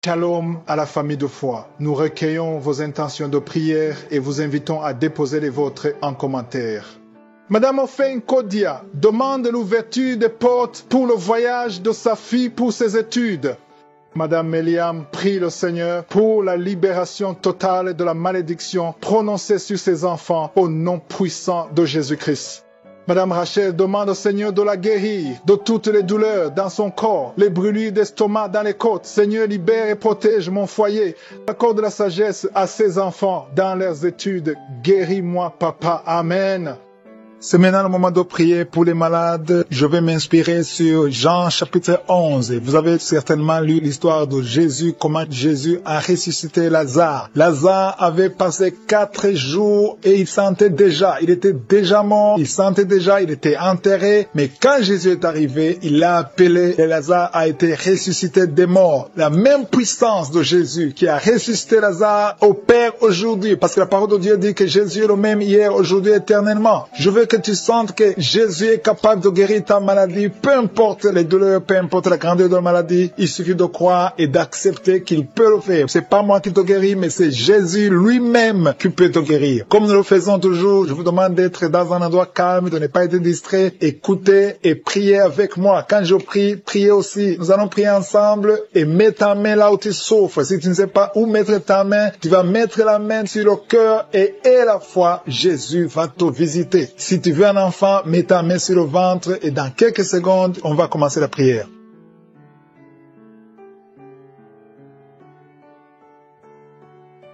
Shalom à la famille de foi. Nous recueillons vos intentions de prière et vous invitons à déposer les vôtres en commentaire. Madame Ofen Kodia demande l'ouverture des portes pour le voyage de sa fille pour ses études. Madame Meliam prie le Seigneur pour la libération totale de la malédiction prononcée sur ses enfants au nom puissant de Jésus-Christ. Madame Rachel demande au Seigneur de la guérir de toutes les douleurs dans son corps, les brûlures d'estomac dans les côtes. Seigneur, libère et protège mon foyer. Accorde la sagesse à ses enfants dans leurs études. Guéris-moi, Papa. Amen. C'est maintenant le moment de prier pour les malades. Je vais m'inspirer sur Jean chapitre 11. Vous avez certainement lu l'histoire de Jésus, comment Jésus a ressuscité Lazare. Lazare avait passé 4 jours et il sentait déjà, il était déjà mort, il sentait déjà, il était enterré. Mais quand Jésus est arrivé, il l'a appelé et Lazare a été ressuscité des morts. La même puissance de Jésus qui a ressuscité Lazare opère aujourd'hui, parce que la parole de Dieu dit que Jésus est le même hier, aujourd'hui, éternellement. Je veux que tu sentes que Jésus est capable de guérir ta maladie, peu importe les douleurs, peu importe la grandeur de la maladie, il suffit de croire et d'accepter qu'il peut le faire. C'est pas moi qui te guéris, mais c'est Jésus lui-même qui peut te guérir. Comme nous le faisons toujours, je vous demande d'être dans un endroit calme, de ne pas être distrait, écoutez et priez avec moi. Quand je prie, priez aussi. Nous allons prier ensemble et mets ta main là où tu souffres. Si tu ne sais pas où mettre ta main, tu vas mettre la main sur le cœur et la foi, Jésus va te visiter. Si tu veux un enfant, mets ta main sur le ventre et dans quelques secondes, on va commencer la prière.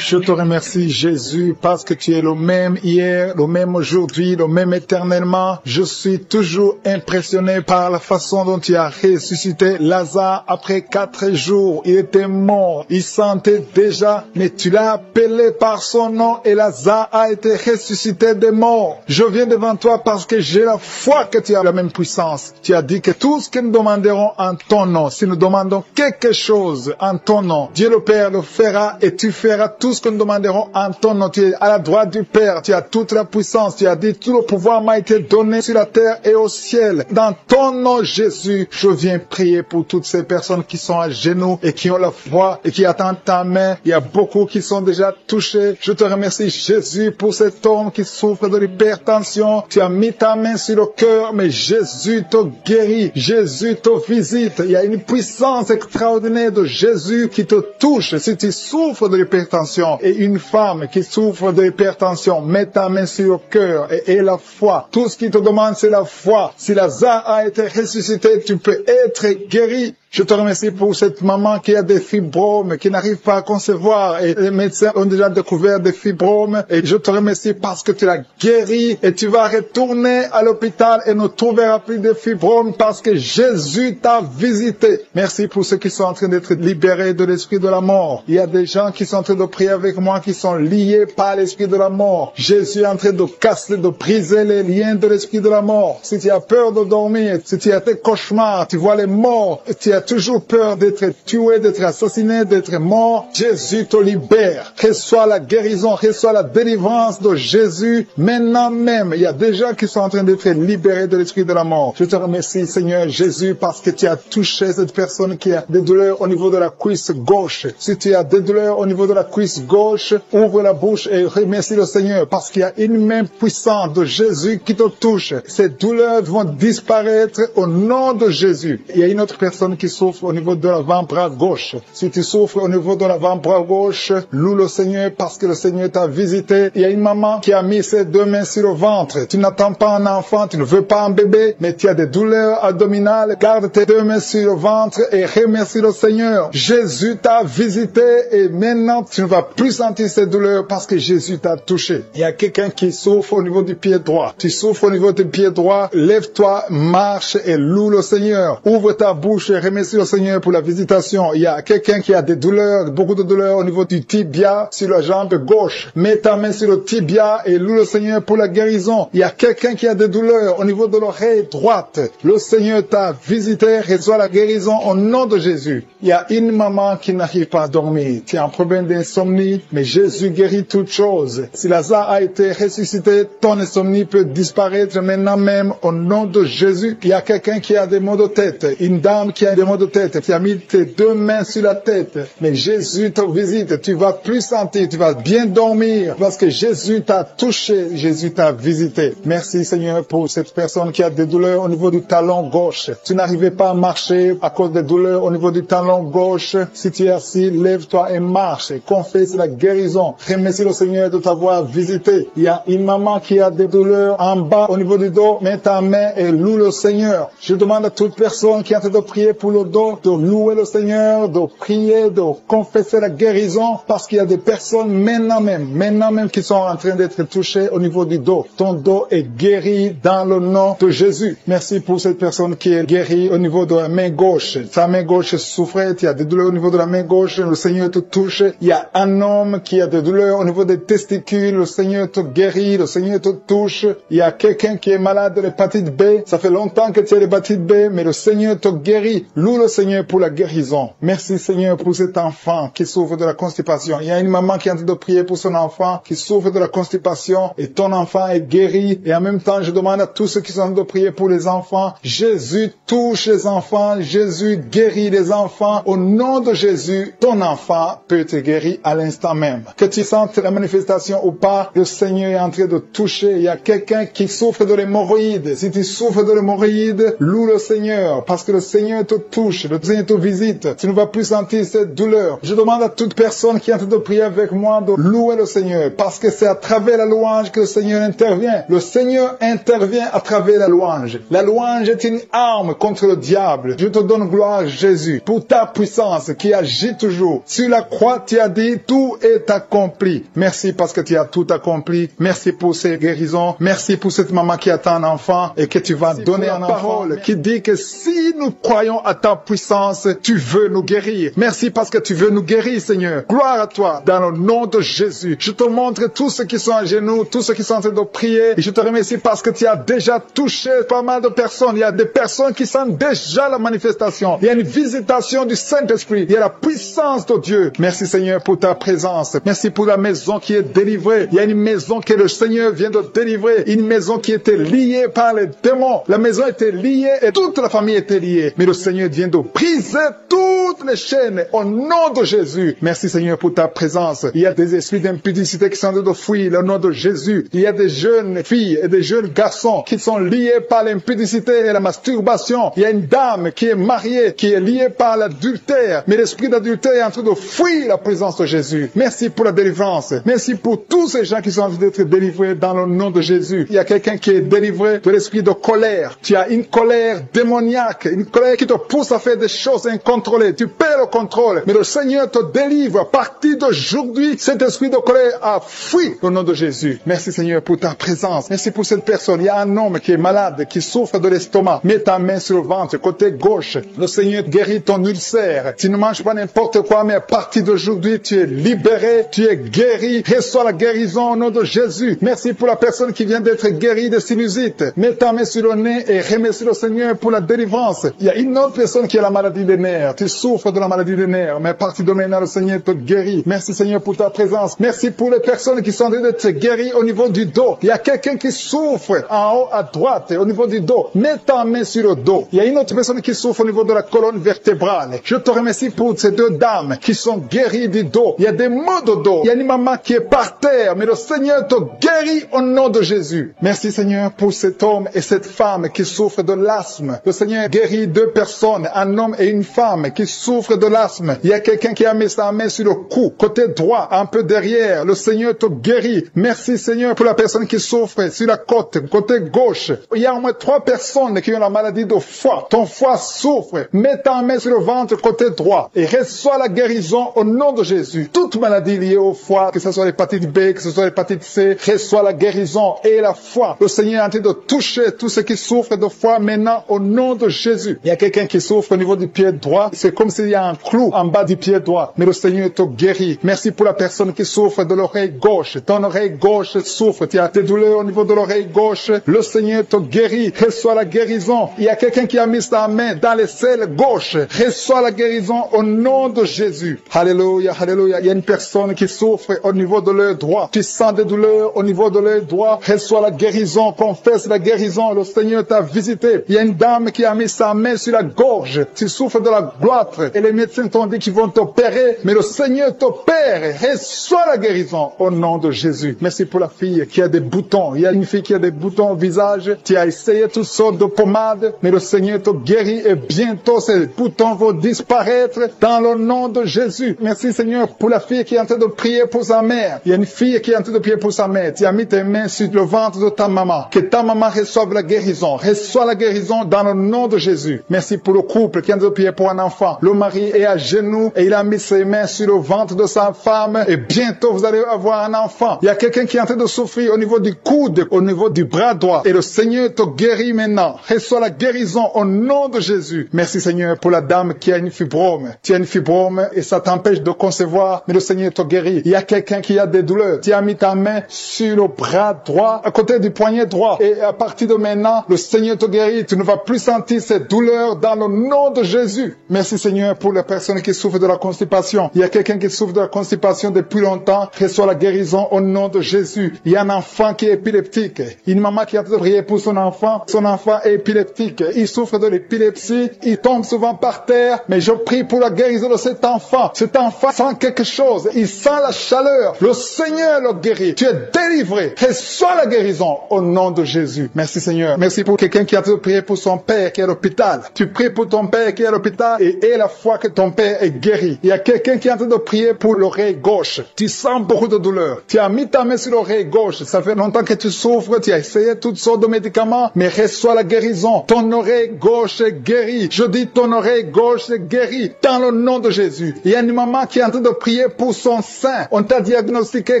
Je te remercie, Jésus, parce que tu es le même hier, le même aujourd'hui, le même éternellement. Je suis toujours impressionné par la façon dont tu as ressuscité Lazare après 4 jours. Il était mort, il sentait déjà, mais tu l'as appelé par son nom et Lazare a été ressuscité des morts. Je viens devant toi parce que j'ai la foi que tu as la même puissance. Tu as dit que tout ce que nous demanderons en ton nom, si nous demandons quelque chose en ton nom, Dieu le Père le fera et tu feras tout ce que nous demanderons en ton nom. Tu es à la droite du Père, tu as toute la puissance, tu as dit tout le pouvoir m'a été donné sur la terre et au ciel. Dans ton nom, Jésus, je viens prier pour toutes ces personnes qui sont à genoux et qui ont la foi et qui attendent ta main. Il y a beaucoup qui sont déjà touchés. Je te remercie, Jésus, pour cet homme qui souffre de l'hypertension. Tu as mis ta main sur le cœur, mais Jésus te guérit, Jésus te visite. Il y a une puissance extraordinaire de Jésus qui te touche. Si tu souffres de l'hypertension, et une femme qui souffre de l'hypertension, mets ta main sur le cœur et la foi. Tout ce qu'il te demande, c'est la foi. Si Lazare a été ressuscité, tu peux être guéri. Je te remercie pour cette maman qui a des fibromes, qui n'arrive pas à concevoir et les médecins ont déjà découvert des fibromes et je te remercie parce que tu l'as guéri et tu vas retourner à l'hôpital et ne trouveras plus de fibromes parce que Jésus t'a visité. Merci pour ceux qui sont en train d'être libérés de l'esprit de la mort. Il y a des gens qui sont en train de prier avec moi qui sont liés par l'esprit de la mort. Jésus est en train de casser, de briser les liens de l'esprit de la mort. Si tu as peur de dormir, si tu as des cauchemars, tu vois les morts, tu as toujours peur d'être tué, d'être assassiné, d'être mort, Jésus te libère. Reçois la guérison, reçois la délivrance de Jésus. Maintenant même, il y a des gens qui sont en train d'être libérés de l'esprit de la mort. Je te remercie, Seigneur Jésus, parce que tu as touché cette personne qui a des douleurs au niveau de la cuisse gauche. Si tu as des douleurs au niveau de la cuisse gauche, ouvre la bouche et remercie le Seigneur, parce qu'il y a une main puissante de Jésus qui te touche. Ces douleurs vont disparaître au nom de Jésus. Il y a une autre personne qui souffre au niveau de l'avant-bras gauche. Si tu souffres au niveau de l'avant-bras gauche, loue le Seigneur parce que le Seigneur t'a visité. Il y a une maman qui a mis ses 2 mains sur le ventre. Tu n'attends pas un enfant, tu ne veux pas un bébé, mais tu as des douleurs abdominales. Garde tes 2 mains sur le ventre et remercie le Seigneur. Jésus t'a visité et maintenant tu ne vas plus sentir ces douleurs parce que Jésus t'a touché. Il y a quelqu'un qui souffre au niveau du pied droit. Tu souffres au niveau du pied droit, lève-toi, marche et loue le Seigneur. Ouvre ta bouche et remercie le Seigneur pour la visitation. Il y a quelqu'un qui a des douleurs, beaucoup de douleurs au niveau du tibia, sur la jambe gauche. Mets ta main sur le tibia et loue le Seigneur pour la guérison. Il y a quelqu'un qui a des douleurs au niveau de l'oreille droite. Le Seigneur t'a visité, reçois la guérison au nom de Jésus. Il y a une maman qui n'arrive pas à dormir. Tu as un problème d'insomnie, mais Jésus guérit toutes choses. Si Lazare a été ressuscité, ton insomnie peut disparaître maintenant même au nom de Jésus. Il y a quelqu'un qui a des maux de tête, une dame qui a des mal de tête. Tu as mis tes deux mains sur la tête. Mais Jésus te visite. Tu vas plus sentir. Tu vas bien dormir. Parce que Jésus t'a touché. Jésus t'a visité. Merci Seigneur pour cette personne qui a des douleurs au niveau du talon gauche. Tu n'arrivais pas à marcher à cause des douleurs au niveau du talon gauche. Si tu es assis, lève-toi et marche. Confesse la guérison. Remercie le Seigneur de t'avoir visité. Il y a une maman qui a des douleurs en bas au niveau du dos. Mets ta main et loue le Seigneur. Je demande à toute personne qui est en train de prier pour le dos de louer le Seigneur, de prier, de confesser la guérison, parce qu'il y a des personnes maintenant même qui sont en train d'être touchées au niveau du dos. Ton dos est guéri dans le nom de Jésus. Merci pour cette personne qui est guérie au niveau de la main gauche. Ta main gauche souffrait, il y a des douleurs au niveau de la main gauche, le Seigneur te touche. Il y a un homme qui a des douleurs au niveau des testicules, le Seigneur te guérit, le Seigneur te touche. Il y a quelqu'un qui est malade de l'hépatite B, ça fait longtemps que tu as l'hépatite B, mais le Seigneur te guérit. Loue le Seigneur pour la guérison. Merci Seigneur pour cet enfant qui souffre de la constipation. Il y a une maman qui est en train de prier pour son enfant qui souffre de la constipation et ton enfant est guéri. Et en même temps, je demande à tous ceux qui sont en train de prier pour les enfants. Jésus touche les enfants. Jésus guérit les enfants. Au nom de Jésus, ton enfant peut te guérir à l'instant même. Que tu sentes la manifestation ou pas, le Seigneur est en train de toucher. Il y a quelqu'un qui souffre de l'hémorroïde. Si tu souffres de l'hémorroïde, loue le Seigneur parce que le Seigneur te touche. Le Seigneur te visite. Tu ne vas plus sentir cette douleur. Je demande à toute personne qui est en train de prier avec moi de louer le Seigneur parce que c'est à travers la louange que le Seigneur intervient. Le Seigneur intervient à travers la louange. La louange est une arme contre le diable. Je te donne gloire, Jésus, pour ta puissance qui agit toujours. Sur la croix, tu as dit, tout est accompli. Merci parce que tu as tout accompli. Merci pour ces guérisons. Merci pour cette maman qui attend un enfant et que tu vas donner une parole qui dit que si nous croyons à ta puissance, tu veux nous guérir. Merci parce que tu veux nous guérir, Seigneur. Gloire à toi dans le nom de Jésus. Je te montre tous ceux qui sont à genoux, tous ceux qui sont en train de prier. Et je te remercie parce que tu as déjà touché pas mal de personnes. Il y a des personnes qui sentent déjà la manifestation. Il y a une visitation du Saint-Esprit. Il y a la puissance de Dieu. Merci Seigneur pour ta présence. Merci pour la maison qui est délivrée. Il y a une maison que le Seigneur vient de délivrer. Une maison qui était liée par les démons. La maison était liée et toute la famille était liée. Mais le Seigneur vient de briser toutes les chaînes au nom de Jésus. Merci Seigneur pour ta présence. Il y a des esprits d'impudicité qui sont en train de fuir le nom de Jésus. Il y a des jeunes filles et des jeunes garçons qui sont liés par l'impudicité et la masturbation. Il y a une dame qui est mariée, qui est liée par l'adultère. Mais l'esprit d'adultère est en train de fuir la présence de Jésus. Merci pour la délivrance. Merci pour tous ces gens qui sont en train d'être délivrés dans le nom de Jésus. Il y a quelqu'un qui est délivré de l'esprit de colère. Tu as une colère démoniaque, une colère qui te pousse à faire des choses incontrôlées. Tu perds le contrôle. Mais le Seigneur te délivre. À partir d'aujourd'hui, cet esprit de colère a fui au nom de Jésus. Merci Seigneur pour ta présence. Merci pour cette personne. Il y a un homme qui est malade, qui souffre de l'estomac. Mets ta main sur le ventre, côté gauche. Le Seigneur guérit ton ulcère. Tu ne manges pas n'importe quoi, mais à partir d'aujourd'hui, tu es libéré, tu es guéri. Reçois la guérison au nom de Jésus. Merci pour la personne qui vient d'être guérie de sinusite. Mets ta main sur le nez et remercie le Seigneur pour la délivrance. Il y a une autre personne qui a la maladie des nerfs. Tu souffres de la maladie des nerfs, mais à partir de maintenant, le Seigneur te guérit. Merci Seigneur pour ta présence. Merci pour les personnes qui sont en train d'être guéries au niveau du dos. Il y a quelqu'un qui souffre en haut à droite, au niveau du dos. Mets ta main sur le dos. Il y a une autre personne qui souffre au niveau de la colonne vertébrale. Je te remercie pour ces deux dames qui sont guéries du dos. Il y a des maux de dos. Il y a une maman qui est par terre, mais le Seigneur te guérit au nom de Jésus. Merci Seigneur pour cet homme et cette femme qui souffrent de l'asthme. Le Seigneur guérit deux personnes, un homme et une femme qui souffrent de l'asthme. Il y a quelqu'un qui a mis sa main sur le cou, côté droit, un peu derrière. Le Seigneur te guérit. Merci Seigneur pour la personne qui souffre sur la côte, côté gauche. Il y a au moins 3 personnes qui ont la maladie de foie. Ton foie souffre. Mets ta main sur le ventre côté droit et reçois la guérison au nom de Jésus. Toute maladie liée au foie, que ce soit l'hépatite B, que ce soit l'hépatite C, reçois la guérison et la foi. Le Seigneur est en train de toucher tous ceux qui souffrent de foie maintenant au nom de Jésus. Il y a quelqu'un qui souffre au niveau du pied droit. C'est comme s'il y a un clou en bas du pied droit. Mais le Seigneur te guérit. Merci pour la personne qui souffre de l'oreille gauche. Ton oreille gauche souffre. Tu as des douleurs au niveau de l'oreille gauche. Le Seigneur te guérit. Reçois la guérison. Il y a quelqu'un qui a mis sa main dans les selles gauche. Reçois la guérison au nom de Jésus. Alléluia, alléluia. Il y a une personne qui souffre au niveau de l'œil droit. Tu sens des douleurs au niveau de l'œil droit. Reçois la guérison. Confesse la guérison. Le Seigneur t'a visité. Il y a une dame qui a mis sa main sur la gorge. gorge. Tu souffres de la gloître et les médecins t'ont dit qu'ils vont t'opérer, mais le Seigneur t'opère. Reçois la guérison au nom de Jésus. Merci pour la fille qui a des boutons. Il y a une fille qui a des boutons au visage. Tu as essayé toutes sortes de pommades, mais le Seigneur te guérit et bientôt ces boutons vont disparaître dans le nom de Jésus. Merci Seigneur pour la fille qui est en train de prier pour sa mère. Il y a une fille qui est en train de prier pour sa mère. Tu as mis tes mains sur le ventre de ta maman. Que ta maman reçoive la guérison. Reçois la guérison dans le nom de Jésus. Merci pour le couple qui est en train de prier pour un enfant. Le mari est à genoux et il a mis ses mains sur le ventre de sa femme et bientôt vous allez avoir un enfant. Il y a quelqu'un qui est en train de souffrir au niveau du coude, au niveau du bras droit et le Seigneur te guérit maintenant. Reçois la guérison au nom de Jésus. Merci Seigneur pour la dame qui a une fibrome. Tu as une fibrome et ça t'empêche de concevoir, mais le Seigneur te guérit. Il y a quelqu'un qui a des douleurs. Tu as mis ta main sur le bras droit, à côté du poignet droit. Et à partir de maintenant, le Seigneur te guérit. Tu ne vas plus sentir ces douleurs dans le nom de Jésus. Merci Seigneur pour les personnes qui souffrent de la constipation. Il y a quelqu'un qui souffre de la constipation depuis longtemps. Reçois la guérison au nom de Jésus. Il y a un enfant qui est épileptique. Une maman qui a prié pour son enfant. Son enfant est épileptique. Il souffre de l'épilepsie. Il tombe souvent par terre. Mais je prie pour la guérison de cet enfant. Cet enfant sent quelque chose. Il sent la chaleur. Le Seigneur le guérit. Tu es délivré. Reçois la guérison au nom de Jésus. Merci Seigneur. Merci pour quelqu'un qui a prié pour son père qui est à l'hôpital. Tu pries pour ton père qui est à l'hôpital et aie la foi que ton père est guéri. Il y a quelqu'un qui est en train de prier pour l'oreille gauche. Tu sens beaucoup de douleur. Tu as mis ta main sur l'oreille gauche. Ça fait longtemps que tu souffres. Tu as essayé toutes sortes de médicaments, mais reçois la guérison. Ton oreille gauche est guérie. Je dis ton oreille gauche est guérie dans le nom de Jésus. Il y a une maman qui est en train de prier pour son sein. On t'a diagnostiqué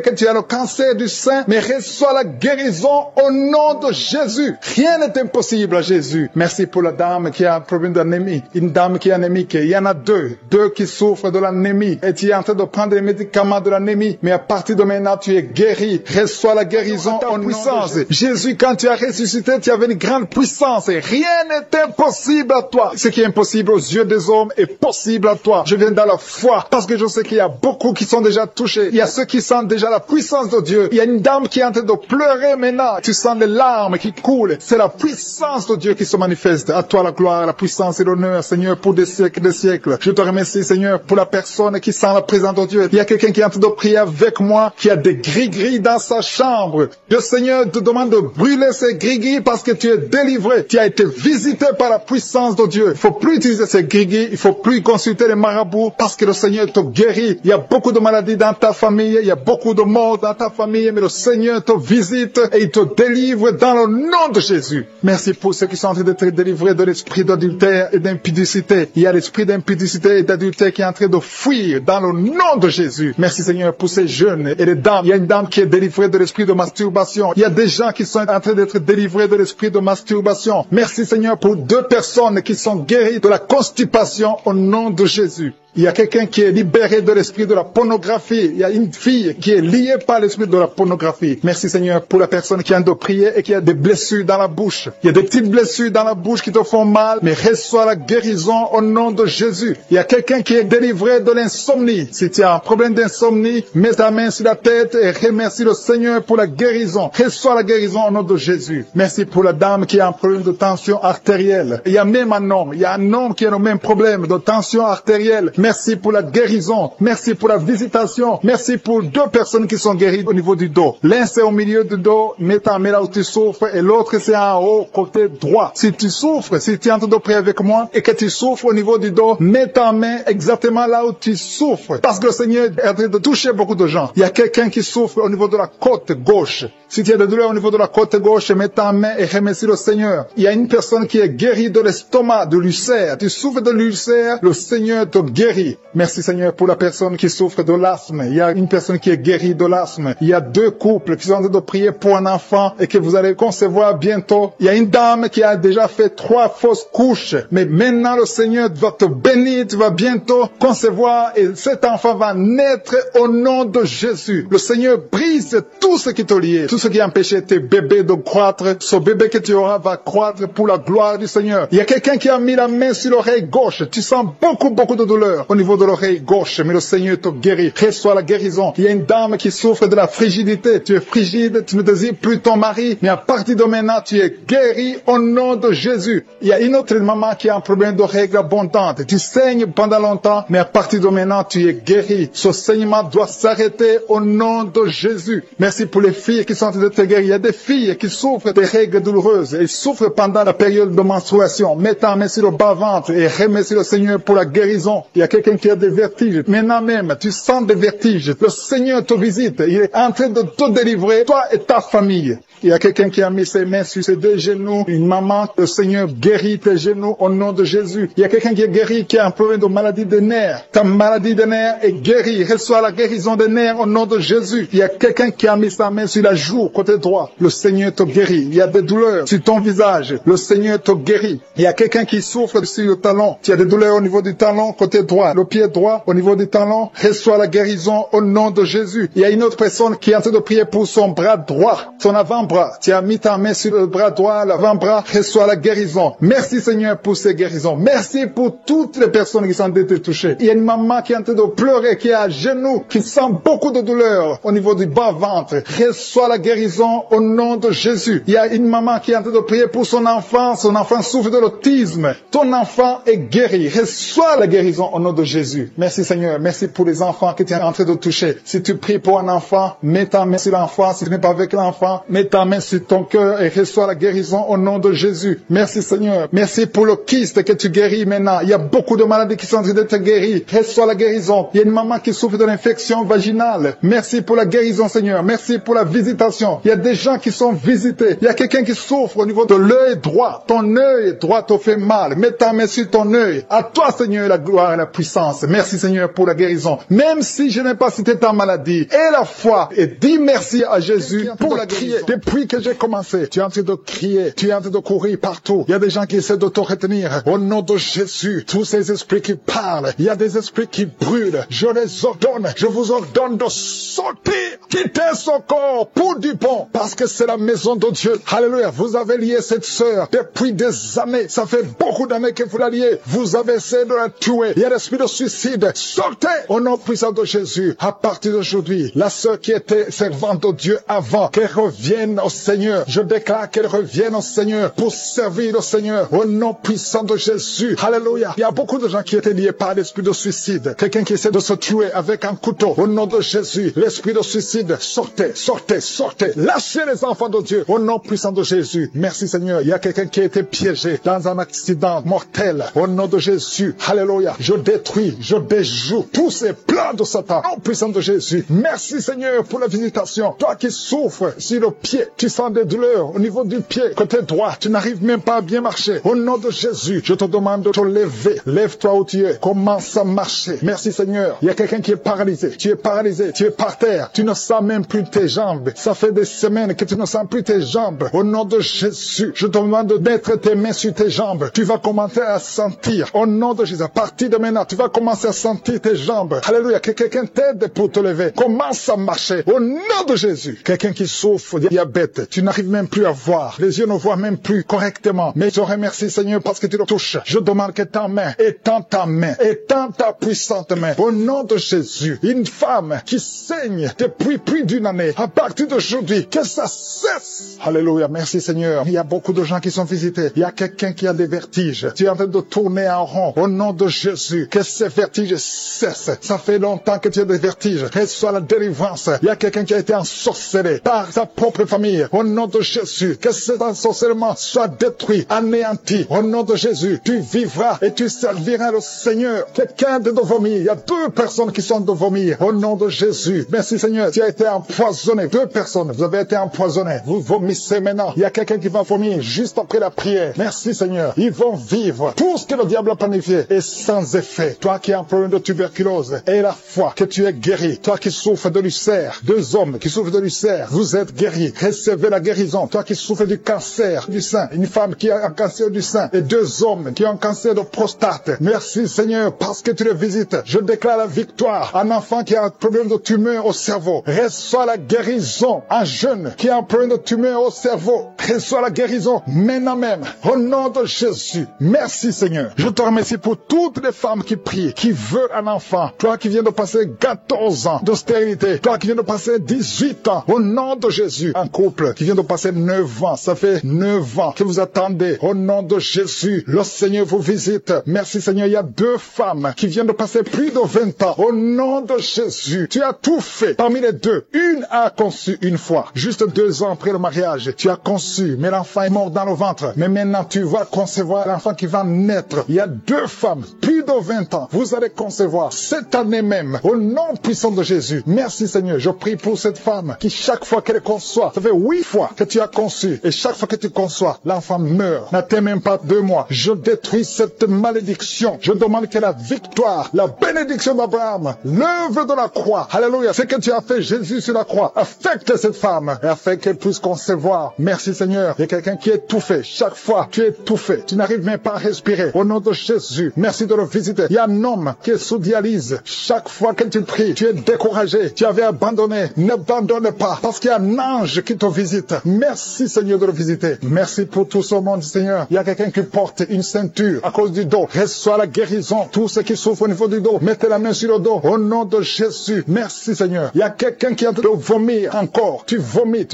que tu as le cancer du sein, mais reçois la guérison au nom de Jésus. Rien n'est impossible à Jésus. Merci pour la dame qui a un problème d'anémie. Une dame qui est anémique. Il y en a deux qui souffrent de l'anémie. Et tu es en train de prendre les médicaments de l'anémie. Mais à partir de maintenant, tu es guéri. Reçois la guérison en puissance. Jésus, quand tu as ressuscité, tu avais une grande puissance. Et rien n'est impossible à toi. Ce qui est impossible aux yeux des hommes est possible à toi. Je viens dans la foi parce que je sais qu'il y a beaucoup qui sont déjà touchés. Il y a ceux qui sentent déjà la puissance de Dieu. Il y a une dame qui est en train de pleurer maintenant. Tu sens les larmes qui coulent. C'est la puissance de Dieu qui se manifeste. À toi la gloire, la puissance et l'honneur, Seigneur, pour des siècles et des siècles. Je te remercie, Seigneur, pour la personne qui sent la présence de Dieu. Il y a quelqu'un qui est en train de prier avec moi, qui a des gris-gris dans sa chambre. Le Seigneur te demande de brûler ces gris-gris parce que tu es délivré. Tu as été visité par la puissance de Dieu. Il faut plus utiliser ces gris-gris. Il faut plus consulter les marabouts parce que le Seigneur te guérit. Il y a beaucoup de maladies dans ta famille. Il y a beaucoup de morts dans ta famille. Mais le Seigneur te visite et il te délivre dans le nom de Jésus. Merci pour ceux qui sont en train d'être délivrés de l'esprit d'adultère et d'impudicité. Il y a l'esprit d'impudicité et d'adultère qui est en train de fuir dans le nom de Jésus. Merci Seigneur pour ces jeunes et les dames. Il y a une dame qui est délivrée de l'esprit de masturbation. Il y a des gens qui sont en train d'être délivrés de l'esprit de masturbation. Merci Seigneur pour 2 personnes qui sont guéries de la constipation au nom de Jésus. Il y a quelqu'un qui est libéré de l'esprit de la pornographie. Il y a une fille qui est liée par l'esprit de la pornographie. Merci Seigneur pour la personne qui a de prier et qui a des blessures dans la bouche. Il y a des petites blessures dans la bouche qui te font mal, mais reçois la guérison au nom de Jésus. Il y a quelqu'un qui est délivré de l'insomnie. Si tu as un problème d'insomnie, mets ta main sur la tête et remercie le Seigneur pour la guérison. Reçois la guérison au nom de Jésus. Merci pour la dame qui a un problème de tension artérielle. Il y a même un homme. Il y a un homme qui a le même problème de tension artérielle. Merci pour la guérison. Merci pour la visitation. Merci pour 2 personnes qui sont guéries au niveau du dos. L'un c'est au milieu du dos, mets ta main là où tu souffres, et l'autre c'est en haut, côté droit. Si tu souffres, si tu es en train de prier avec moi et que tu souffres au niveau du dos, mets ta main exactement là où tu souffres. Parce que le Seigneur est en train de toucher beaucoup de gens. Il y a quelqu'un qui souffre au niveau de la côte gauche. Si tu as des douleurs au niveau de la côte gauche, mets ta main et remercie le Seigneur. Il y a une personne qui est guérie de l'estomac, de l'ulcère. Tu souffres de l'ulcère, le Seigneur te guérit. Merci Seigneur pour la personne qui souffre de l'asthme. Il y a une personne qui est guérie de l'asthme. Il y a 2 couples qui sont en train de prier pour un enfant et que vous allez concevoir bientôt. Il y a une dame qui a déjà fait 3 fausses couches. Mais maintenant le Seigneur va te bénir. Tu vas bientôt concevoir et cet enfant va naître au nom de Jésus. Le Seigneur brise tout ce qui te liait. Tout ce qui empêchait tes bébés de croître. Ce bébé que tu auras va croître pour la gloire du Seigneur. Il y a quelqu'un qui a mis la main sur l'oreille gauche. Tu sens beaucoup de douleur. douleur au niveau de l'oreille gauche, mais le Seigneur te guérit. Reçois la guérison. Il y a une dame qui souffre de la frigidité. Tu es frigide, tu ne désires plus ton mari, mais à partir de maintenant, tu es guéri au nom de Jésus. Il y a une autre maman qui a un problème de règles abondantes. Tu saignes pendant longtemps, mais à partir de maintenant, tu es guéri. Ce saignement doit s'arrêter au nom de Jésus. Merci pour les filles qui sont en train de te guérir. Il y a des filles qui souffrent des règles douloureuses. Elles souffrent pendant la période de menstruation. Mets ta main sur le bas-ventre et remercie le Seigneur pour la guérison. Il y a quelqu'un qui a des vertiges. Maintenant même, tu sens des vertiges. Le Seigneur te visite. Il est en train de te délivrer, toi et ta famille. Il y a quelqu'un qui a mis ses mains sur ses deux genoux. Une maman, le Seigneur guérit tes genoux au nom de Jésus. Il y a quelqu'un qui est guéri, qui a un problème de maladie des nerfs. Ta maladie des nerfs est guérie. Reçois la guérison des nerfs au nom de Jésus. Il y a quelqu'un qui a mis sa main sur la joue, côté droit. Le Seigneur te guérit. Il y a des douleurs sur ton visage. Le Seigneur te guérit. Il y a quelqu'un qui souffre sur le talon. Tu as des douleurs au niveau du talon, côté droit. Le pied droit, au niveau du talon. Reçois la guérison au nom de Jésus. Il y a une autre personne qui est en train de prier pour son bras droit, son avant-bras. Tu as mis ta main sur le bras droit, l'avant-bras. Reçois la guérison. Merci Seigneur pour ces guérisons. Merci pour toutes les personnes qui sont été touchées. Il y a une maman qui est en train de pleurer, qui est à genoux, qui sent beaucoup de douleur au niveau du bas-ventre. Reçois la guérison au nom de Jésus. Il y a une maman qui est en train de prier pour son enfant. Son enfant souffre de l'autisme. Ton enfant est guéri. Reçois la guérison au nom de Jésus. Merci Seigneur. Merci pour les enfants que tu es en train de toucher. Si tu pries pour un enfant, mets ta main sur l'enfant. Si tu n'es pas avec l'enfant, mets ta main sur ton cœur et reçois la guérison au nom de Jésus. Merci Seigneur. Merci pour le kyste que tu guéris maintenant. Il y a beaucoup de maladies qui sont en train d'être guéries. Reçois la guérison. Il y a une maman qui souffre de l'infection vaginale. Merci pour la guérison Seigneur. Merci pour la visitation. Il y a des gens qui sont visités. Il y a quelqu'un qui souffre au niveau de l'œil droit. Ton œil droit te fait mal. Mets ta main sur ton œil. À toi Seigneur la gloire et la puissance. Merci Seigneur pour la guérison. Même si je n'ai pas cité ta maladie, et la foi, et dis merci à Jésus pour la guérison. Depuis que j'ai commencé, tu es en train de crier, tu es en train de courir partout. Il y a des gens qui essaient de te retenir. Au nom de Jésus, tous ces esprits qui parlent, il y a des esprits qui brûlent. Je les ordonne, je vous ordonne de sortir, quitter son corps pour du bon, parce que c'est la maison de Dieu. Alléluia, vous avez lié cette sœur depuis des années. Ça fait beaucoup d'années que vous la liez. Vous avez essayé de la tuer. Il y a l'esprit de suicide. Sortez au nom puissant de Jésus. À partir d'aujourd'hui, la sœur qui était servante de Dieu avant, qu'elle revienne au Seigneur. Je déclare qu'elle revienne au Seigneur pour servir le Seigneur au nom puissant de Jésus. Alléluia. Il y a beaucoup de gens qui étaient liés par l'esprit de suicide. Quelqu'un qui essaie de se tuer avec un couteau. Au nom de Jésus, l'esprit de suicide, sortez, sortez, sortez. Lâchez les enfants de Dieu au nom puissant de Jésus. Merci Seigneur. Il y a quelqu'un qui a été piégé dans un accident mortel. Au nom de Jésus. Alléluia. Je détruis, je déjoue tous ces plans de Satan au nom puissant de Jésus. Merci Seigneur pour la visitation. Toi qui souffres sur le pied, tu sens des douleurs au niveau du pied, côté droit, tu n'arrives même pas à bien marcher. Au nom de Jésus, je te demande de te lever. Lève-toi où tu es. Commence à marcher. Merci Seigneur. Il y a quelqu'un qui est paralysé. Tu es paralysé. Tu es par terre. Tu ne sens même plus tes jambes. Ça fait des semaines que tu ne sens plus tes jambes. Au nom de Jésus, je te demande de mettre tes mains sur tes jambes. Tu vas commencer à sentir. Au nom de Jésus, à partir de maintenant, tu vas commencer à sentir tes jambes. Alléluia. Que quelqu'un t'aide pour te lever. Commence à marcher. Au nom de Jésus. Quelqu'un qui souffre de diabète. Tu n'arrives même plus à voir. Les yeux ne voient même plus correctement. Mais je te remercie Seigneur parce que tu le touches. Je demande que ta main, étends ta main, étends ta puissante main. Au nom de Jésus, une femme qui saigne depuis plus d'une année, à partir d'aujourd'hui, que ça cesse. Alléluia, merci Seigneur. Il y a beaucoup de gens qui sont visités. Il y a quelqu'un qui a des vertiges. Tu es en train de tourner en rond. Au nom de Jésus, que ces vertiges cessent. Ça fait longtemps que tu as des vertiges. Reçois la délivrance. Il y a quelqu'un qui a été ensorcelé par sa propre famille. Au nom de Jésus, que cet ensorcellement soit détruit, anéanti. Au nom de Jésus, tu vivras et tu serviras le Seigneur. Quelqu'un de vomir. Il y a 2 personnes qui sont de vomir. Au nom de Jésus. Merci Seigneur. Tu as été empoisonné. 2 personnes. Vous avez été empoisonnés. Vous vomissez maintenant. Il y a quelqu'un qui va vomir juste après la prière. Merci Seigneur. Ils vont vivre. Tout ce que le diable a planifié est sans effet. Toi qui as un problème de tuberculose, aie la foi que tu es guéri. Toi qui souffres de l'ulcère, 2 hommes qui souffrent de l'ulcère, vous êtes guéris. Recevez la guérison. Toi qui souffres du cancer du sein, une femme qui a un cancer du sein et 2 hommes qui ont un cancer de prostate. Merci Seigneur parce que tu le visites. Je déclare la victoire. Un enfant qui a un problème de tumeur au cerveau, reçoit la guérison. Un jeune qui a un problème de tumeur au cerveau, reçoit la guérison maintenant même. Au nom de Jésus. Merci Seigneur. Je te remercie pour toutes les femmes qui prie, qui veut un enfant, toi qui viens de passer 14 ans de stérilité, toi qui viens de passer 18 ans, au nom de Jésus, un couple qui vient de passer 9 ans, ça fait 9 ans que vous attendez, au nom de Jésus, le Seigneur vous visite. Merci Seigneur, il y a 2 femmes qui viennent de passer plus de 20 ans, au nom de Jésus, tu as tout fait. Parmi les 2, une a conçu une fois, juste 2 ans après le mariage, tu as conçu, mais l'enfant est mort dans le ventre, mais maintenant tu vas concevoir l'enfant qui va naître. Il y a 2 femmes, plus de 20 ans, vous allez concevoir cette année même, au nom puissant de Jésus. Merci Seigneur, je prie pour cette femme qui chaque fois qu'elle conçoit, ça fait 8 fois que tu as conçu, et chaque fois que tu conçois, l'enfant meurt, n'atteint même pas 2 mois. Je détruis cette malédiction, je demande que la victoire, la bénédiction d'Abraham, l'œuvre de la croix, alléluia, ce que tu as fait Jésus sur la croix, affecte cette femme, et afin qu'elle puisse concevoir. Merci Seigneur, il y a quelqu'un qui est étouffé, chaque fois tu es étouffé, tu n'arrives même pas à respirer, au nom de Jésus, merci de le visiter. Il y a un homme qui est sous dialyse, chaque fois que tu pries, tu es découragé, tu avais abandonné, n'abandonne pas, parce qu'il y a un ange qui te visite. Merci Seigneur de le visiter. Merci pour tout ce monde Seigneur. Il y a quelqu'un qui porte une ceinture à cause du dos, reçois la guérison. Tous ceux qui souffrent au niveau du dos, mettez la main sur le dos, au nom de Jésus. Merci Seigneur. Il y a quelqu'un qui est en train de vomir encore, tu vomis.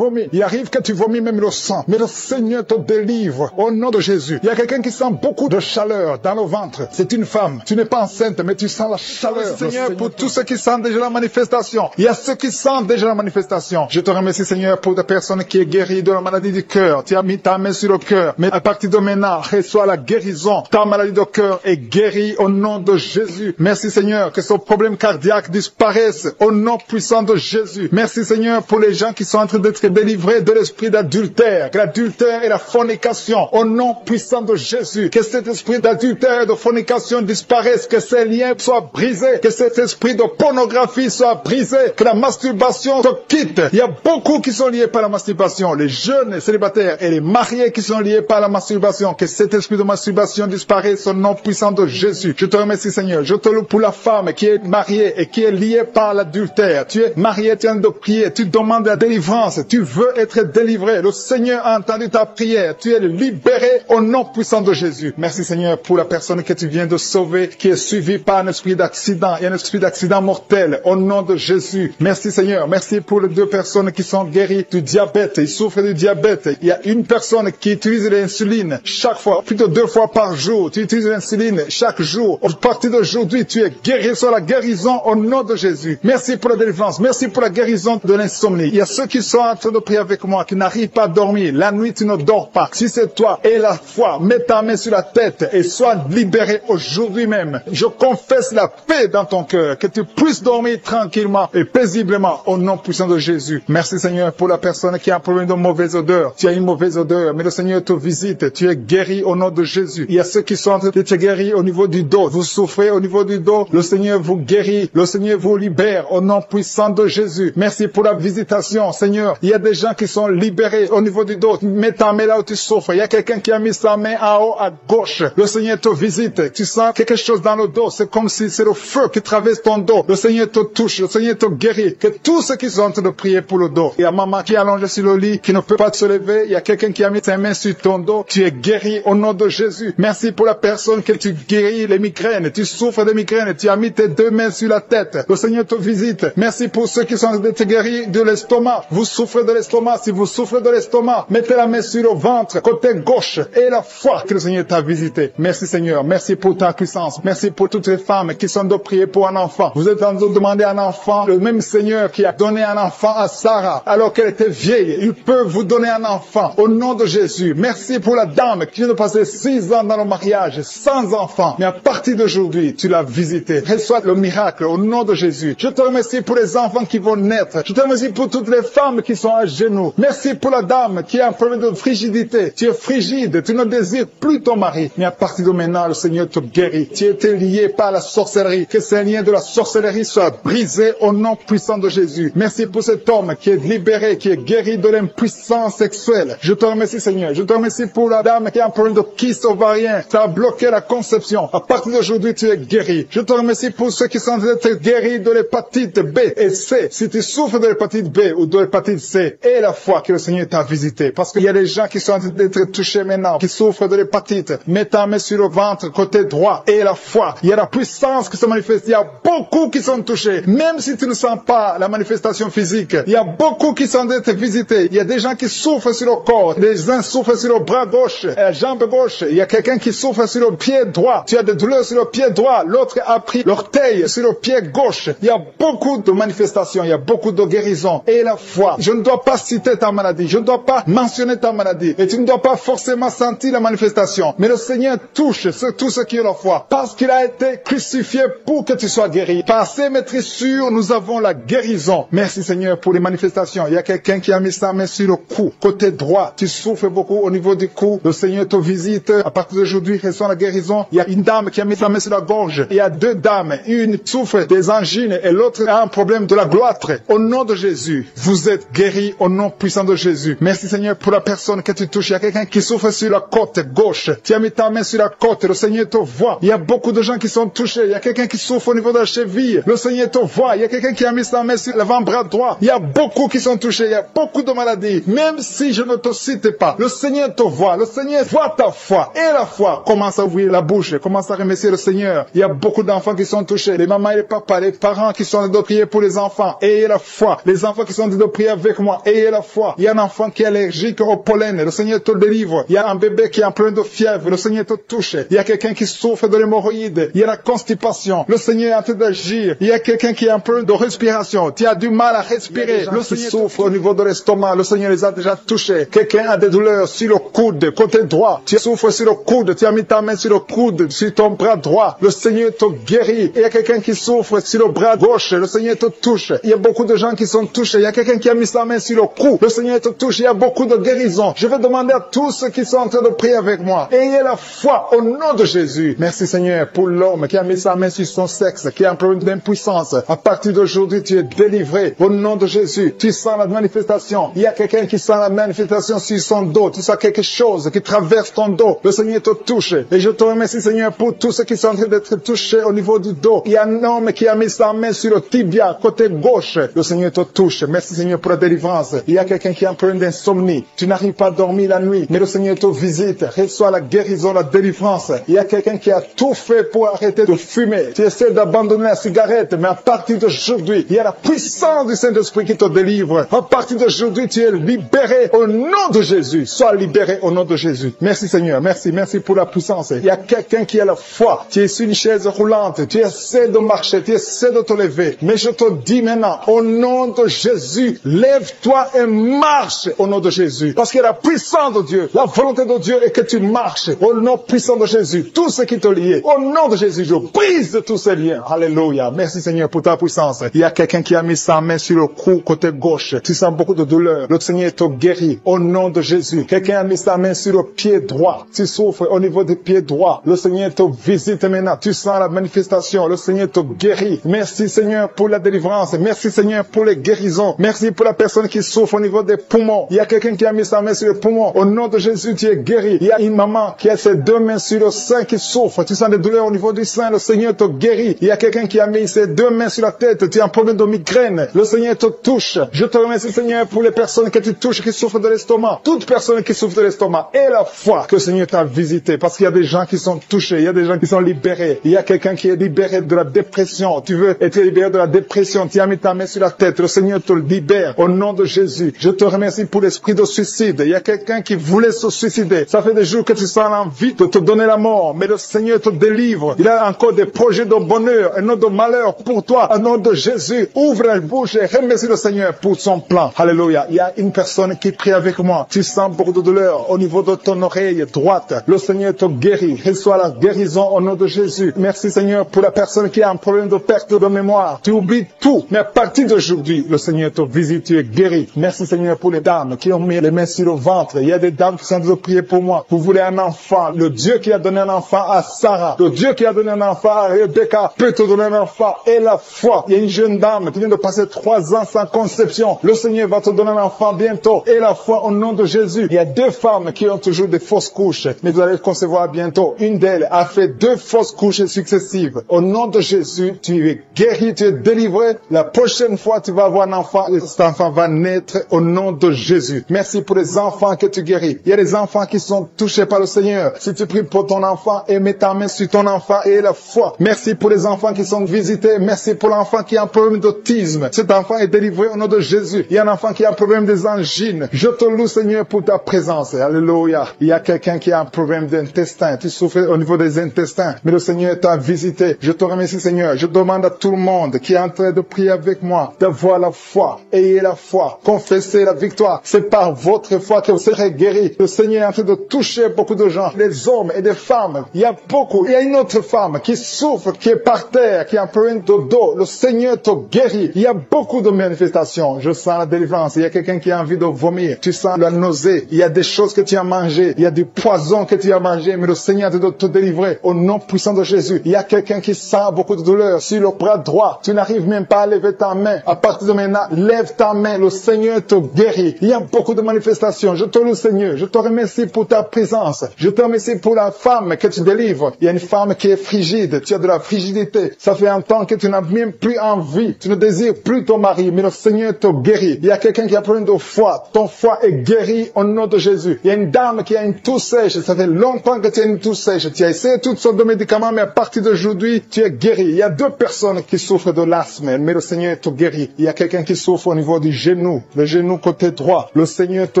Il arrive que tu vomis même le sang, mais le Seigneur te délivre, au nom de Jésus. Il y a quelqu'un qui sent beaucoup de chaleur dans le ventre, c'est une femme, tu n'es pas enceinte, mais tu sens la chaleur. Seigneur, pour tous ceux qui sentent déjà la manifestation, il y a ceux qui sentent déjà la manifestation. Je te remercie Seigneur pour des personnes qui est guéries de la maladie du cœur. Tu as mis ta main sur le cœur, mais à partir de maintenant, reçois la guérison. Ta maladie de cœur est guérie au nom de Jésus. Merci Seigneur, que ce problème cardiaque disparaisse au nom puissant de Jésus. Merci Seigneur pour les gens qui sont en train d'être délivrés de l'esprit d'adultère, que l'adultère et la fornication, au nom puissant de Jésus, que cet esprit d'adultère et de fornication disparaisse, que ces liens soient brisés, que cet esprit de pornographie soit brisé, que la masturbation te quitte. Il y a beaucoup qui sont liés par la masturbation, les jeunes célibataires et les mariés qui sont liés par la masturbation, que cet esprit de masturbation disparaisse au nom puissant de Jésus. Je te remercie Seigneur, je te loue pour la femme qui est mariée et qui est liée par l'adultère. Tu es marié, tu es en train de prier, tu demandes la délivrance, tu veux être délivré. Le Seigneur a entendu ta prière, tu es libéré au nom puissant de Jésus. Merci Seigneur pour la personne que tu viens de sauver, qui est suivie par un esprit d'accident et un esprit d'accident mortel au nom de Jésus. Merci Seigneur, merci pour les 2 personnes qui sont guéries du diabète, ils souffrent du diabète. Il y a une personne qui utilise l'insuline chaque fois, plus de 2 fois par jour, tu utilises l'insuline chaque jour. À partir d'aujourd'hui, tu es guéri sur la guérison au nom de Jésus. Merci pour la délivrance, merci pour la guérison de l'insomnie. Il y a ceux qui sont en train de prier avec moi, qui n'arrivent pas à dormir. La nuit, tu ne dors pas. Si c'est toi et la foi, mets ta main sur la tête et sois libéré aujourd'hui même. Je confesse la paix dans ton cœur, que tu puisses dormir tranquillement et paisiblement au nom puissant de Jésus. Merci Seigneur pour la personne qui a un problème de mauvaise odeur. Tu as une mauvaise odeur, mais le Seigneur te visite. Tu es guéri au nom de Jésus. Il y a ceux qui sont en train d'être guéris au niveau du dos. Vous souffrez au niveau du dos. Le Seigneur vous guérit. Le Seigneur vous libère au nom puissant de Jésus. Merci pour la visitation, Seigneur. Il y a des gens qui sont libérés au niveau du dos. Mets ta main là où tu souffres. Il y a quelqu'un qui a mis sa main en haut à gauche. Le Seigneur te visite. Tu sens quelque chose dans le dos. C'est comme si c'est le feu qui traverse ton dos. Le Seigneur te touche. Le Seigneur te guérit. Que tous ceux qui sont en train de prier pour le dos. Il y a maman qui est allongée sur le lit, qui ne peut pas se lever. Il y a quelqu'un qui a mis sa main sur ton dos. Tu es guéri au nom de Jésus. Merci pour la personne que tu guéris les migraines. Tu souffres de migraines. Tu as mis tes 2 mains sur la tête. Le Seigneur te visite. Merci pour ceux qui sont en train de te guérir de l'estomac. Vous souffrez de l'estomac. Si vous souffrez de l'estomac, mettez la main sur le ventre, côté gauche, et la foi que le Seigneur t'a visité. Merci Seigneur. Merci pour ta puissance. Merci pour toutes les femmes qui sont de prier pour un enfant. Vous êtes en train de demander un enfant. Le même Seigneur qui a donné un enfant à Sarah alors qu'elle était vieille, il peut vous donner un enfant au nom de Jésus. Merci pour la dame qui vient de passer 6 ans dans le mariage sans enfant. Mais à partir d'aujourd'hui, tu l'as visité. Reçois le miracle au nom de Jésus. Je te remercie pour les enfants qui vont naître. Je te remercie pour toutes les femmes qui sont à genoux. Merci pour la dame qui a un problème de frigidité. Tu es frigide, tu ne désires plus ton mari. Mais à partir de maintenant, le Seigneur te guérit. Tu étais lié par la sorcellerie. Que ces liens de la sorcellerie soient brisés au nom puissant de Jésus. Merci pour cet homme qui est libéré, qui est guéri de l'impuissance sexuelle. Je te remercie Seigneur. Je te remercie pour la dame qui a un problème de kyste ovarien. Ça a bloqué la conception. À partir d'aujourd'hui, tu es guéri. Je te remercie pour ceux qui sont guéris de l'hépatite B et C. Si tu souffres de l'hépatite B ou de l'hépatite C, et la foi que le Seigneur t'a visité. Parce qu'il y a des gens qui sont en train d'être touchés maintenant, qui souffrent de l'hépatite. Mets ta main sur le ventre, côté droit. droit. Et la foi, il y a la puissance qui se manifeste. Il y a beaucoup qui sont touchés. Même si tu ne sens pas la manifestation physique, il y a beaucoup qui sont d'être visités. Il y a des gens qui souffrent sur le corps. Les uns souffrent sur le bras gauche, la jambe gauche. Il y a quelqu'un qui souffre sur le pied droit. Tu as des douleurs sur le pied droit. L'autre a pris l'orteil sur le pied gauche. Il y a beaucoup de manifestations. Il y a beaucoup de guérisons. Et la foi, je ne dois pas citer ta maladie. Je ne dois pas mentionner ta maladie. Et tu ne dois pas forcément sentir la manifestation. Mais le Seigneur touche tous ceux qui ont la foi. Parce qu'il a été crucifié pour que tu sois guéri. Par ses maîtrissures, nous avons la guérison. Merci Seigneur pour les manifestations. Il y a quelqu'un qui a mis sa main sur le cou. Côté droit, tu souffres beaucoup au niveau du cou. Le Seigneur te visite. À partir d'aujourd'hui, reçois la guérison. Il y a une dame qui a mis sa main sur la gorge. Il y a deux dames. Une souffre des angines et l'autre a un problème de la gloître. Au nom de Jésus, vous êtes guéris au nom puissant de Jésus. Merci Seigneur pour la personne que tu touches. Il y a quelqu'un qui souffre sur la côte gauche. Tu as mis ta main sur la côte. Le Seigneur te voit. Il y a beaucoup de gens qui sont touchés. Il y a quelqu'un qui souffre au niveau de la cheville. Le Seigneur te voit. Il y a quelqu'un qui a mis sa main sur l'avant-bras droit. Il y a beaucoup qui sont touchés. Il y a beaucoup de maladies. Même si je ne te cite pas, le Seigneur te voit. Le Seigneur voit ta foi. Et la foi commence à ouvrir la bouche. Commence à remercier le Seigneur. Il y a beaucoup d'enfants qui sont touchés. Les mamans et les papas, les parents qui sont en train de prier pour les enfants. Ayez la foi. Les enfants qui sont en train de prier avec moi. Ayez la foi. Il y a un enfant qui est allergique au pollen. Le Seigneur te délivre. Il y a un bébé qui est en plein de fièvre. Le Seigneur te touche. Il y a quelqu'un qui souffre de l'hémorroïde. Il y a la constipation. Le Seigneur est en train d'agir. Il y a quelqu'un qui est en plein de respiration. Tu as du mal à respirer. Le Seigneur souffre au niveau de l'estomac. Le Seigneur les a déjà touchés. Quelqu'un a des douleurs sur le coude, côté droit. Tu souffres sur le coude. Tu as mis ta main sur le coude, sur ton bras droit. Le Seigneur te guérit. Il y a quelqu'un qui souffre sur le bras gauche. Le Seigneur te touche. Il y a beaucoup de gens qui sont touchés. Il y a quelqu'un qui a mis sa main sur le cou. Le Seigneur te touche. Il y a beaucoup de guérisons. Je vais demander à tous ceux qui sont en train de prier avec moi. Ayez la foi au nom de Jésus. Merci Seigneur pour l'homme qui a mis sa main sur son sexe, qui a un problème d'impuissance. À partir d'aujourd'hui, tu es délivré au nom de Jésus. Tu sens la manifestation. Il y a quelqu'un qui sent la manifestation sur son dos. Tu sens quelque chose qui traverse ton dos. Le Seigneur te touche. Et je te remercie Seigneur pour tous ceux qui sont en train d'être touchés au niveau du dos. Il y a un homme qui a mis sa main sur le tibia, côté gauche. Le Seigneur te touche. Merci Seigneur pour la délivrance. Il y a quelqu'un qui a un problème d'insomnie. Tu n'arrives pas à dormir la nuit, mais le Seigneur te visite. Reçois la guérison, la délivrance. Il y a quelqu'un qui a tout fait pour arrêter de fumer. Tu essaies d'abandonner la cigarette, mais à partir d'aujourd'hui, il y a la puissance du Saint-Esprit qui te délivre. À partir d'aujourd'hui, tu es libéré au nom de Jésus. Sois libéré au nom de Jésus. Merci Seigneur. Merci pour la puissance. Il y a quelqu'un qui a la foi. Tu es sur une chaise roulante. Tu essaies de marcher. Tu essaies de te lever. Mais je te dis maintenant, au nom de Jésus, lève-toi et marche au nom de Jésus. Parce qu'il y a la puissance de Dieu. La volonté de Dieu est que tu marches au nom puissant de Jésus. Tout ce qui te lie, au nom de Jésus, je brise tous ces liens. Alléluia. Merci Seigneur pour ta puissance. Il y a quelqu'un qui a mis sa main sur le cou côté gauche. Tu sens beaucoup de douleur. Le Seigneur te guérit au nom de Jésus. Quelqu'un a mis sa main sur le pied droit. Tu souffres au niveau du pied droit. Le Seigneur te visite maintenant. Tu sens la manifestation. Le Seigneur te guérit. Merci Seigneur pour la délivrance. Merci Seigneur pour les guérisons. Merci pour la personne qui souffre au niveau des poumons. Il y a quelqu'un qui a mis sa main sur les poumons. Au nom de Jésus, tu es guéri. Il y a une maman qui a ses deux mains sur le sein qui souffre. Tu sens des douleurs au niveau du sein. Le Seigneur te guérit. Il y a quelqu'un qui a mis ses deux mains sur la tête. Tu as un problème de migraine. Le Seigneur te touche. Je te remercie Seigneur pour les personnes que tu touches qui souffrent de l'estomac. Toute personne qui souffre de l'estomac. Et la foi que le Seigneur t'a visité. Parce qu'il y a des gens qui sont touchés. Il y a des gens qui sont libérés. Il y a quelqu'un qui est libéré de la dépression. Tu veux être libéré de la dépression. Tu as mis ta main sur la tête. Le Seigneur te libère. Au nom de Jésus. Je te remercie pour l'esprit de suicide. Il y a quelqu'un qui voulait se suicider. Ça fait des jours que tu sens l'envie de te donner la mort. Mais le Seigneur te délivre. Il a encore des projets de bonheur et non de malheur pour toi. Au nom de Jésus. Ouvre la bouche et remercie le Seigneur pour son plan. Alléluia. Il y a une personne qui prie avec moi. Tu sens beaucoup de douleur au niveau de ton oreille droite. Le Seigneur te guérit. Reçois la guérison au nom de Jésus. Merci Seigneur pour la personne qui a un problème de perte de mémoire. Tu oublies tout. Mais à partir d'aujourd'hui, le Seigneur te visite. Tu es guéri. Merci Seigneur pour les dames qui ont mis les mains sur le ventre. Il y a des dames qui sont en train de prier pour moi. Vous voulez un enfant. Le Dieu qui a donné un enfant à Sarah. Le Dieu qui a donné un enfant à Rebecca peut te donner un enfant. Et la foi. Il y a une jeune dame qui vient de passer 3 ans sans conception. Le Seigneur va te donner un enfant bientôt. Et la foi au nom de Jésus. Il y a 2 femmes qui ont toujours des fausses couches. Mais vous allez concevoir bientôt. Une d'elles a fait 2 fausses couches successives. Au nom de Jésus, tu es guéri, tu es délivré. La prochaine fois, tu vas avoir un enfant. Et cet enfant va naître au nom de Jésus. Merci pour les enfants que tu guéris. Il y a des enfants qui sont touchés par le Seigneur. Si tu pries pour ton enfant, aimé mets ta main sur ton enfant et la foi. Merci pour les enfants qui sont visités. Merci pour l'enfant qui a un problème d'autisme. Cet enfant est délivré au nom de Jésus. Il y a un enfant qui a un problème des angines. Je te loue, Seigneur, pour ta présence. Alléluia. Il y a quelqu'un qui a un problème d'intestin. Tu souffres au niveau des intestins. Mais le Seigneur t'a visité. Je te remercie, Seigneur. Je demande à tout le monde qui est en train de prier avec moi d'avoir la foi. Ayez la foi. Confessez la victoire. C'est par votre foi que vous serez guéris. Le Seigneur est en train de toucher beaucoup de gens. Des hommes et des femmes. Il y a beaucoup. Il y a une autre femme qui souffre, qui est par terre, qui a un problème de dos. Le Seigneur te guérit. Il y a beaucoup de manifestations. Je sens la délivrance. Il y a quelqu'un qui a envie de vomir. Tu sens la nausée. Il y a des choses que tu as mangées. Il y a du poison que tu as mangé. Mais le Seigneur doit te délivrer au nom puissant de Jésus. Il y a quelqu'un qui sent beaucoup de douleur sur le bras droit. Tu n'arrives même pas à lever ta main. À partir de maintenant, lève ta main. Le Seigneur te guérit. Il y a beaucoup de manifestations. Je te loue, Seigneur. Je te remercie pour ta présence. Je te remercie pour la femme que tu délivres. Il y a une femme qui est frigide. Tu as de la frigidité. Ça fait un temps que tu n'as même plus envie. Tu ne désires plus ton mari. Mais le Seigneur te guérit. Il y a quelqu'un qui a problème de foie. Ton foie est guéri au nom de Jésus. Il y a une dame qui a une toux sèche. Ça fait longtemps que tu as une toux sèche. Tu as essayé toutes sortes de médicaments, mais à partir d'aujourd'hui, tu es guéri. Il y a 2 personnes qui souffrent de l'asthme, mais le Seigneur te guérit. Il y a quelqu'un qui souffre au niveau du genou, le genou côté droit. Le Seigneur te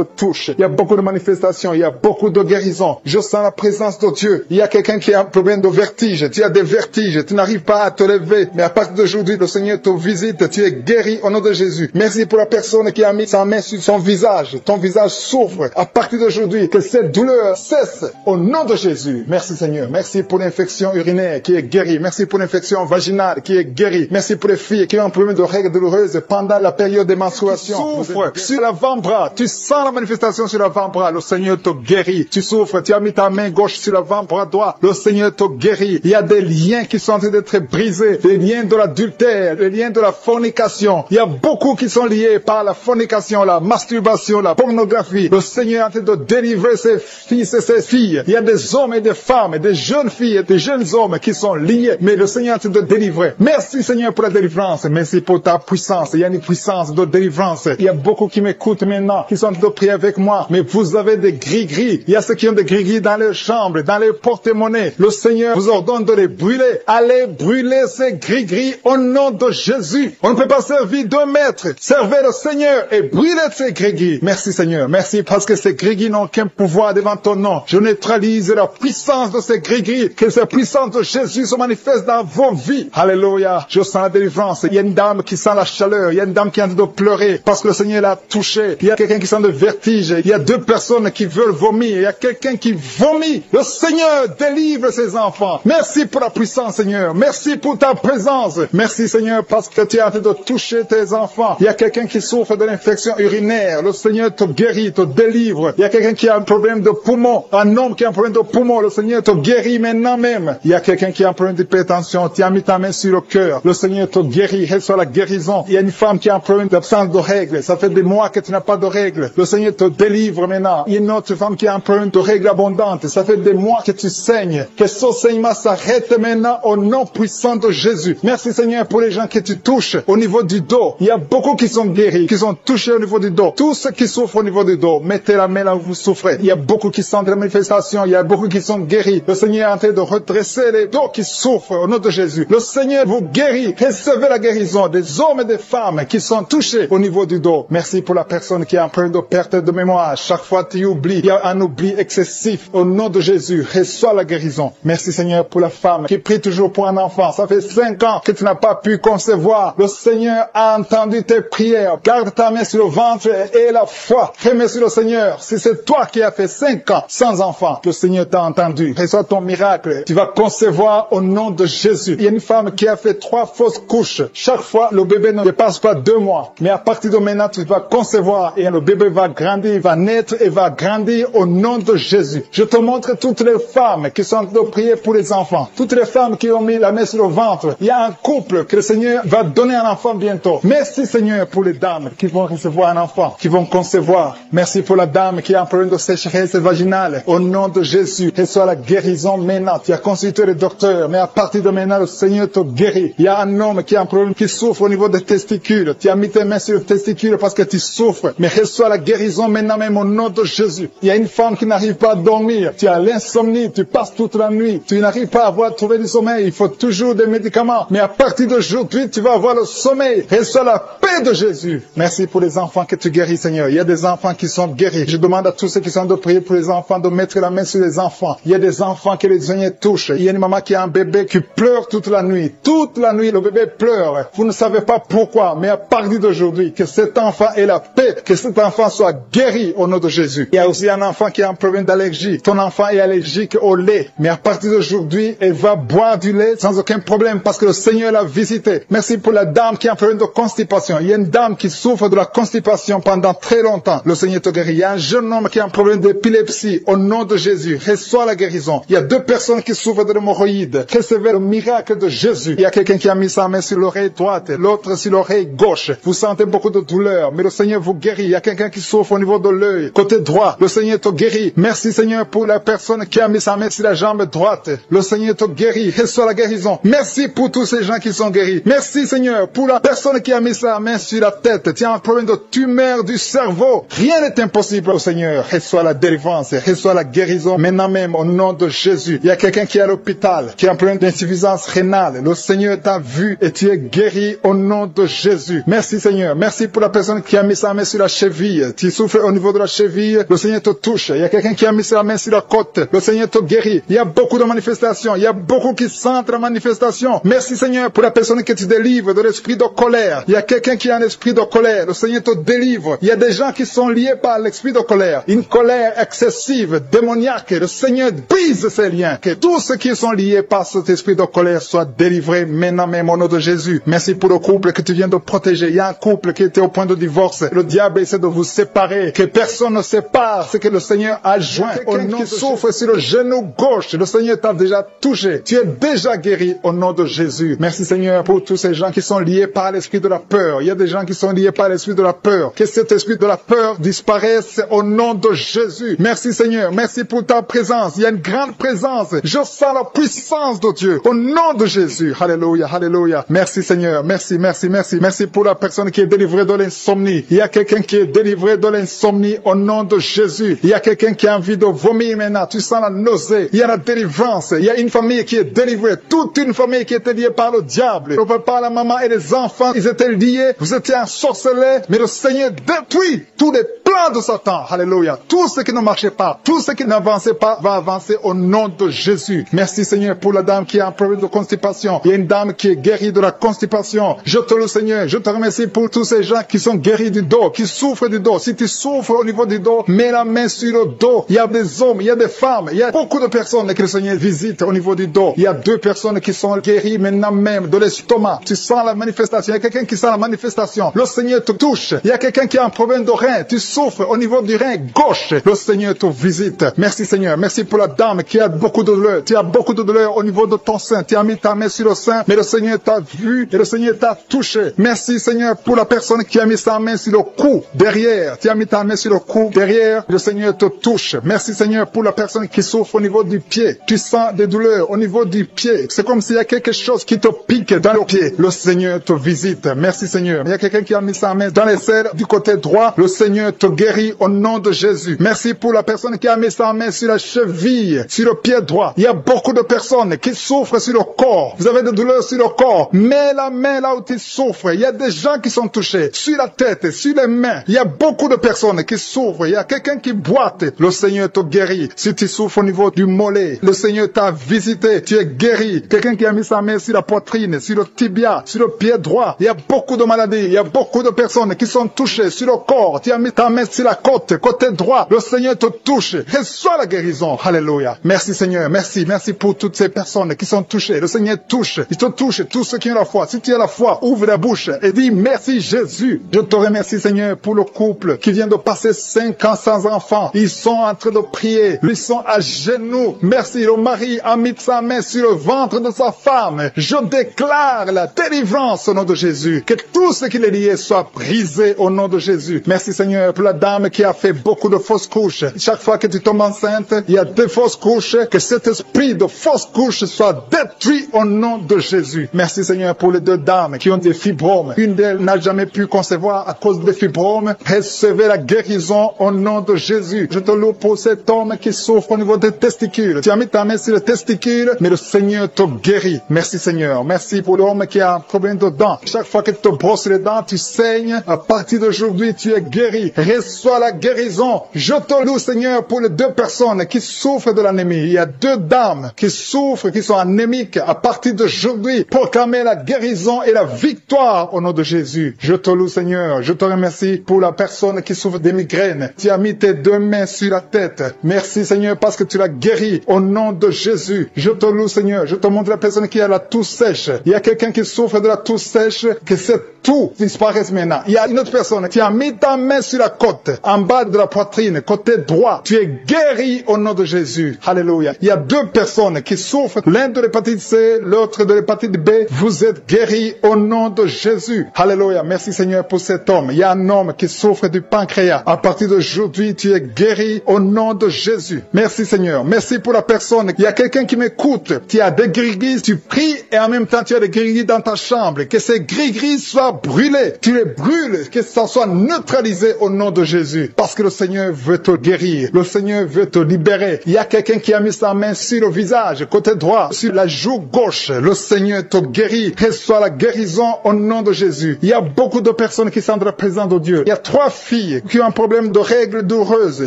touche. Il y a beaucoup de manifestations. Il y a beaucoup de guérisons. Je sens la présence de Dieu. Il y a quelqu'un qui a un problème de vertige. Tu as des vertiges. Tu n'arrives pas à te lever, mais à partir d'aujourd'hui, le Seigneur te visite. Tu es guéri au nom de Jésus. Merci pour la personne qui a mis sa main sur son visage. Ton visage souffre. À partir d'aujourd'hui, que cette douleur cesse au nom de Jésus. Merci Seigneur. Merci pour l'infection urinaire qui est guérie. Merci pour l'infection vaginale qui est guérie. Merci pour les filles qui ont un problème de règles douloureuses pendant la période des menstruations. Tu souffres sur l'avant-bras. Tu sens la manifestation sur l'avant-bras. Le Seigneur te guérit. Tu souffres. Tu as mis ta main gauche sur l'avant-bras droit. Le Seigneur te guérit. Il y a des liens qui sont en train d'être brisés. Des liens de l'adultère. Des liens de la fornication. Il y a beaucoup qui sont liés par la fornication, la masturbation, la pornographie. Le Seigneur est en train de délivrer ses fils et ses filles. Il y a des hommes et des femmes, des jeunes filles et des jeunes hommes qui sont liés. Mais le Seigneur est en train de délivrer. Merci Seigneur pour la délivrance. Merci pour ta puissance. Il y a une puissance de délivrance. Il y a beaucoup qui m'écoutent maintenant, qui sont en train de prier avec moi. Mais vous avez des gris-gris. Il y a ceux qui ont des gris-gris dans leurs chambres, dans les porte-monnaies. Le Seigneur vous ordonne de les brûler. Allez brûler ces gris-gris au nom de Jésus. On ne peut pas servir 2 maîtres. Servez le Seigneur et brûlez ces gris-gris. Merci Seigneur. Merci parce que ces gris-gris n'ont aucun pouvoir devant ton nom. Je neutralise la puissance de ces gris-gris. Que cette puissance de Jésus se manifeste dans vos vies. Alléluia. Je sens la délivrance. Il y a une dame qui sent la chaleur. Il y a une dame qui est en train de pleurer parce que le Seigneur l'a touché. Il y a quelqu'un qui sent le vertige. Il y a 2 personnes qui veulent vomir. Il y a quelqu'un qui vomit. Le Seigneur délivre ses enfants. Merci pour la puissance, Seigneur. Merci pour ta présence. Merci, Seigneur, parce que tu es en train de toucher tes enfants. Il y a quelqu'un qui souffre de l'infection urinaire. Le Seigneur te guérit, te délivre. Il y a quelqu'un qui a un problème de poumon. Un homme qui a un problème de poumon. Le Seigneur te guérit maintenant même. Il y a quelqu'un qui a un problème d'hypertension. Tu as mis ta main sur le cœur. Le Seigneur te guérit. Reçois la guérison. Il y a une femme qui a un problème d'absence de règles. Ça fait des mois que tu n'as pas de règles. Le Seigneur te délivre maintenant. Il y a une autre femme qui a un problème de règles abondantes. Ça fait des mois que tu saignes. Que ce saignement s'arrête maintenant au nom puissant de Jésus. Merci Seigneur pour les gens que tu touches au niveau du dos. Il y a beaucoup qui sont guéris, qui sont touchés au niveau du dos. Tous ceux qui souffrent au niveau du dos, mettez la main là où vous souffrez. Il y a beaucoup qui sentent la manifestation. Il y a beaucoup qui sont guéris. Le Seigneur est en train de redresser les dos qui souffrent au nom de Jésus. Le Seigneur vous guérit. Recevez la guérison des hommes et des femmes qui sont touchés au niveau du dos. Merci pour la personne qui a un problème de perte de mémoire. Chaque fois tu oublies. Il y a un oubli excessif. Au nom de Jésus, reçois la guérison. Merci Seigneur pour la femme qui prie toujours pour un enfant. Ça fait 5 ans que tu n'as pas pu concevoir. Le Seigneur a entendu tes prières. Garde ta main sur le ventre et la foi. Remercie le Seigneur. Si c'est toi qui as fait 5 ans sans enfant, le Seigneur t'a entendu. Reçois ton miracle. Tu vas concevoir au nom de Jésus. Il y a une femme qui a fait 3 fausses couches. Chaque fois, le bébé ne dépasse pas 2 mois. Mais à partir de maintenant, tu vas concevoir et le bébé va grandir, il va naître et va grandir au nom de Jésus. Je te montre toutes les femmes qui sont en train de prier pour les enfants. Toutes les femmes qui ont mis la main sur le ventre. Il y a un couple que le Seigneur va donner un enfant bientôt. Merci Seigneur pour les dames qui vont recevoir un enfant, qui vont concevoir. Merci pour la dame qui a un problème de sécheresse vaginale. Au nom de Jésus, reçois la guérison maintenant. Tu as consulté le docteur, mais à partir de maintenant, le Seigneur te guérit. Il y a un homme qui a un problème, qui souffre au niveau des testicules. Tu as mis tes mains sur le testicule parce que tu souffres. Mais reçois la guérison maintenant même au nom de Jésus. Il y a une femme qui n'arrive pas à dormir. Tu as l'insomnie, tu passes passes toute la nuit, tu n'arrives pas à avoir trouvé du sommeil, il faut toujours des médicaments. Mais à partir d'aujourd'hui, tu vas avoir le sommeil. Reçois la paix de Jésus. Merci pour les enfants que tu guéris, Seigneur. Il y a des enfants qui sont guéris. Je demande à tous ceux qui sont de prier pour les enfants, de mettre la main sur les enfants. Il y a des enfants que le Seigneur touche. Il y a une maman qui a un bébé qui pleure toute la nuit. Toute la nuit, le bébé pleure. Vous ne savez pas pourquoi, mais à partir d'aujourd'hui, que cet enfant ait la paix, que cet enfant soit guéri au nom de Jésus. Il y a aussi un enfant qui a un problème d'allergie. Ton enfant est allergique au lait, mais à partir d'aujourd'hui, elle va boire du lait sans aucun problème parce que le Seigneur l'a visité. Merci pour la dame qui a un problème de constipation. Il y a une dame qui souffre de la constipation pendant très longtemps. Le Seigneur te guérit. Il y a un jeune homme qui a un problème d'épilepsie. Au nom de Jésus, reçois la guérison. Il y a 2 personnes qui souffrent de l'hémorroïde. Recevez le miracle de Jésus. Il y a quelqu'un qui a mis sa main sur l'oreille droite, l'autre sur l'oreille gauche. Vous sentez beaucoup de douleur, mais le Seigneur vous guérit. Il y a quelqu'un qui souffre au niveau de l'œil, côté droit. Le Seigneur te guérit. Merci Seigneur pour la personne qui a mis sa main sur la jambe droite. Le Seigneur te guérit. Reçois la guérison. Merci pour tous ces gens qui sont guéris. Merci Seigneur pour la personne qui a mis sa main sur la tête. Tu as un problème de tumeur du cerveau. Rien n'est impossible au Seigneur. Reçois la délivrance. Reçois la guérison maintenant même au nom de Jésus. Il y a quelqu'un qui est à l'hôpital, qui a un problème d'insuffisance rénale. Le Seigneur t'a vu et tu es guéri au nom de Jésus. Merci Seigneur. Merci pour la personne qui a mis sa main sur la cheville. Tu souffres au niveau de la cheville. Le Seigneur te touche. Il y a quelqu'un qui a mis sa main sur la côte. Le Seigneur te guérit. Il y a beaucoup de manifestations. Il y a beaucoup qui sentent la manifestation. Merci Seigneur pour la personne que tu délivres de l'esprit de colère. Il y a quelqu'un qui a un esprit de colère. Le Seigneur te délivre. Il y a des gens qui sont liés par l'esprit de colère. Une colère excessive, démoniaque. Le Seigneur brise ces liens. Que tous ceux qui sont liés par cet esprit de colère soient délivrés maintenant même au nom de Jésus. Merci pour le couple que tu viens de protéger. Il y a un couple qui était au point de divorce. Le diable essaie de vous séparer. Que personne ne sépare ce que le Seigneur a joint. Au nom qui souffre sur le genou gauche. Le Seigneur t'a déjà touché. Tu es déjà guéri au nom de Jésus. Merci Seigneur pour tous ces gens qui sont liés par l'esprit de la peur. Il y a des gens qui sont liés par l'esprit de la peur. Que cet esprit de la peur disparaisse au nom de Jésus. Merci Seigneur. Merci pour ta présence. Il y a une grande présence. Je sens la puissance de Dieu au nom de Jésus. Alléluia, alléluia. Merci Seigneur. Merci, merci, merci. Merci pour la personne qui est délivrée de l'insomnie. Il y a quelqu'un qui est délivré de l'insomnie au nom de Jésus. Il y a quelqu'un qui a envie de vomir maintenant. Tu sens la nausée. Il y a la délivrance. Il y a une famille qui est délivrée. Toute une famille qui était liée par le diable. Le papa, la maman et les enfants, ils étaient liés. Vous étiez ensorcelés. Mais le Seigneur détruit tous les plans de Satan. Alléluia. Tout ce qui ne marchait pas, tout ce qui n'avançait pas va avancer au nom de Jésus. Merci Seigneur pour la dame qui a un problème de constipation. Il y a une dame qui est guérie de la constipation. Je te loue Seigneur. Je te remercie pour tous ces gens qui sont guéris du dos, qui souffrent du dos. Si tu souffres au niveau du dos, mets la main sur le dos. Il y a des hommes, il y a des femmes, il y a beaucoup de personnes que le Seigneur visite au niveau du dos. Il y a 2 personnes qui sont guéries maintenant même de l'estomac. Tu sens la manifestation. Il y a quelqu'un qui sent la manifestation. Le Seigneur te touche. Il y a quelqu'un qui a un problème de rein. Tu souffres au niveau du rein gauche. Le Seigneur te visite. Merci Seigneur. Merci pour la dame qui a beaucoup de douleur. Tu as beaucoup de douleur au niveau de ton sein. Tu as mis ta main sur le sein, mais le Seigneur t'a vu et le Seigneur t'a touché. Merci Seigneur pour la personne qui a mis sa main sur le cou derrière. Tu as mis ta main sur le cou derrière. Le Seigneur te touche. Merci Seigneur pour la personne qui souffre au niveau du pied. Tu sens des douleurs au niveau du pied. C'est comme s'il y a quelque chose qui te pique dans le pied. Le Seigneur te visite. Merci Seigneur. Il y a quelqu'un qui a mis sa main dans les selles du côté droit. Le Seigneur te guérit au nom de Jésus. Merci pour la personne qui a mis sa main sur la cheville, sur le pied droit. Il y a beaucoup de personnes qui souffrent sur le corps. Vous avez des douleurs sur le corps. Mets la main là où tu souffres. Il y a des gens qui sont touchés. Sur la tête, sur les mains. Il y a beaucoup de personnes qui souffrent. Il y a quelqu'un qui boite. Le Seigneur te guérit. Si tu souffres au niveau du mollet, le Seigneur t'a visité. Tu es guéri. Quelqu'un qui a mis sa main sur la poitrine, sur le tibia, sur le pied droit. Il y a beaucoup de maladies. Il y a beaucoup de personnes qui sont touchées sur le corps. Tu as mis ta main sur la côte, côté droit. Le Seigneur te touche. Reçois la guérison. Alléluia. Merci Seigneur. Merci. Merci pour toutes ces personnes qui sont touchées. Le Seigneur touche. Il te touche. Tous ceux qui ont la foi. Si tu as la foi, ouvre la bouche et dis merci Jésus. Je te remercie Seigneur pour le couple qui vient de passer 5 ans sans enfant. Ils sont en train de prier. Ils sont à genoux. Merci. Le mari a mis sa main sur le ventre de sa femme. Je déclare la délivrance au nom de Jésus. Que tout ce qui est lié soit brisé au nom de Jésus. Merci Seigneur pour la la dame qui a fait beaucoup de fausses couches. Chaque fois que tu tombes enceinte, il y a des fausses couches. Que cet esprit de fausses couches soit détruit au nom de Jésus. Merci Seigneur pour les deux dames qui ont des fibromes. Une d'elles n'a jamais pu concevoir à cause des fibromes. Recevez la guérison au nom de Jésus. Je te loue pour cet homme qui souffre au niveau des testicules. Tu as mis ta main sur le testicule, mais le Seigneur te guérit. Merci Seigneur. Merci pour l'homme qui a un problème de dents. Chaque fois que tu te brosses les dents, tu saignes. À partir d'aujourd'hui, tu es guéri. Reçois la guérison. Je te loue Seigneur pour les deux personnes qui souffrent de l'anémie. Il y a deux dames qui souffrent, qui sont anémiques. À partir d'aujourd'hui, proclamez la guérison et la victoire au nom de Jésus. Je te loue Seigneur. Je te remercie pour la personne qui souffre des migraines. Tu as mis tes deux mains sur la tête. Merci Seigneur parce que tu l'as guéri au nom de Jésus. Je te loue Seigneur. Je te montre la personne qui a la toux sèche. Il y a quelqu'un qui souffre de la toux sèche, que cette toux disparaisse maintenant. Il y a une autre personne. Tu as mis ta main sur la côte, en bas de la poitrine, côté droit. Tu es guéri au nom de Jésus. Alléluia. Il y a deux personnes qui souffrent, l'un de l'hépatite C, l'autre de l'hépatite B. Vous êtes guéris au nom de Jésus. Alléluia. Merci Seigneur pour cet homme. Il y a un homme qui souffre du pancréas. À partir d'aujourd'hui, tu es guéri au nom de Jésus. Merci Seigneur. Merci pour la personne. Il y a quelqu'un qui m'écoute. Tu as des gris-gris, tu pries et en même temps tu as des gris-gris dans ta chambre. Que ces gris-gris soient brûlés. Tu les brûles. Que ça soit neutralisé au nom de Jésus. Parce que le Seigneur veut te guérir. Le Seigneur veut te libérer. Il y a quelqu'un qui a mis sa main sur le visage, côté droit, sur la joue gauche. Le Seigneur te guérit. Reçois la guérison au nom de Jésus. Il y a beaucoup de personnes qui sont dans la présence de Dieu. Il y a 3 filles qui ont un problème de règles douloureuses.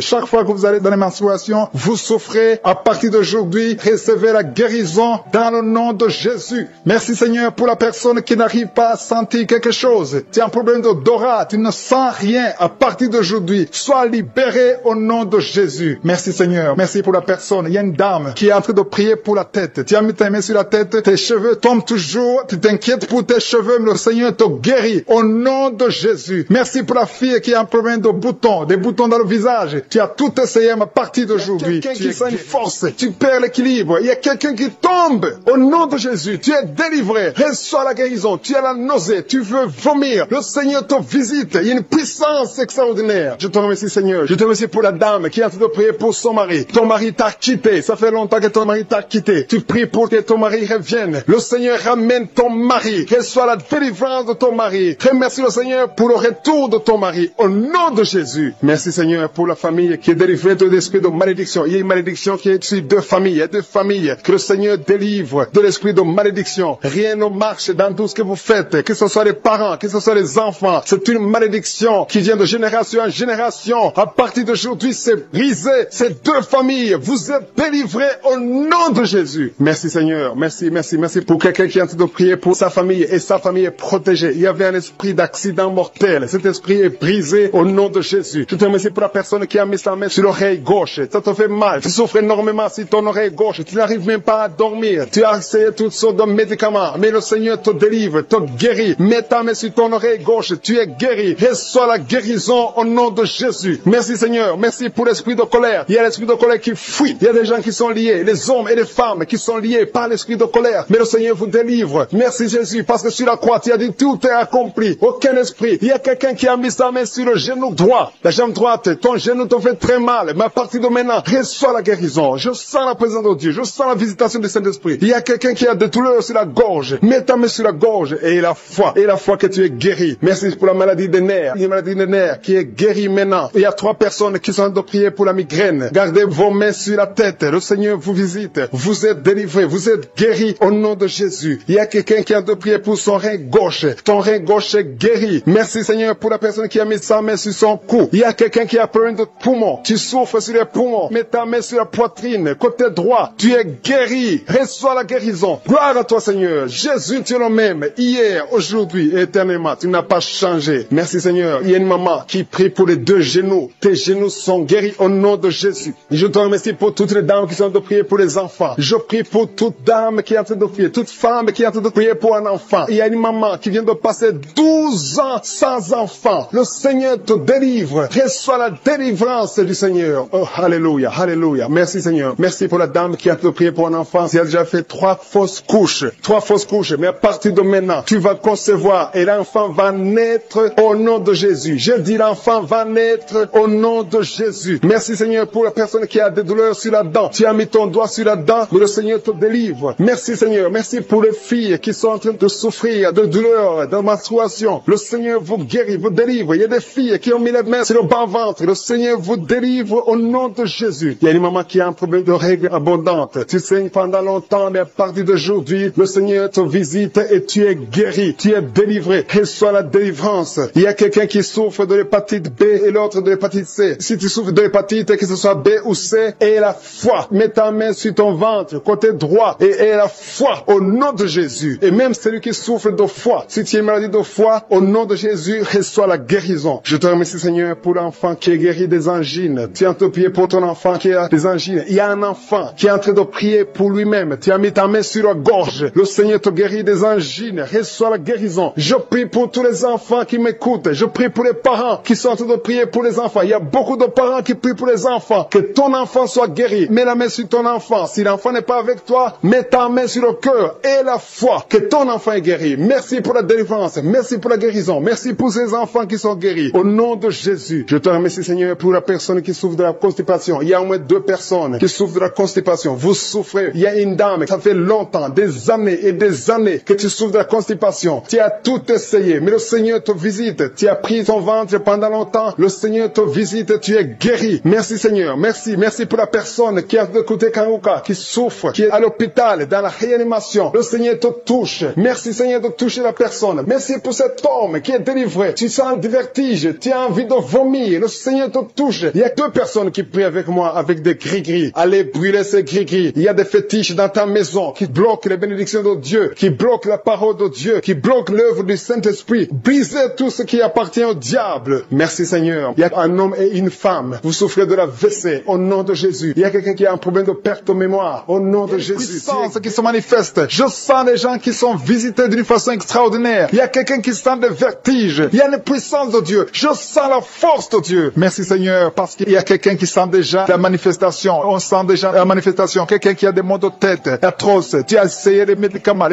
Chaque fois que vous allez dans les menstruations, vous souffrez. À partir d'aujourd'hui, recevez la guérison dans le nom de Jésus. Merci Seigneur pour la personne qui n'arrive pas à sentir quelque chose. Tu as un problème d'odorat, tu ne sens rien. À partir d'aujourd'hui, sois libéré au nom de Jésus. Merci Seigneur. Merci pour la personne. Il y a une dame qui est en train de prier pour la tête. Tu as mis ta main sur la tête, tes cheveux tombent toujours. Tu t'inquiètes pour tes cheveux, mais le Seigneur te guérit au nom de Jésus. Merci pour la fille qui a un problème de boutons, des boutons dans le visage. Tu as tout essayé à partir d'aujourd'hui. Tu qui sent une force, tu perds l'équilibre. Il y a quelqu'un qui tombe au nom de Jésus. Tu es délivré. Reçois la guérison. Tu as la nausée, tu veux vomir. Le Seigneur te visite. Il y a une puissance extraordinaire. Je te remercie Seigneur. Je te remercie pour la dame qui est en train de prier pour son mari. Ton mari t'a quitté. Ça fait longtemps que ton mari t'a quitté. Tu pries pour que ton mari revienne. Le Seigneur ramène ton mari. Reçois la délivrance de ton mari. Remercie le Seigneur pour le retour de ton mari. Au nom de Jésus. Merci Seigneur pour la famille qui est délivrée de l'esprit de malédiction. Il y a une malédiction qui est sur 2 familles. Il y a 2 familles que le Seigneur délivre de l'esprit de malédiction. Rien ne marche dans tout ce que vous faites. Que ce soit les parents, que ce soit les enfants. C'est une malédiction qui vient de génération en génération. À partir d'aujourd'hui, c'est brisé. Ces 2 familles, vous êtes délivrés au nom de Jésus. Merci Seigneur. Merci, merci, merci pour quelqu'un qui est en train de prier pour sa famille et sa famille est protégée. Il y avait un esprit d'accident mortel. Cet esprit est brisé au nom de Jésus. Je te remercie pour la personne qui a mis sa main sur l'oreille gauche. Ça te fait mal. Tu souffres énormément sur ton oreille gauche. Tu n'arrives même pas à dormir. Tu as essayé toutes sortes de médicaments. Mais le Seigneur te délivre, te guérit. Mets ta main sur ton oreille gauche. Tu es guéri. Reçois la guérison au nom de Jésus. Merci Seigneur. Merci pour l'esprit de colère. Il y a l'esprit de colère qui fuit. Il y a des gens qui sont liés. Les hommes et les femmes qui sont liés par l'esprit de colère. Mais le Seigneur vous délivre. Merci Jésus. Parce que sur la croix, tu as dit tout est accompli. Aucun esprit. Il y a quelqu'un qui a mis sa main sur le genou droit. La jambe droite. Ton genou te fait très mal. Mais à partir de maintenant, reçois la guérison. Je sens la présence de Dieu. Je sens la visitation du Saint-Esprit. Il y a quelqu'un qui a des douleurs sur la gorge. Mets ta main sur la gorge et la foi. Et la foi que tu es guéri. Merci pour la maladie des nerfs. Il y a une maladie des nerfs qui est guérie maintenant. Il y a 3 personnes qui sont en train de prier pour la migraine. Gardez vos mains sur la tête. Le Seigneur vous visite. Vous êtes délivrés. Vous êtes guéris au nom de Jésus. Il y a quelqu'un qui est en train de prier pour son rein gauche. Ton rein gauche est guéri. Merci Seigneur pour la personne qui a mis sa main sur son cou. Il y a quelqu'un qui a problème de poumon. Tu souffres sur les poumons. Mets ta main sur la poitrine. Côté droit. Tu es guéri. Reçois la guérison. Gloire à toi Seigneur. Jésus, tu es le même. Hier, aujourd'hui et éternellement. Tu n'as pas changé. Merci Seigneur. Il y a une maman qui prie pour les 2 genoux. Tes genoux sont guéris au nom de Jésus. Je te remercie pour toutes les dames qui sont en train de prier pour les enfants. Je prie pour toute dame qui est en train de prier. Toute femme qui est en train de prier pour un enfant. Il y a une maman qui vient de passer 12 ans sans enfant. Le Seigneur te délivre. Reçois la délivrance du Seigneur. Oh, alléluia, alléluia. Merci Seigneur. Merci pour la dame qui a te prié pour un enfant. Elle a déjà fait 3 fausses couches. 3 fausses couches. Mais à partir de maintenant, tu vas concevoir et l'enfant va naître au nom de Jésus. Je dis l'enfant enfant va naître au nom de Jésus. Merci Seigneur pour la personne qui a des douleurs sur la dent. Tu as mis ton doigt sur la dent, mais le Seigneur te délivre. Merci Seigneur, merci pour les filles qui sont en train de souffrir de douleurs, de menstruation. Le Seigneur vous guérit, vous délivre. Il y a des filles qui ont mis les mains sur le bas-ventre. Le Seigneur vous délivre au nom de Jésus. Il y a une maman qui a un problème de règles abondantes. Tu saignes pendant longtemps, mais à partir d'aujourd'hui, le Seigneur te visite et tu es guéri, tu es délivré. Reçois la délivrance. Il y a quelqu'un qui souffre de l'hépatite B et l'autre de l'hépatite C. Si tu souffres de l'hépatite, que ce soit B ou C, aie la foi. Mets ta main sur ton ventre, côté droit, et aie la foi au nom de Jésus. Et même celui qui souffre de foie, si tu as une maladie de foie, au nom de Jésus, reçois la guérison. Je te remercie Seigneur pour l'enfant qui est guéri des angines. Tu es en train de prier pour ton enfant qui a des angines. Il y a un enfant qui est en train de prier pour lui-même. Tu as mis ta main sur la gorge. Le Seigneur te guérit des angines. Reçois la guérison. Je prie pour tous les enfants qui m'écoutent. Je prie pour les parents qui sont en train de prier pour les enfants. Il y a beaucoup de parents qui prient pour les enfants. Que ton enfant soit guéri. Mets la main sur ton enfant. Si l'enfant n'est pas avec toi, mets ta main sur le cœur et la foi. Que ton enfant est guéri. Merci pour la délivrance. Merci pour la guérison. Merci pour ces enfants qui sont guéris. Au nom de Jésus, je te remercie Seigneur pour la personne qui souffre de la constipation. Il y a au moins 2 personnes qui souffrent de la constipation. Vous souffrez. Il y a une dame, ça fait longtemps, des années et des années que tu souffres de la constipation. Tu as tout essayé, mais le Seigneur te visite. Tu as pris ton ventre pendant longtemps. Le Seigneur te visite. Tu es guéri. Merci Seigneur. Merci. Merci pour la personne qui a écouté Kanguka, qui souffre, qui est à l'hôpital, dans la réanimation. Le Seigneur te touche. Merci Seigneur de toucher la personne. Merci pour cet homme qui est délivré. Tu sens du vertige. Tu as envie de vomir. Le Seigneur te touche. Il y a 2 personnes qui prient avec moi avec des gris-gris. Allez brûler ces gris-gris. Il y a des fétiches dans ta maison qui bloquent les bénédictions de Dieu, qui bloquent la parole de Dieu, qui bloquent l'œuvre du Saint-Esprit. Brisez tout ce qui appartient au diable. Merci Seigneur. Il y a un homme et une femme. Vous souffrez de la WC. Au nom de Jésus. Il y a quelqu'un qui a un problème de perte de mémoire. Au nom de Jésus. Puissance qui se manifeste. Je sens les gens qui sont visités d'une façon extraordinaire. Il y a quelqu'un qui sent des vertiges. Il y a une puissance de Dieu. Je sens la force de Dieu. Merci Seigneur, parce qu'il y a quelqu'un qui sent déjà la manifestation. On sent déjà la manifestation. Quelqu'un qui a des maux de tête atroces. Tu as essayé les médicaments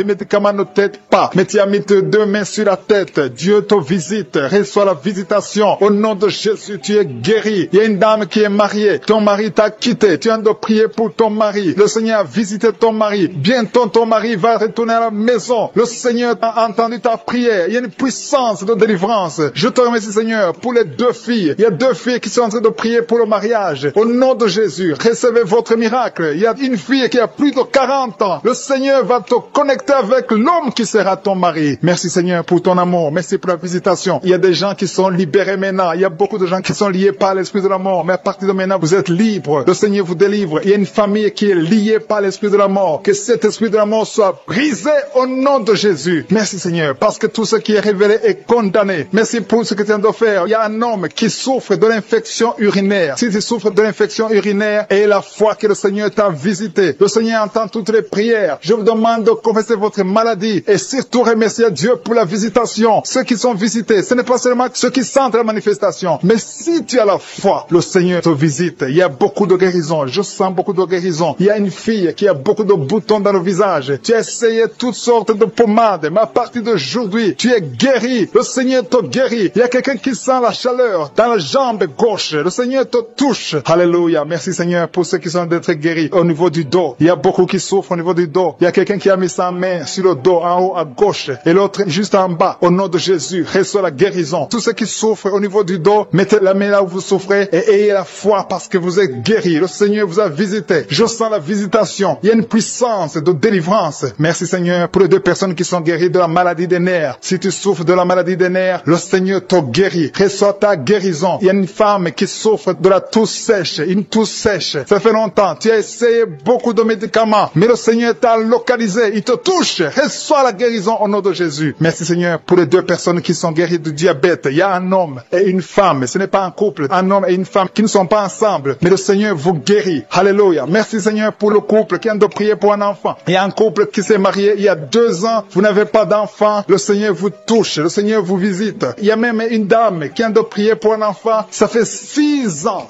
ne t'aident pas. Mais tu as mis tes 2 mains sur la tête. Dieu te visite. Reçois la visitation. Au nom de Jésus, tu es guéri. Il y a une dame qui est mariée. Ton mari t'a quitté. Tu as de prier pour ton mari. Le Seigneur a visité ton mari. Bientôt ton mari va retourner à la maison. Le Seigneur a entendu ta prière. Il y a une puissance de délivrance. Je te remercie Seigneur pour les 2 filles. Il y a 2 filles qui sont en train de prier pour le mariage. Au nom de Jésus, recevez votre miracle. Il y a une fille qui a plus de 40 ans. Le Seigneur va te connecter avec l'homme qui sera ton mari. Merci Seigneur pour ton amour. Merci pour la visitation. Il y a des gens qui sont libérés maintenant. Il y a beaucoup de gens qui sont liés par l'esprit de la mort. Mais à partir de maintenant, vous êtes libres. Le Seigneur vous délivre. Il y a une famille qui est liée par l'esprit de la mort. Que cet esprit de la mort soit brisé au nom de Jésus. Merci Seigneur, parce que tout ce qui est révélé est condamné. Merci pour ce que tu viens de faire. Il y a un homme qui souffre de l'infection urinaire. Si tu souffres de l'infection urinaire, aie la foi que le Seigneur t'a visité. Le Seigneur entend toutes les prières. Je vous demande de confesser votre maladie et surtout remercier Dieu pour la visitation. Ceux qui sont visités, ce n'est pas seulement ceux qui sentent la manifestation, mais si tu as la foi, le Seigneur te visite. Il y a beaucoup de guérison. Je sens beaucoup de guérison. Il y a une fille qui a beaucoup de boutons dans le visage. Tu as essayé toutes sortes de pommades, mais à partir d'aujourd'hui, tu es guéri. Le Seigneur te guérit. Il y a quelqu'un qui sent la chaleur dans la jambe gauche. Le Seigneur te touche. Alléluia. Merci Seigneur pour ceux qui sont d'être guéris au niveau du dos. Il y a beaucoup qui souffrent au niveau du dos. Il y a quelqu'un qui a mis sa main sur le dos en haut à gauche et l'autre juste en bas. Au nom de Jésus, reçois la guérison. Tous ceux qui souffrent au niveau du dos, mettez la main là où vous souffrez et ayez la foi parce que vous êtes guéris. Le Seigneur vous a visité. Je sens la visitation. Il y a une puissance de délivrance. Merci Seigneur pour les 2 personnes qui sont guéries de la maladie des nerfs. Si tu souffres de la maladie des nerfs, le Seigneur te guérit. Reçois ta guérison. Il y a une femme qui souffre de la toux sèche. Une toux sèche. Ça fait longtemps. Tu as essayé beaucoup de médicaments, mais le Seigneur t'a localisé. Il te touche. Reçois la guérison au nom de Jésus. Merci Seigneur pour les 2 personnes qui sont guéries du diabète. Il y a un homme et une femme. Ce n'est pas un couple. Un homme et une femme qui ne sont pas ensemble, mais le Seigneur vous guérit. Alléluia. Merci Seigneur pour le couple qui vient de prier pour un enfant. Il y a un couple qui s'est marié il y a 2 ans. Vous n'avez pas d'enfant. Le Seigneur vous touche. Le Seigneur vous visite. Il y a même une dame qui vient de prier pour un enfant. Ça fait 6 ans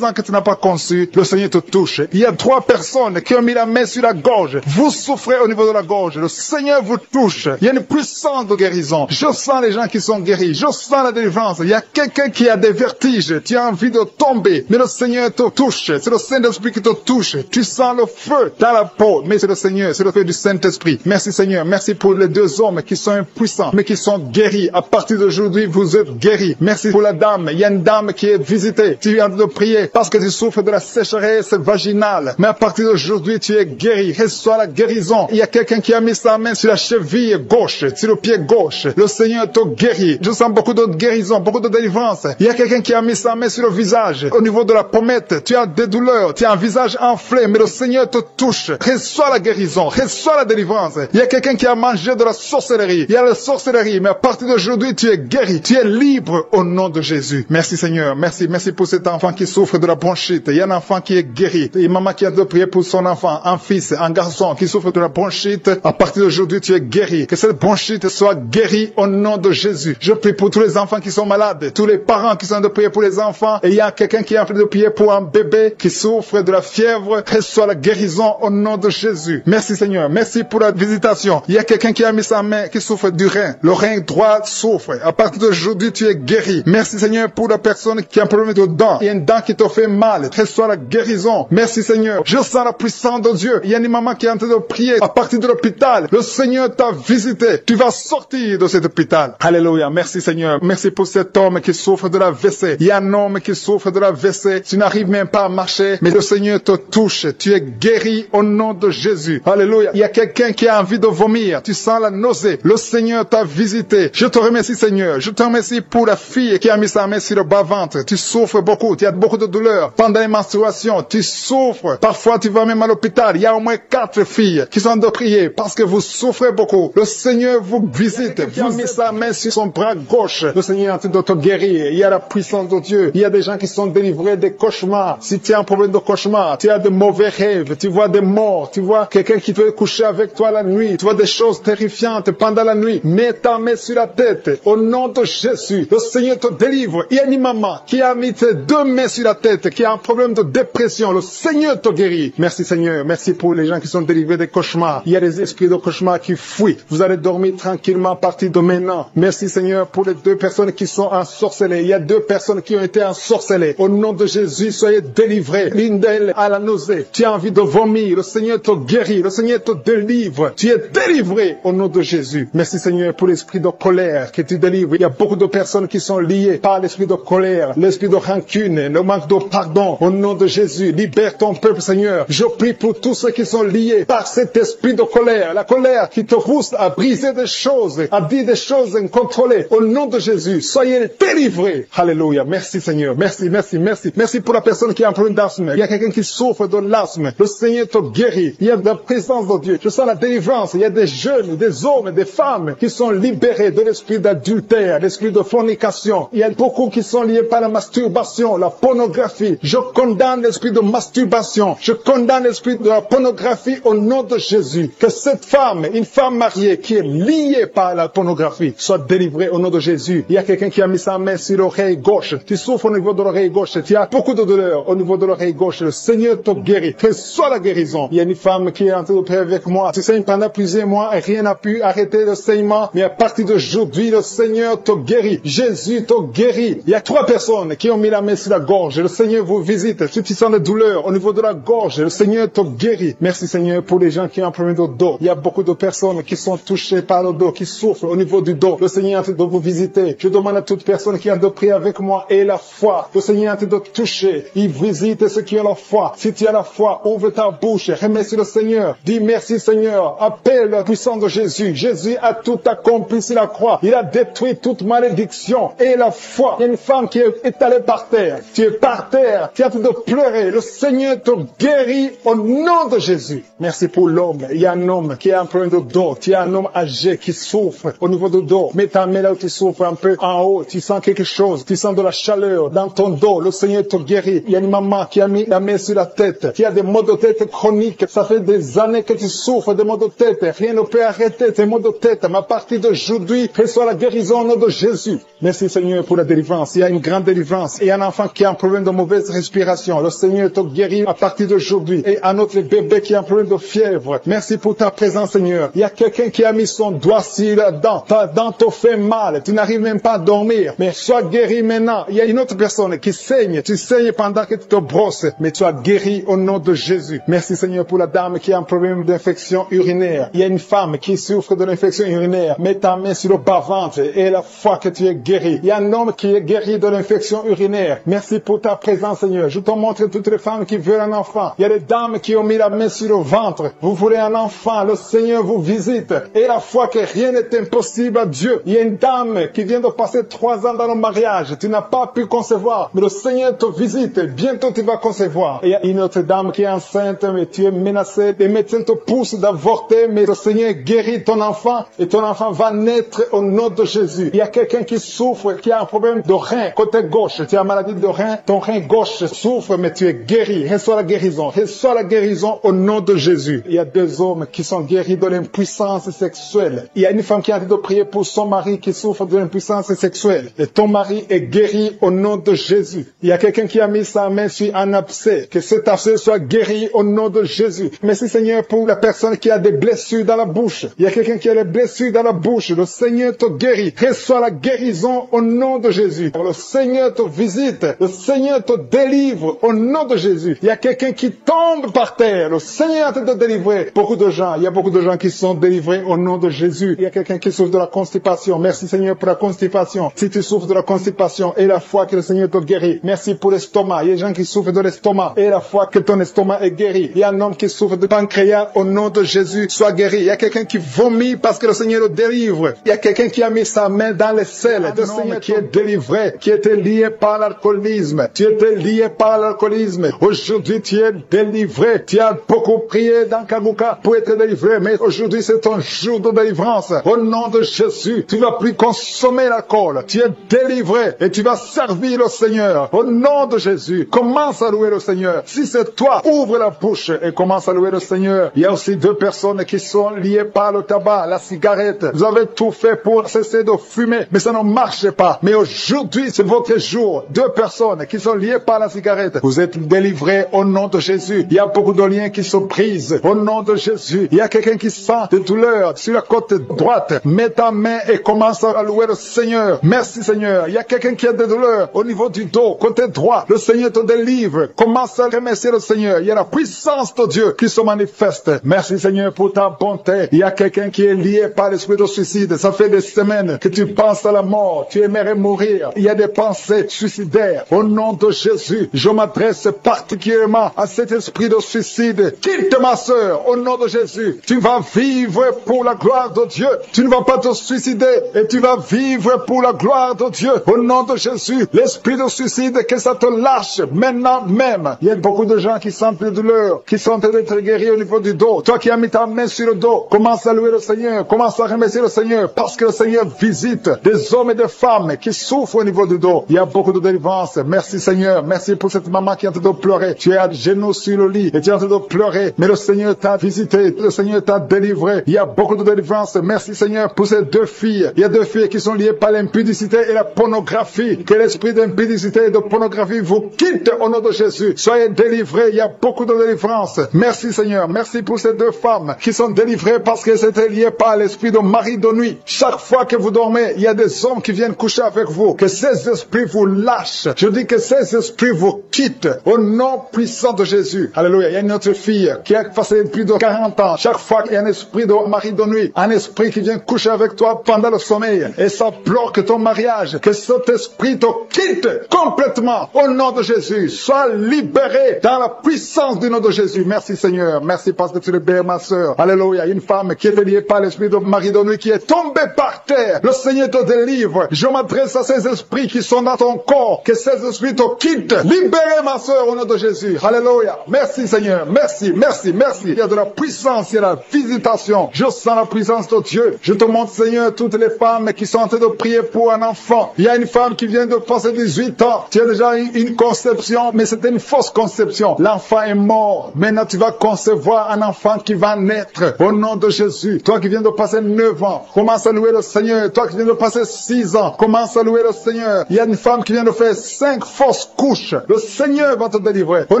que tu n'as pas conçu. Le Seigneur te touche. Il y a 3 personnes qui ont mis la main sur la gorge. Vous souffrez au niveau de la gorge. Le Seigneur vous touche. Il y a une puissance de guérison. Je sens les gens qui sont guéris. Je sens la délivrance. Il y a quelqu'un qui a des vertiges, tu as envie de tomber, mais le Seigneur te touche, c'est le Saint-Esprit qui te touche, tu sens le feu dans la peau, mais c'est le Seigneur, c'est le feu du Saint-Esprit. Merci Seigneur, merci pour les deux hommes qui sont impuissants, mais qui sont guéris. À partir d'aujourd'hui, vous êtes guéris. Merci pour la dame, il y a une dame qui est visitée, tu viens de prier parce que tu souffres de la sécheresse vaginale, mais à partir d'aujourd'hui, tu es guéri, reçois la guérison. Il y a quelqu'un qui a mis sa main sur la cheville gauche, sur le pied gauche, le Seigneur te guérit. Je sens beaucoup de guérison, beaucoup de délivrance. Il y a quelqu'un qui a mis sa main sur le visage, au niveau de la pommette, tu as des douleurs, tu as un visage enflé, mais le Seigneur te touche. Reçois la guérison, reçois la délivrance. Il y a quelqu'un qui a mangé de la sorcellerie, il y a la sorcellerie, mais à partir d'aujourd'hui, tu es guéri, tu es libre au nom de Jésus. Merci Seigneur, merci pour cet enfant qui souffre de la bronchite. Il y a un enfant qui est guéri. Il y a maman qui a de prier pour son enfant, un fils, un garçon qui souffre de la bronchite. À partir d'aujourd'hui, tu es guéri. Que cette bronchite soit guérie au nom de Jésus. Je prie pour tous les enfants qui sont malades, tous les parents qui sont de prier pour les enfants. Et il y a quelqu'un qui est en train de prier pour un bébé qui souffre de la fièvre. Reçois la guérison au nom de Jésus. Merci Seigneur, merci pour la visitation. Il y a quelqu'un qui a mis sa main, qui souffre du rein. Le rein droit souffre. À partir d'aujourd'hui, tu es guéri. Merci Seigneur pour la personne qui a un problème de dents. Il y a une dent qui te fait mal. Reçois la guérison. Merci Seigneur. Je sens la puissance de Dieu. Il y a une maman qui est en train de prier à partir de l'hôpital. Le Seigneur t'a visité. Tu vas sortir de cet hôpital. Alléluia. Merci Seigneur. Merci pour cet homme qui souffre de la WC. Il y a un homme qui souffre de la WC. Tu n'arrives même pas à marcher, mais le Seigneur te touche. Tu es guéri au nom de Jésus. Alléluia. Il y a quelqu'un qui a envie de vomir. Tu sens la nausée. Le Seigneur t'a visité. Je te remercie Seigneur. Je te remercie pour la fille qui a mis sa main sur le bas-ventre. Tu souffres beaucoup. Tu as beaucoup de douleurs. Pendant les menstruations, tu souffres. Parfois, tu vas même à l'hôpital. Il y a au moins 4 filles qui sont de prier parce que vous souffrez beaucoup. Le Seigneur vous visite. Vous avez mis sa main sur son bras gauche. Le Seigneur est en train de te guérir. Il y a la puissance de Dieu. Il y a des gens qui sont délivrés des cauchemars. Si tu as un problème de cauchemar, tu as de mauvais rêves, tu vois des morts, tu vois quelqu'un qui veut coucher avec toi la nuit, tu vois des choses terrifiantes pendant la nuit, mets ta main sur la tête. Au nom de Jésus, le Seigneur te délivre. Il y a une maman qui a mis ses 2 mains sur la tête, qui a un problème de dépression. Le Seigneur te guérit. Merci Seigneur. Merci pour les gens qui sont délivrés des cauchemars. Il y a des esprits de cauchemar qui fuient. Vous allez dormir tranquillement à partir de maintenant. Merci Seigneur pour les 2 personnes qui sont ensorcelées. Il y a 2 personnes qui ont été ensorcelées. Au nom de Jésus, soyez délivrés. L'une d'elles a la nausée. Tu as envie de vomir. Le Seigneur te guérit. Le Seigneur te délivre. Tu es délivré au nom de Jésus. Merci Seigneur pour l'esprit de colère que tu délivres. Il y a beaucoup de personnes qui sont liées par l'esprit de colère, l'esprit de rancune, le manque de pardon. Au nom de Jésus, libère ton peuple Seigneur. Je prie pour tous ceux qui sont liés par cet esprit de colère. La colère qui te pousse à briser des choses, à dire des choses incontrôlées. Au nom de Jésus, soyez délivrés. Alléluia. Merci Seigneur. Merci pour la personne qui a un problème d'asthme. Il y a quelqu'un qui souffre de l'asthme. Le Seigneur te guérit. Il y a de la présence de Dieu. Je sens la délivrance. Il y a des jeunes, des hommes, des femmes qui sont libérés de l'esprit d'adultère, l'esprit de fornication. Il y a beaucoup qui sont liés par la masturbation, la pornographie. Je condamne l'esprit de masturbation. Je condamne l'esprit de la pornographie au nom de Jésus. Que cette femme, une femme mariée qui est liée par la pornographie, soit délivrée au nom de Jésus. Il y a quelqu'un qui a mis sa main sur l'oreille gauche. Tu souffres au niveau de l'oreille gauche. Tu as beaucoup de douleur au niveau de l'oreille gauche. Le Seigneur te guérit. Reçois la guérison. Il y a une femme qui est en train de prier avec moi. Tu saignes pendant plusieurs mois et rien n'a pu arrêter le saignement. Mais à partir d'aujourd'hui, le Seigneur te guérit. Jésus te guérit. Il y a 3 personnes qui ont mis la main sur la gorge. Le Seigneur vous visite. Si tu sens des douleurs au niveau de la gorge, le Seigneur te guérit. Merci Seigneur pour les gens qui ont un problème de dos. Il y a beaucoup de personnes qui sont touchées par le dos, qui souffrent au niveau du dos. Le Seigneur est en train de vous visiter. Je demande à toute personne qui a de prier avec moi et la foi. Le Seigneur est en train de toucher. Il visite ceux qui ont la foi. Si tu as la foi, ouvre ta bouche. Remercie le Seigneur. Dis merci Seigneur. Appelle la puissance de Jésus. Jésus a tout accompli sur la croix. Il a détruit toute malédiction. Et la foi. Il y a une femme qui est étalée par terre. Tu es par terre. Tu es en train de pleurer. Le Seigneur te guérit au nom de Jésus. Merci pour l'homme. Il y a un homme qui a un problème de dos. Tu as un homme âgé qui souffre au niveau du dos. Mets ta main là où tu souffres un peu en haut. Tu sens quelque chose. Tu sens de la chaleur dans ton dos. Le Seigneur te guérit. Il y a une maman qui a mis la main sur la tête. Tu as des maux de tête chroniques. Ça fait des années que tu souffres de maux de tête. Rien ne peut arrêter tes maux de tête. Mais à partir d'aujourd'hui, reçois la guérison au nom de Jésus. Merci Seigneur pour la délivrance. Il y a une grande délivrance. Il y a un enfant qui a un problème de mauvaise respiration. Le Seigneur te guérit à partir d'aujourd'hui. Et un autre bébé qui a un problème de fièvre. Merci pour ta présence Seigneur. Il y a quelqu'un qui a mis son doigt sur la dent. Ta dent te fait mal. Tu n'arrives même pas à dormir. guérir. Mais sois guéri maintenant. Il y a une autre personne qui saigne. Tu saignes pendant que tu te brosses, mais tu as guéri au nom de Jésus. Merci Seigneur pour la dame qui a un problème d'infection urinaire. Il y a une femme qui souffre de l'infection urinaire. Mets ta main sur le bas-ventre et la foi que tu es guéri. Il y a un homme qui est guéri de l'infection urinaire. Merci pour ta présence Seigneur. Je te montre toutes les femmes qui veulent un enfant. Il y a des dames qui ont mis la main sur le ventre. Vous voulez un enfant. Le Seigneur vous visite. Et la foi que rien n'est impossible à Dieu. Il y a une dame qui vient de passer 3 ans dans le mariage. Tu n'as pas pu concevoir. Mais le Seigneur te visite. Bientôt tu vas concevoir. Et il y a une autre dame qui est enceinte, mais tu es menacée. Les médecins te poussent d'avorter, mais le Seigneur guérit ton enfant et ton enfant va naître au nom de Jésus. Il y a quelqu'un qui souffre, qui a un problème de rein, côté gauche. Tu as une maladie de rein, ton rein gauche souffre, mais tu es guéri. Reçois la guérison. Reçois la guérison au nom de Jésus. Il y a 2 hommes qui sont guéris de l'impuissance sexuelle. Il y a une femme qui a dit de prier pour son mari qui souffre de l'impuissance sexuelle. Et ton mari est guéri au nom de Jésus. Il y a quelqu'un qui a mis sa main sur un abcès. Que cet abcès soit guéri au nom de Jésus. Merci Seigneur pour la personne qui a des blessures dans la bouche. Il y a quelqu'un qui a des blessures dans la bouche. Le Seigneur te guérit. Reçois la guérison au nom de Jésus. Le Seigneur te visite. Le Seigneur te délivre au nom de Jésus. Il y a quelqu'un qui tombe par terre. Le Seigneur te délivrer. Beaucoup de gens. Il y a beaucoup de gens qui sont délivrés au nom de Jésus. Il y a quelqu'un qui souffre de la constipation. Merci Seigneur pour la constipation. Si tu souffres de la constipation et la foi que le Seigneur te guérit. Merci pour l'estomac. Il y a des gens qui souffrent de l'estomac et la foi que ton estomac est guéri. Il y a un homme qui souffre de pancréas au nom de Jésus. Sois guéri. Il y a quelqu'un qui vomit parce que le Seigneur le délivre. Il y a quelqu'un qui a mis sa main dans les selles. Le Seigneur qui est délivré, qui était lié par l'alcoolisme. Tu étais lié par l'alcoolisme. Aujourd'hui, tu es délivré. Tu as beaucoup prié dans Kaguka pour être délivré, mais aujourd'hui, c'est ton jour de délivrance. Au nom de Jésus, tu ne vas plus consommer l'alcool. Tu es délivré et tu vas servir le Seigneur. Au nom de Jésus, commence à louer le Seigneur. Si c'est toi, ouvre la bouche et commence à louer le Seigneur. Il y a aussi 2 personnes qui sont liées par le tabac, la cigarette. Vous avez tout fait pour cesser de fumer, mais ça ne marche pas. Mais aujourd'hui, c'est votre jour. 2 personnes qui sont liées par la cigarette. Vous êtes délivrés au nom de Jésus. Il y a beaucoup de liens qui se brisent au nom de Jésus. Il y a quelqu'un qui sent des douleurs sur la côte droite. Mets ta main et commence à louer le Seigneur. Merci Seigneur. Il y a quelqu'un qui a des douleurs au niveau du dos, côté droit. Le Seigneur te délivre. Commence à remercier le Seigneur. Il y a la puissance de Dieu qui se manifeste. Merci Seigneur pour ta bonté. Il y a quelqu'un qui est lié par l'esprit de suicide. Ça fait des semaines que tu penses à la mort. Tu aimerais mourir. Il y a des pensées suicidaires. Au nom de Jésus, je m'adresse particulièrement à cet esprit de suicide. Quitte ma sœur, au nom de Jésus. Tu vas vivre pour la gloire de Dieu. Tu ne vas pas te suicider et tu vas vivre pour la gloire de Dieu. Au nom de Jésus, l'esprit de suicide, que ça te lâche maintenant même. Il y a beaucoup de gens qui sentent des douleurs, qui sont en train d'être guéris au niveau du dos. Toi qui as mis ta main sur le dos, commence à louer le Seigneur, commence à remercier le Seigneur, parce que le Seigneur visite des hommes et des femmes qui souffrent au niveau du dos. Il y a beaucoup de délivrance. Merci Seigneur, merci pour cette maman qui est en train de pleurer. Tu es à genoux sur le lit et tu es en train de pleurer, mais le Seigneur t'a visité, le Seigneur t'a délivré. Il y a beaucoup de délivrance. Merci Seigneur pour ces 2 filles. Il y a 2 filles qui sont liées par l'impudicité et la pornographie. Que l'esprit d'impudicité et de pornographie vous quitte au nom de Jésus. Soyez délivrés. Il y a beaucoup de délivrance. Merci Seigneur. Merci pour ces 2 femmes qui sont délivrées parce qu'elles étaient liées par l'esprit de mari de nuit. Chaque fois que vous dormez, il y a des hommes qui viennent coucher avec vous. Que ces esprits vous lâchent. Je dis que ces esprits vous quittent au nom puissant de Jésus. Alléluia. Il y a une autre fille qui a passé plus de 40 ans. Chaque fois qu'il y a un esprit de mari de nuit, un esprit qui vient coucher avec toi pendant le sommeil et ça bloque ton mariage, que cet esprit te quitte complètement au nom de Jésus. Sois libéré dans la puissance du nom de Jésus. Merci Seigneur. Merci parce que tu libères ma sœur. Alléluia. Une femme qui est liée par l'esprit de mari de nuit qui est tombée par terre. Le Seigneur te délivre. Je m'adresse à ces esprits qui sont dans ton corps. Que ces esprits te quittent. Libérez ma sœur au nom de Jésus. Alléluia. Merci Seigneur. Merci, merci, merci. Il y a de la puissance, il y a la visitation. Je sens la puissance de Dieu. Je te montre Seigneur toutes les femmes qui sont en train de prier pour un enfant. Il y a une femme qui vient de passer 18 ans. Tu as déjà une conception, mais c'était une fausse conception. L'enfant est mort. Maintenant tu vas concevoir un enfant qui va naître au nom de Jésus. Toi qui viens de passer 9 ans, commence à louer le Seigneur. Toi qui viens de passer 6 ans, commence à louer le Seigneur. Il y a une femme qui vient de faire 5 fausses couches. Le Seigneur va te délivrer. Au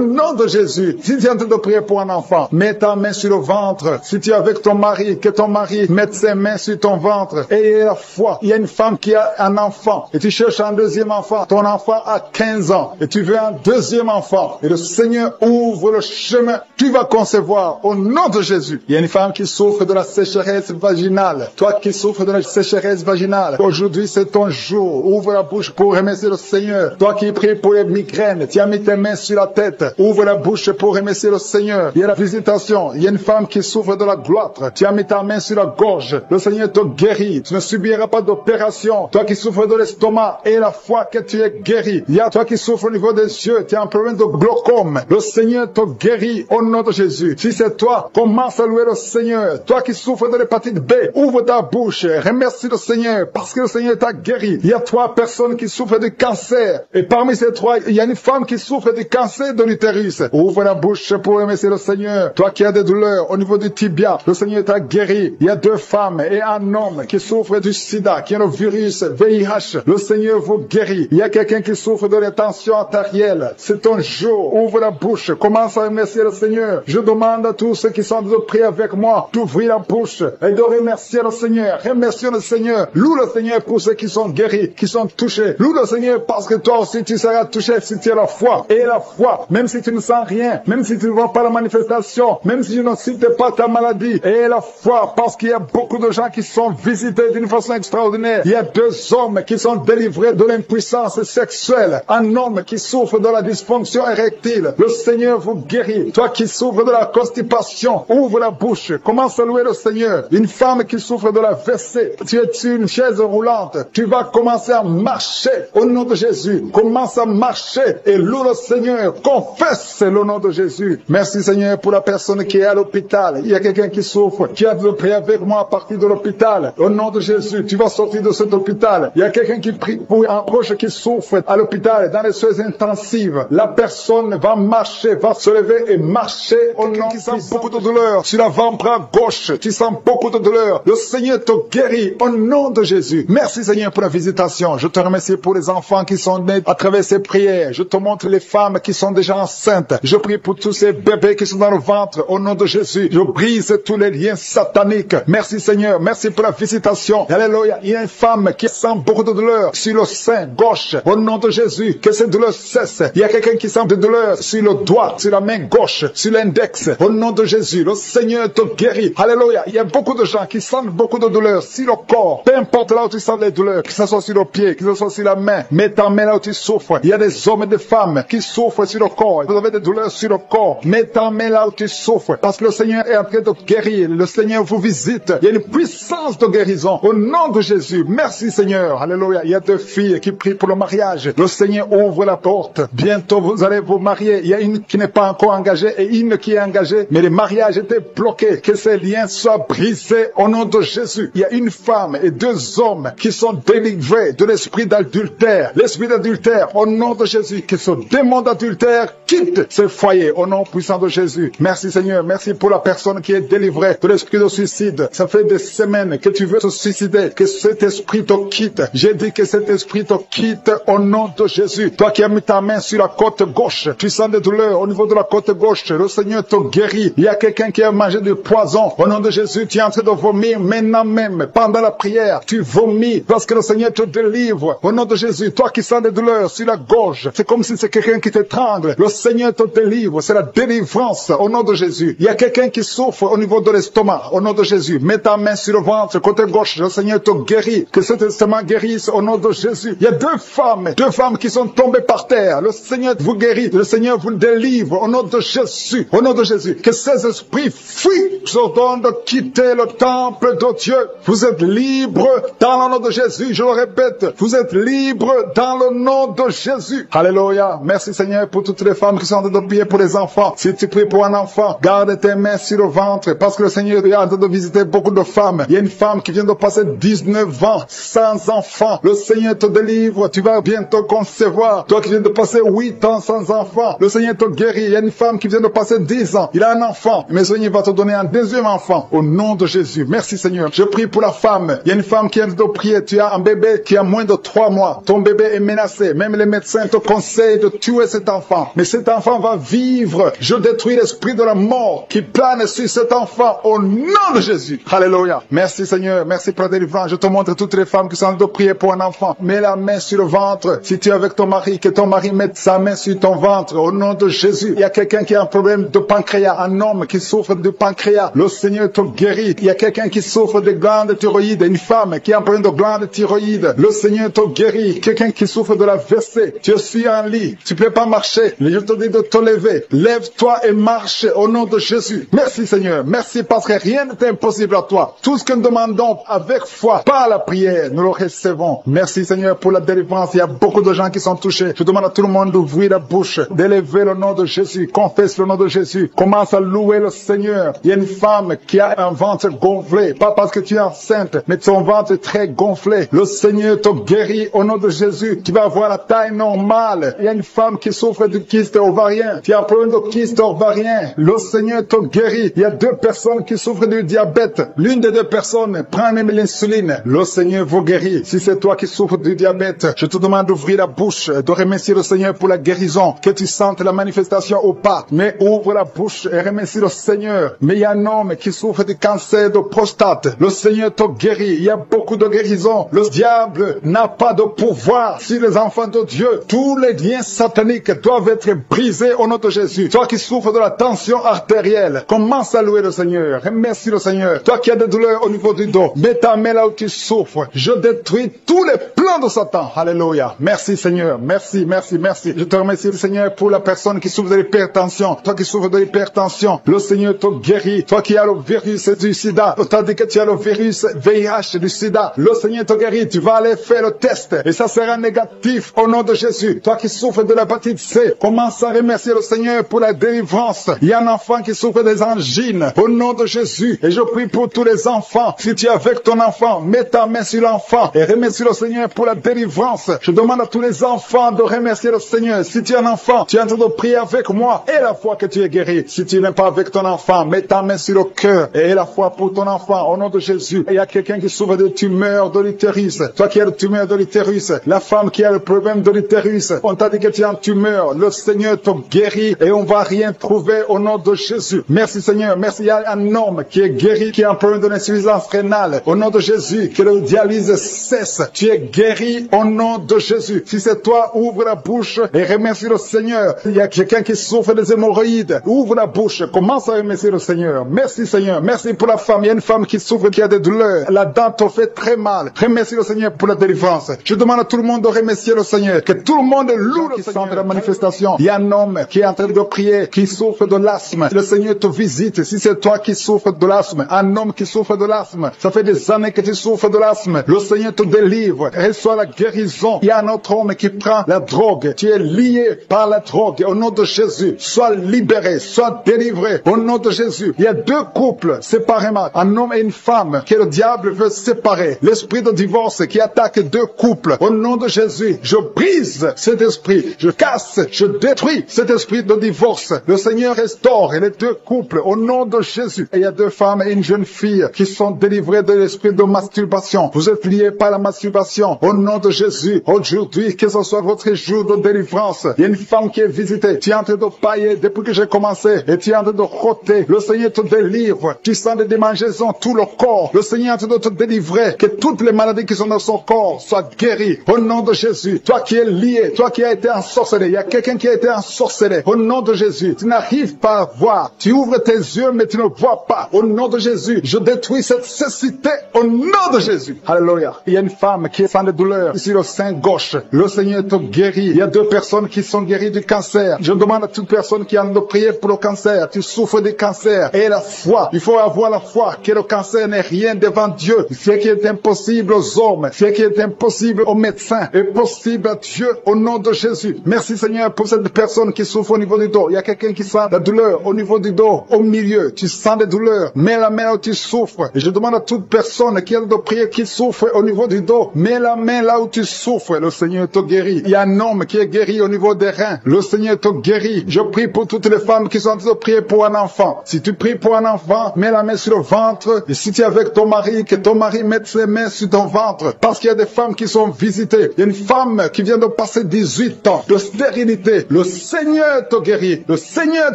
nom de Jésus, si tu es en train de prier pour un enfant, mets ta main sur le ventre. Si tu es avec ton mari, que ton mari mette ses mains sur ton ventre. Et la foi. Il y a une femme qui a un enfant et tu cherches un deuxième enfant. Ton enfant a 15 ans et tu veux un deuxième enfant. Et le Seigneur ouvre le chemin. Tu vas concevoir au nom de Jésus. Il y a une femme qui souffre de la sécheresse vaginale. Toi qui souffres de la sécheresse vaginale, aujourd'hui c'est ton jour. Ouvre la bouche pour remercier le Seigneur. Toi qui pries pour les migraines, tu as mis tes mains sur la tête. Ouvre la bouche pour remercier le Seigneur. Il y a la visitation. Il y a une femme qui souffre de la gloître. Tu as mis ta main sur la gorge. Le Seigneur te guérit. Tu ne subiras pas d'opération. Toi qui souffres de l'estomac et la foi que tu es guéri. Il y a toi qui souffres au niveau des yeux. Tu as un problème de glaucome. Le Seigneur te guérit au nom de Jésus. Si c'est toi, commence à louer le Seigneur. Toi qui souffres de l'hépatite B, ouvre ta bouche. Remercie le Seigneur parce que le Seigneur t'a guéri. Il y a 3 personnes qui souffrent de cancer. Et parmi ces 3, il y a une femme qui souffre du cancer de l'utérus. Ouvre la bouche pour remercier le Seigneur. Toi qui as des douleurs au niveau du tibia, le Seigneur t'a guéri. Il y a 2 femmes et un homme qui souffrent du sida, qui a le virus VIH. Le Seigneur vous guérit. Il y a quelqu'un qui souffre de la tension artérielle. C'est ton jour. Ouvre la bouche. Commence à remercier le Seigneur. Je demande à tous ceux qui sont de prier avec moi d'ouvrir la bouche et de remercier le Seigneur. Remercie le Seigneur. Loue le Seigneur pour ceux qui sont guéris, qui sont touchés. Loue le Seigneur parce que toi aussi tu seras touché si tu as la foi. Et la foi, même si tu ne sens rien, même si tu ne vois pas la manifestation, même si tu ne cites pas ta maladie. Et la foi, parce qu'il y a beaucoup de gens qui sont visités d'une façon extraordinaire. Il y a 2 hommes qui sont délivrés de l'impuissance sexuelle. Un homme qui souffre de la dysfonction érectile. Le Seigneur vous guérit. Toi qui souffres de la constipation, ouvre la bouche. Commence à louer le Seigneur. Une femme qui souffre de la WC, tu es sur une chaise roulante. Tu vas commencer à marcher au nom de Jésus. Commence à marcher et loue le Seigneur. Confesse le nom de Jésus. Merci Seigneur pour la personne qui est à l'hôpital. Il y a quelqu'un qui souffre, qui a de prier avec moi à partir de l'hôpital. Au nom de Jésus, tu vas sortir de cet hôpital. Il y a quelqu'un qui prie pour un proche qui souffre à l'hôpital, dans les soins intensives. La personne va marcher, va se lever et marcher au nom qui sent beaucoup de douleur. Sur l'avant-bras gauche, tu sens beaucoup de douleur. Le Seigneur te guérit au nom de Jésus. Merci Seigneur pour la visitation. Je te remercie pour les enfants qui sont nés à travers ces prières. Je te montre les femmes qui sont déjà enceintes. Je prie pour tous ces bébés qui sont dans le ventre au nom de Jésus. Je brise tous les liens sataniques. Merci Seigneur. Merci pour la visitation. Alléluia. Il y a une femme qui sent beaucoup de douleur sur le sein gauche. Au nom de Jésus, que cette douleur cesse. Il y a quelqu'un qui sent de douleur sur le doigt, sur la main gauche, sur l'index. Au nom de Jésus, le Seigneur te guérit. Alléluia. Il y a beaucoup de gens qui sentent beaucoup de douleur sur le corps. Peu importe là où tu sens les douleurs, que ce soit sur le pied, que ce soit sur la main. Mets ta main là où tu souffres. Il y a des hommes et des femmes qui souffrent sur le corps. Vous avez des douleurs sur le corps. Mets ta main là où tu souffres. Parce que le Seigneur est en train de guérir. Le Seigneur vous visite. Il y a une puissance de guérison. Au nom de Jésus. Merci Seigneur. Alléluia. Il y a 2 filles qui prient pour le mariage. Le Seigneur ouvre la porte. Bientôt vous allez vous marier. Il y a une qui n'est pas encore engagée et une qui est engagée. Mais le mariage était bloqué. Que ces liens soient brisés au nom de Jésus. Il y a une femme et 2 hommes qui sont délivrés de l'esprit d'adultère. L'esprit d'adultère au nom de Jésus. Que ce démon d'adultère quitte ce foyer au nom puissant de Jésus. Merci Seigneur. Merci pour la personne qui est délivrée de l'esprit de suicide. Ça fait des semaines que tu veux te suicider. Que cet esprit te quitte. J'ai dit que cet esprit te quitte au nom de Jésus. Toi qui as mis ta main sur la côte gauche, tu sens des douleurs au niveau de la côte gauche. Le Seigneur te guérit. Il y a quelqu'un qui a mangé du poison. Au nom de Jésus, tu es en train de vomir maintenant même. Pendant la prière, tu vomis parce que le Seigneur te délivre. Au nom de Jésus, toi qui sens des douleurs sur la gorge, c'est comme si c'est quelqu'un qui t'étrangle. Le Seigneur te délivre. C'est la délivrance au nom de Jésus. Il y a quelqu'un qui souffre au niveau de l'estomac. Au nom de Jésus, mets ta main sur le ventre, côté gauche. Le Seigneur te guérit. Que cet estomac guérisse au nom de Jésus. Il y a 2 femmes qui sont tombées par terre. Le Seigneur vous guérit. Le Seigneur vous délivre au nom de Jésus. Au nom de Jésus. Que ces esprits fuient. Je ordonne de quitter le temple de Dieu. Vous êtes libres dans le nom de Jésus. Je le répète. Vous êtes libres dans le nom de Jésus. Alléluia. Merci Seigneur pour toutes les femmes qui sont en train de prier pour les enfants. Si tu pries pour un enfant, garde tes mains sur le ventre parce que le Seigneur est en train de visiter beaucoup de femmes. Il y a une femme qui vient de passer 19 ans sans enfant. Le Seigneur te délivre. Tu vas bientôt concevoir. Toi qui viens de passer 8 ans sans enfant, le Seigneur te guérit. Il y a une femme qui vient de passer 10 ans. Il a un enfant. Mais le Seigneur va te donner un 2e enfant. Au nom de Jésus. Merci Seigneur. Je prie pour la femme. Il y a une femme qui vient de prier. Tu as un bébé qui a moins de 3 mois. Ton bébé est menacé. Même les médecins te conseillent de tuer cet enfant. Mais cet enfant va vivre. Je détruis l'esprit de la mort qui plane sur cet enfant au nom de Jésus. Alléluia. Merci Seigneur. Merci pour la délivrance. Je te montre toutes les femmes qui sont en train de prier pour un enfant. Mets la main sur le ventre. Si tu es avec ton mari, que ton mari mette sa main sur ton ventre au nom de Jésus. Il y a quelqu'un qui a un problème de pancréas, un homme qui souffre de pancréas. Le Seigneur te guérit. Il y a quelqu'un qui souffre de glande thyroïde, une femme qui a un problème de glande thyroïde. Le Seigneur te guérit. Quelqu'un qui souffre de la WC. Tu suis en lit. Tu peux pas marcher. Je te dis de te lever. Lève-toi et marche au nom de Jésus. Merci Seigneur. Merci parce que rien n'est impossible à toi. Tout ce que nous demandons avec foi, par la prière, nous le recevons. Merci Seigneur pour la délivrance. Il y a beaucoup de gens qui sont touchés. Je demande à tout le monde d'ouvrir la bouche, d'élever le nom de Jésus. Confesse le nom de Jésus. Commence à louer le Seigneur. Il y a une femme qui a un ventre gonflé. Pas parce que tu es enceinte, mais ton ventre est très gonflé. Le Seigneur te guérit au nom de Jésus. Tu vas avoir la taille normale. Il y a une femme qui souffre de kyste ovarien. Tu as un problème de kyste ovarien. Le Seigneur te guérit. Il y a 2 personnes qui souffrent du diabète. L'une des 2 personnes prend même l'insuline. Le Seigneur vous guérit. Si c'est toi qui souffres du diabète, je te demande d'ouvrir la bouche, de remercier le Seigneur pour la guérison, que tu sentes la manifestation ou pas. Mais ouvre la bouche et remercie le Seigneur. Mais il y a un homme qui souffre du cancer de prostate. Le Seigneur te guérit. Il y a beaucoup de guérisons. Le diable n'a pas de pouvoir sur les enfants de Dieu. Tous les liens sataniques doivent être brisés au nom de Jésus. Toi qui souffres de la tension artérielle, commence à louer le Seigneur. Remercie le Seigneur. Toi qui as des douleurs au niveau du dos, mets ta main là où tu souffres. Je détruis tous les plans de Satan. Alléluia. Merci Seigneur. Merci, merci, merci. Je te remercie le Seigneur pour la personne qui souffre de l'hypertension. Toi qui souffres de l'hypertension, le Seigneur te guérit. Toi qui as le virus du sida, tandis que tu as le virus VIH du sida, le Seigneur te guérit. Tu vas aller faire le test et ça sera négatif au nom de Jésus. Toi qui souffres de l'hépatite C, commence à remercier le Seigneur pour la délivrance. Il y a un enfant qui souffre des angines au nom de Jésus. Et je prie pour tous les enfants. Si tu es avec ton enfant, mets ta main sur l'enfant et remercie le Seigneur pour la délivrance. Je demande à tous les enfants de remercier le Seigneur. Si tu es un enfant, tu es en train de prier avec moi et la foi que tu es guéri. Si tu n'es pas avec ton enfant, mets ta main sur le cœur et la foi pour ton enfant au nom de Jésus. Et il y a quelqu'un qui souffre de tumeur de l'utérus. Toi qui as le tumeur de l'utérus, la femme qui a le problème de l'utérus, on t'a dit que tu es en tumeur. Le Seigneur te guérit et on va rien trouver au nom de Jésus. Merci Seigneur. Merci. Il y a un homme qui est guéri, qui a un problème de l'insuffisance rénale. Au nom de Jésus, que le dialyse cesse. Tu es guéri au nom de Jésus. Si c'est toi, ouvre la bouche et remercie le Seigneur. Il y a quelqu'un qui souffre des hémorroïdes. Ouvre la bouche. Commence à remercier le Seigneur. Merci Seigneur. Merci pour la femme. Il y a une femme qui souffre, qui a des douleurs. La dent te fait très mal. Remercie le Seigneur pour la délivrance. Je demande à tout le monde de remercier le Seigneur. Que tout le monde loue le Seigneur de la manifestation. Il y a un homme qui est en train de prier, qui souffre de l'asthme. Le Seigneur te visite. Si c'est toi qui souffres de l'asthme, un homme qui souffre de l'asthme, ça fait des années que tu souffres de l'asthme. Le Seigneur te délivre. Reçois la guérison. Il y a un autre homme qui prend la drogue. Tu es lié par la drogue. Au nom de Jésus, sois libéré, sois délivré. Au nom de Jésus, il y a 2 couples séparément. Un homme et une femme que le diable veut séparer. L'esprit de divorce qui attaque 2 couples. Au nom de Jésus, je brise cet esprit. Je casse, je détruis cet esprit de divorce. Le Seigneur restaure les 2 couples. Au nom de Jésus. Et il y a 2 femmes et une jeune fille qui sont délivrées de l'esprit de masturbation. Vous êtes liés par la masturbation. Au nom de Jésus, aujourd'hui, que ce soit votre jour de délivrance. Il y a une femme qui est visitée. Tu es en train de pailler depuis que j'ai commencé. Et tu es en train de roter. Le Seigneur te délivre. Tu sens des démangeaisons, tout le corps. Le Seigneur est en train de te délivrer. Que toutes les maladies qui sont dans son corps soient guéries. Au nom de Jésus. Toi qui es lié, toi qui as été ensorcelé. Il y a quelqu'un qui a été ensorcelé. Au nom de Jésus. Tu n'arrives pas à voir. Tu ouvres tes yeux, mais tu ne vois pas. Au nom de Jésus, je détruis cette cécité au nom de Jésus. Alléluia. Il y a une femme qui sent des douleurs sur le sein gauche. Le Seigneur te guérit. Il y a 2 personnes qui sont guéries du cancer. Je demande à toute personne qui a de prier pour le cancer. Tu souffres du cancer. Et la foi. Il faut avoir la foi que le cancer n'est rien devant Dieu. Ce qui est impossible aux hommes, ce qui est impossible aux médecins, est possible à Dieu au nom de Jésus. Merci Seigneur pour cette personne qui souffre au niveau du dos. Il y a quelqu'un qui sent la douleur au niveau du dos, au milieu. Tu sens des douleurs. Mets la main où tu souffres. Et je demande à toute personne qui a de prier, qui souffre au niveau du dos, mets la main là où tu souffres. Le Seigneur te guérit. Il y a un homme qui est guéri au niveau des reins. Le Seigneur te guérit. Je prie pour toutes les femmes qui sont en train de prier pour un enfant. Si tu pries pour un enfant, mets la main sur le ventre. Et si tu es avec ton mari, que ton mari mette ses mains sur ton ventre. Parce qu'il y a des femmes qui sont visitées. Il y a une femme qui vient de passer 18 ans de stérilité, le Seigneur te guérit, le Seigneur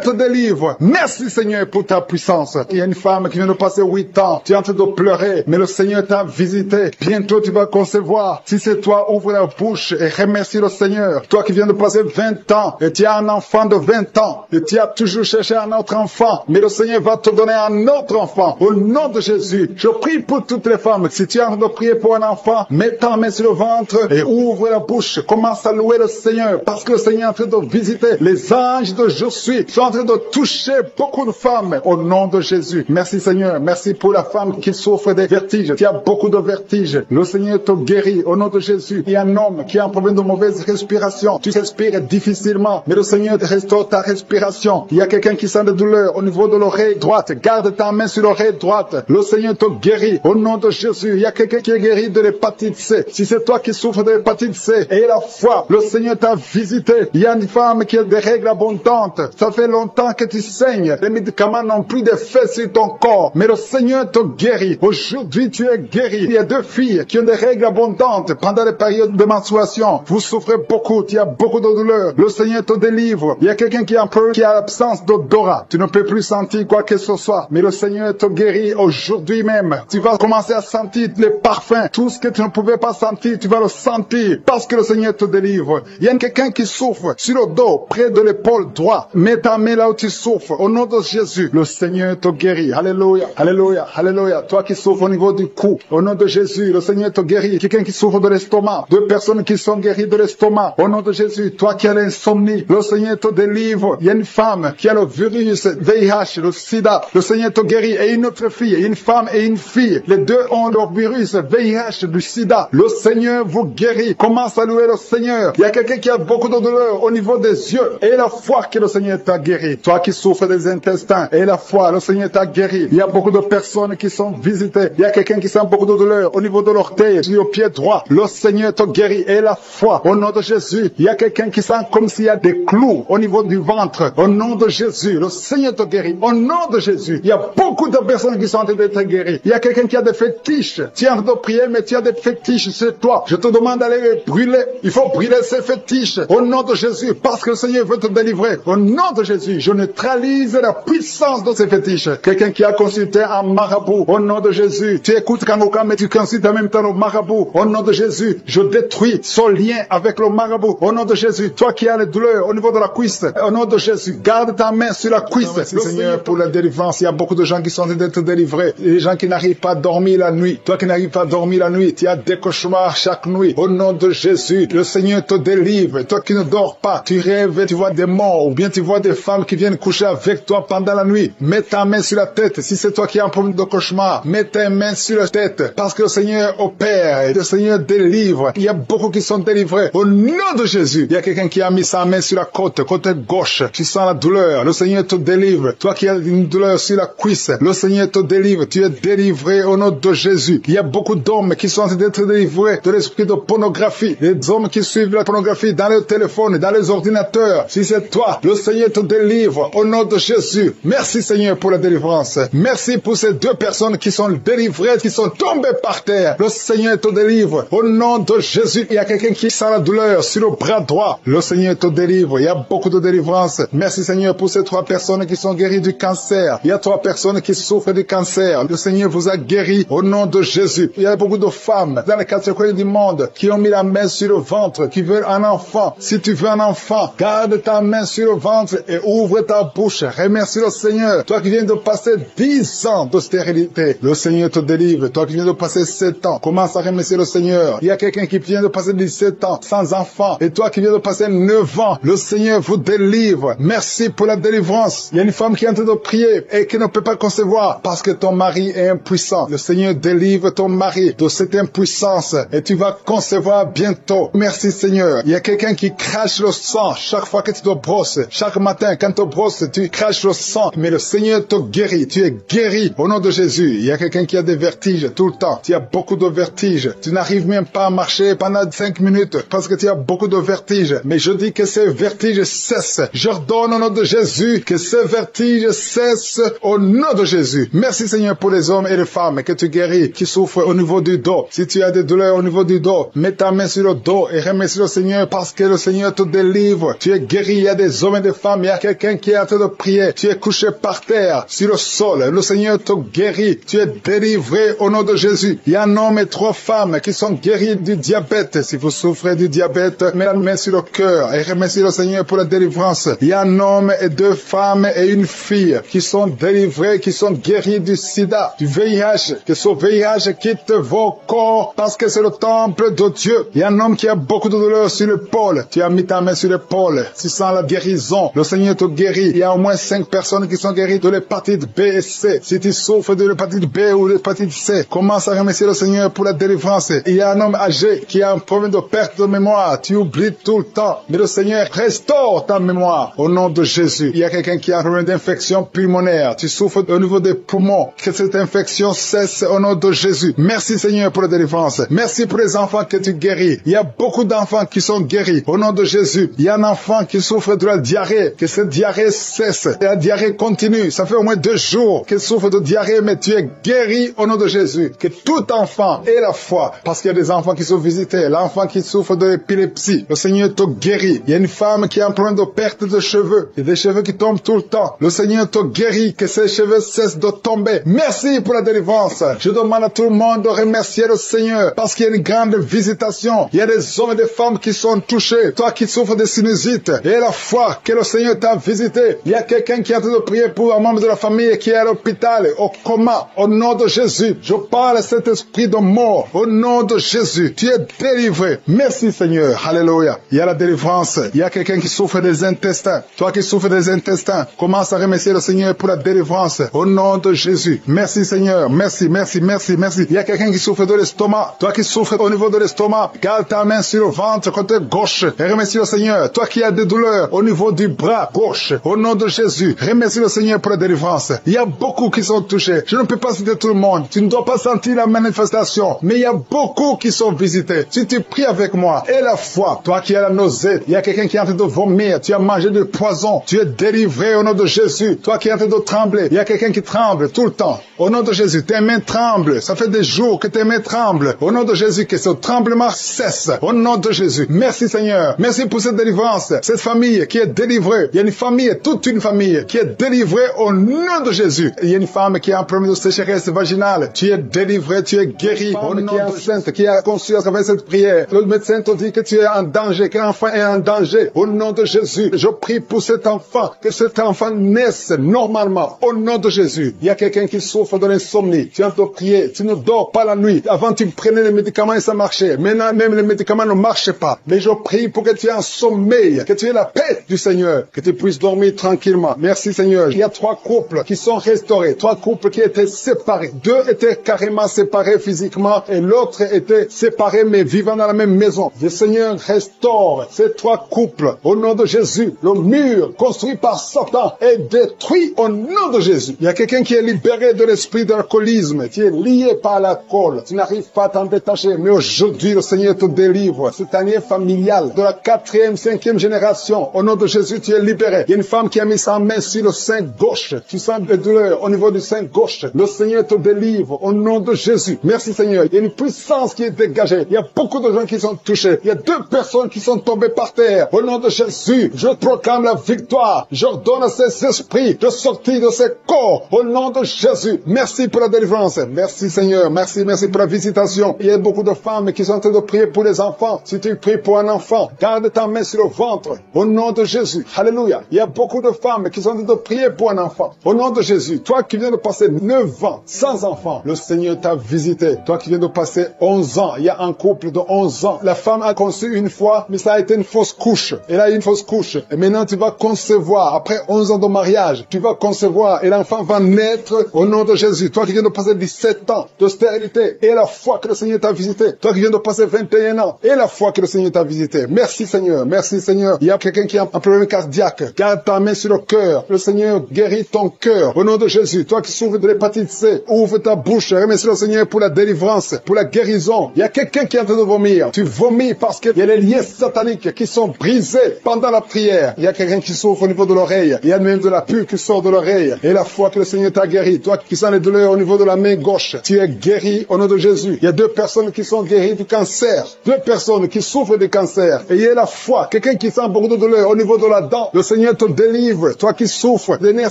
te délivre. Merci Seigneur pour ta puissance. Il y a une femme qui vient de passer 8 ans, tu es en train de pleurer, mais le Seigneur t'a visité. Bientôt tu vas concevoir. Si c'est toi, ouvre la bouche et remercie le Seigneur. Toi qui viens de passer 20 ans, et tu as un enfant de 20 ans, et tu as toujours cherché un autre enfant, mais le Seigneur va te donner un autre enfant. Au nom de Jésus, je prie pour toutes les femmes. Si tu es en train de prier pour un enfant, mets ta main sur le ventre et ouvre la bouche. Commence à louer le Seigneur, parce que le Seigneur est en train de visiter. Les anges de Je suis sont en train de toucher beaucoup de femmes au nom de Jésus. Merci Seigneur. Merci pour la femme qui souffre des vertiges. Tu as beaucoup de vertiges. Le Seigneur te guérit au nom de Jésus. Il y a un homme qui a un problème de mauvaise respiration. Tu respires difficilement, mais le Seigneur restaure ta respiration. Il y a quelqu'un qui sent de douleur au niveau de l'oreille droite. Garde ta main sur l'oreille droite. Le Seigneur te guérit au nom de Jésus. Il y a quelqu'un qui est guéri de l'hépatite C. Si c'est toi qui souffres de l'hépatite C et la foi, le Seigneur t'a visité. Il y a une femme qui a des règles abondantes. Ça fait longtemps que tu saignes. Les médicaments n'ont plus d'effet sur ton corps, mais le Seigneur te guérit. Aujourd'hui, tu es guéri. Il y a 2 filles qui ont des règles abondantes pendant les périodes de menstruation. Vous souffrez beaucoup, tu as beaucoup de douleurs. Le Seigneur te délivre. Il y a quelqu'un qui a l'absence d'odorat. Tu ne peux plus sentir quoi que ce soit, mais le Seigneur te guérit aujourd'hui même. Tu vas commencer à sentir les parfums. Tout ce que tu ne pouvais pas sentir, tu vas le sentir parce que le Seigneur te délivre. Il y a quelqu'un qui souffre sur le dos, près de l'épaule droite. Mets ta main là où tu souffres. Au nom de Jésus, le Seigneur te guérit. Alléluia, alléluia, alléluia. Toi qui souffres au niveau du cou, au nom de Jésus, le Seigneur te guérit. Quelqu'un qui souffre de l'estomac, 2 personnes qui sont guéries de l'estomac. Au nom de Jésus, toi qui as l'insomnie, le Seigneur te délivre. Il y a une femme qui a le virus VIH, le sida. Le Seigneur te guérit. Et une autre fille, une femme et une fille. Les 2 ont le virus VIH, du sida. Le Seigneur vous guérit. Commence à louer le Seigneur. Il y a quelqu'un qui a beaucoup de douleur au niveau des yeux. Et la foi que le Seigneur t'a guéri. Toi qui souffres des intestins. Et la foi, le Seigneur t'a guéri. Il y a beaucoup de personnes qui sont visitées. Il y a quelqu'un qui sent beaucoup de douleur au niveau de l'orteil, sur le pied droit. Le Seigneur te guérit. Et la foi, au nom de Jésus. Il y a quelqu'un qui sent comme s'il y a des clous au niveau du ventre. Au nom de Jésus, le Seigneur te guérit. Au nom de Jésus, il y a beaucoup de personnes qui sont en train d'être guéries. Il y a quelqu'un qui a des fétiches. Tu es en train de prier, mais tu as des fétiches chez toi. Je te demande d'aller les brûler. Il faut brûler ces fétiches. Au nom de Jésus, parce que le Seigneur veut te délivrer. Au nom de Jésus, je neutralise la puissance de ces fétiches. Quelqu'un qui a consulté un marabout. Au nom de Jésus, tu écoutes Kangoka, mais tu consultes en même temps le marabout. Au nom de Jésus, je détruis son lien avec le marabout. Au nom de Jésus, toi qui as les douleurs au niveau de la cuisse, au nom de Jésus, garde ta main sur la cuisse. Merci Seigneur pour la délivrance. Il y a beaucoup de gens qui sont en train d'être délivrés. Les gens qui n'arrivent pas à dormir la nuit. Toi qui n'arrives pas à dormir la nuit, tu as des cauchemars chaque nuit. Au nom de Jésus, le Seigneur te délivre. Toi qui ne dors pas, tu rêves, tu vois des morts, ou bien tu vois des femmes qui viennent coucher avec toi pendant la nuit. Mets ta main sur la tête. Si c'est toi qui as un problème de cauchemar, mets ta main sur la tête. Parce que le Seigneur opère, le Seigneur délivre. Il y a beaucoup qui sont délivrés. Au nom de Jésus, il y a quelqu'un qui a mis sa main sur la côte, côté gauche. Tu sens la douleur. Le Seigneur te délivre. Toi qui as une douleur sur la cuisse, le Seigneur te délivre. Tu es délivré au nom de Jésus. Il y a beaucoup d'hommes qui sont en train d'être délivrés de l'esprit de pornographie. Les hommes qui suivent la pornographie dans les téléphones, dans les ordinateurs. Si c'est toi, le Seigneur te délivre au nom de Jésus. Merci Seigneur pour la délivrance. Merci pour ces 2 personnes qui sont délivrées, qui sont tombées par terre. Le Seigneur te délivre au nom de Jésus. Il y a quelqu'un qui sent la douleur sur le bras droit. Le Seigneur te délivre. Il y a beaucoup de délivrance. Merci Seigneur pour ces 3 personnes qui sont guéries du cancer. Il y a 3 personnes qui souffrent du cancer. Le Seigneur vous a guéri au nom de Jésus. Il y a beaucoup de femmes dans les 4 coins du monde qui ont mis la main sur le ventre, qui veulent un enfant. Si tu veux un enfant, garde ta main sur le ventre et ouvre ta bouche. Remercie le Seigneur. Toi qui viens de passer 10 ans de stérilité, le Seigneur te délivre. Toi qui viens de passer 7 ans, commence à remercier le Seigneur. Il y a quelqu'un qui vient de passer 17 ans sans enfant. Et toi qui viens de passer 9 ans, le Seigneur vous délivre. Merci pour la délivrance. Il y a une femme qui est en train de prier et qui ne peut pas concevoir parce que ton mari est impuissant. Le Seigneur délivre ton mari de cette impuissance et tu vas concevoir bientôt. Merci Seigneur. Il y a quelqu'un qui crache le sang chaque fois que tu te brosses. Chaque matin, quand tu te brosses, tu craches le sang. Mais le Seigneur te guérit. Tu es guéri au nom de Jésus. Il y a quelqu'un qui a des vertiges tout le temps. Tu as beaucoup de vertiges. Tu n'arrives même pas à marcher pendant 5 minutes parce que tu as beaucoup de vertiges. Mais je dis que ces vertiges cessent. J'ordonne au nom de Jésus que ces vertiges cessent au nom de Jésus. Merci Seigneur pour les hommes et les femmes que tu guéris, qui souffrent au niveau du dos. Si tu as des douleurs au niveau du dos, mets ta main sur le dos et remercie le Seigneur parce parce que le Seigneur te délivre. Tu es guéri. Il y a des hommes et des femmes. Il y a quelqu'un qui est en train de prier. Tu es couché par terre, sur le sol. Le Seigneur te guérit. Tu es délivré au nom de Jésus. Il y a un homme et 3 femmes qui sont guéris du diabète. Si vous souffrez du diabète, mets la main sur le cœur et remercie le Seigneur pour la délivrance. Il y a un homme et 2 femmes et une fille qui sont délivrés, qui sont guéris du sida, du VIH. Que ce VIH quitte vos corps parce que c'est le temple de Dieu. Il y a un homme qui a beaucoup de douleur sur l'épaule. Tu as mis ta main sur l'épaule. Tu sens la guérison. Le Seigneur te guérit. Il y a au moins 5 personnes qui sont guéries de l'hépatite B et C. Si tu souffres de l'hépatite B ou de l'hépatite C, commence à remercier le Seigneur pour la délivrance. Il y a un homme âgé qui a un problème de perte de mémoire. Tu oublies tout le temps. Mais le Seigneur restaure ta mémoire au nom de Jésus. Il y a quelqu'un qui a un problème d'infection pulmonaire. Tu souffres au niveau des poumons. Que cette infection cesse au nom de Jésus. Merci Seigneur pour la délivrance. Merci pour les enfants que tu guéris. Il y a beaucoup d'enfants qui sont guéris au nom de Jésus. Il y a un enfant qui souffre de la diarrhée. Que cette diarrhée cesse. Et la diarrhée continue. Ça fait au moins 2 jours qu'il souffre de diarrhée, mais tu es guéri au nom de Jésus. Que tout enfant ait la foi. Parce qu'il y a des enfants qui sont visités. L'enfant qui souffre de l'épilepsie. Le Seigneur te guérit. Il y a une femme qui a un problème de perte de cheveux. Il y a des cheveux qui tombent tout le temps. Le Seigneur te guérit. Que ces cheveux cessent de tomber. Merci pour la délivrance. Je demande à tout le monde de remercier le Seigneur. Parce qu'il y a une grande visitation. Il y a des hommes et des femmes qui sont touchés. Toi qui souffres de sinusite. Et la foi que le Seigneur t'a visité. Il y a quelqu'un qui est en train de prier pour un membre de la famille qui est à l'hôpital, au coma. Au nom de Jésus. Je parle à cet esprit de mort. Au nom de Jésus. Tu es délivré. Merci Seigneur. Alléluia. Il y a la délivrance. Il y a quelqu'un qui souffre des intestins. Toi qui souffres des intestins, commence à remercier le Seigneur pour la délivrance. Au nom de Jésus. Merci Seigneur. Merci, merci, merci, merci. Il y a quelqu'un qui souffre de l'estomac. Toi qui souffres au niveau de l'estomac, garde ta main sur le ventre côté gauche et remercie le Seigneur. Toi qui as des douleurs au niveau du bras gauche, au nom de Jésus, remercie le Seigneur pour la délivrance. Il y a beaucoup qui sont touchés. Je ne peux pas citer tout le monde. Tu ne dois pas sentir la manifestation, mais il y a beaucoup qui sont visités. Si tu pries avec moi, et la foi, toi qui as la nausée, il y a quelqu'un qui est en train de vomir, tu as mangé du poison, tu es délivré au nom de Jésus. Toi qui es en train de trembler, il y a quelqu'un qui tremble tout le temps. Au nom de Jésus, tes mains tremblent. Ça fait des jours que tes mains tremblent. Au nom de Jésus, que ce tremblement cesse. Au nom de Jésus. Merci Seigneur. Merci pour cette délivrance. Cette famille qui est délivrée. Il y a une famille, toute une famille qui est délivrée au nom de Jésus. Il y a une femme qui a un problème de sécheresse vaginale. Tu es délivré, tu es guéri. Au nom qui est enceinte, qui a conçu à travers cette prière. Le médecin te dit que tu es en danger, que l'enfant est en danger. Au nom de Jésus, je prie pour cet enfant, que cet enfant naisse normalement. Au nom de Jésus. Il y a quelqu'un qui souffre de l'insomnie. Tu es en train de prier. Tu ne dors pas la nuit. Avant, tu prenais les médicaments et ça marchait. Maintenant, même les médicaments ne marchent pas. Mais je prie pour que tu aies un sommeil, que tu aies la paix du Seigneur, que tu puisses dormir tranquillement. Merci Seigneur. Il y a 3 couples qui sont restaurés. 3 couples qui étaient séparés. 2 étaient carrément séparés physiquement et l'autre était séparé mais vivant dans la même maison. Le Seigneur restaure ces 3 couples. Au nom de Jésus, le mur construit par Satan est détruit au nom de Jésus. Il y a quelqu'un qui est libéré de l'esprit d'alcoolisme. Tu es lié par l'alcool. Tu n'arrives pas à t'en détacher. Mais aujourd'hui, le Seigneur te délivre. Cette année familiale de la 4e, 5e génération. Au nom de Jésus, tu es libéré. Il y a une femme qui a mis sa main sur le sein gauche. Tu sens des douleurs au niveau du sein gauche. Le Seigneur te délivre au nom de Jésus. Merci Seigneur. Il y a une puissance qui est dégagée. Il y a beaucoup de gens qui sont touchés. Il y a 2 personnes qui sont tombées par terre. Au nom de Jésus, je proclame la victoire. J'ordonne à ces esprits de sortir de ces corps. Au nom de Jésus. Merci pour la délivrance. Merci Seigneur. Merci, merci pour la visitation. Il y a beaucoup de femmes qui sont en train de prier pour les enfants. Si tu pries pour un enfant, garde ta main sur le ventre. Au nom de Jésus. Alléluia. Il y a beaucoup de femmes qui sont en train de prier pour un enfant. Au nom de Jésus. Toi qui viens de passer 9 ans sans enfant, le Seigneur t'a visité. Toi qui viens de passer 11 ans, il y a un couple de 11 ans. La femme a conçu une fois, mais ça a été une fausse couche. Elle a eu une fausse couche. Et maintenant tu vas concevoir. Après 11 ans de mariage, tu vas concevoir et l'enfant va naître au nom de Jésus. Toi qui viens de passer 17 ans de stérilité et la foi que le Seigneur t'a visité. Toi qui viens de passer 21 ans et la foi que le Seigneur t'a visité. Merci Seigneur. Merci Seigneur. Il y a quelqu'un qui a un problème cardiaque. Garde ta main sur le cœur. Le Seigneur guérit ton cœur. Au nom de Jésus. Toi qui souffres de l'hépatite C, ouvre ta bouche. Remercie le Seigneur pour la délivrance, pour la guérison. Il y a quelqu'un qui est en train de vomir. Tu vomis parce qu'il y a les liens sataniques qui sont brisés pendant la prière. Il y a quelqu'un qui souffre au niveau de l'oreille. Il y a même de la pus qui sort de l'oreille. Et la foi que le Seigneur t'a guéri. Toi qui sens les douleurs au niveau de la main gauche, tu es guéri au nom de Jésus. Il y a 2 personnes qui sont guéries du cancer. 2 personnes qui souffrent de cancer. cancer. Ayez la foi. Quelqu'un qui sent beaucoup de douleur au niveau de la dent, le Seigneur te délivre. Toi qui souffres des nerfs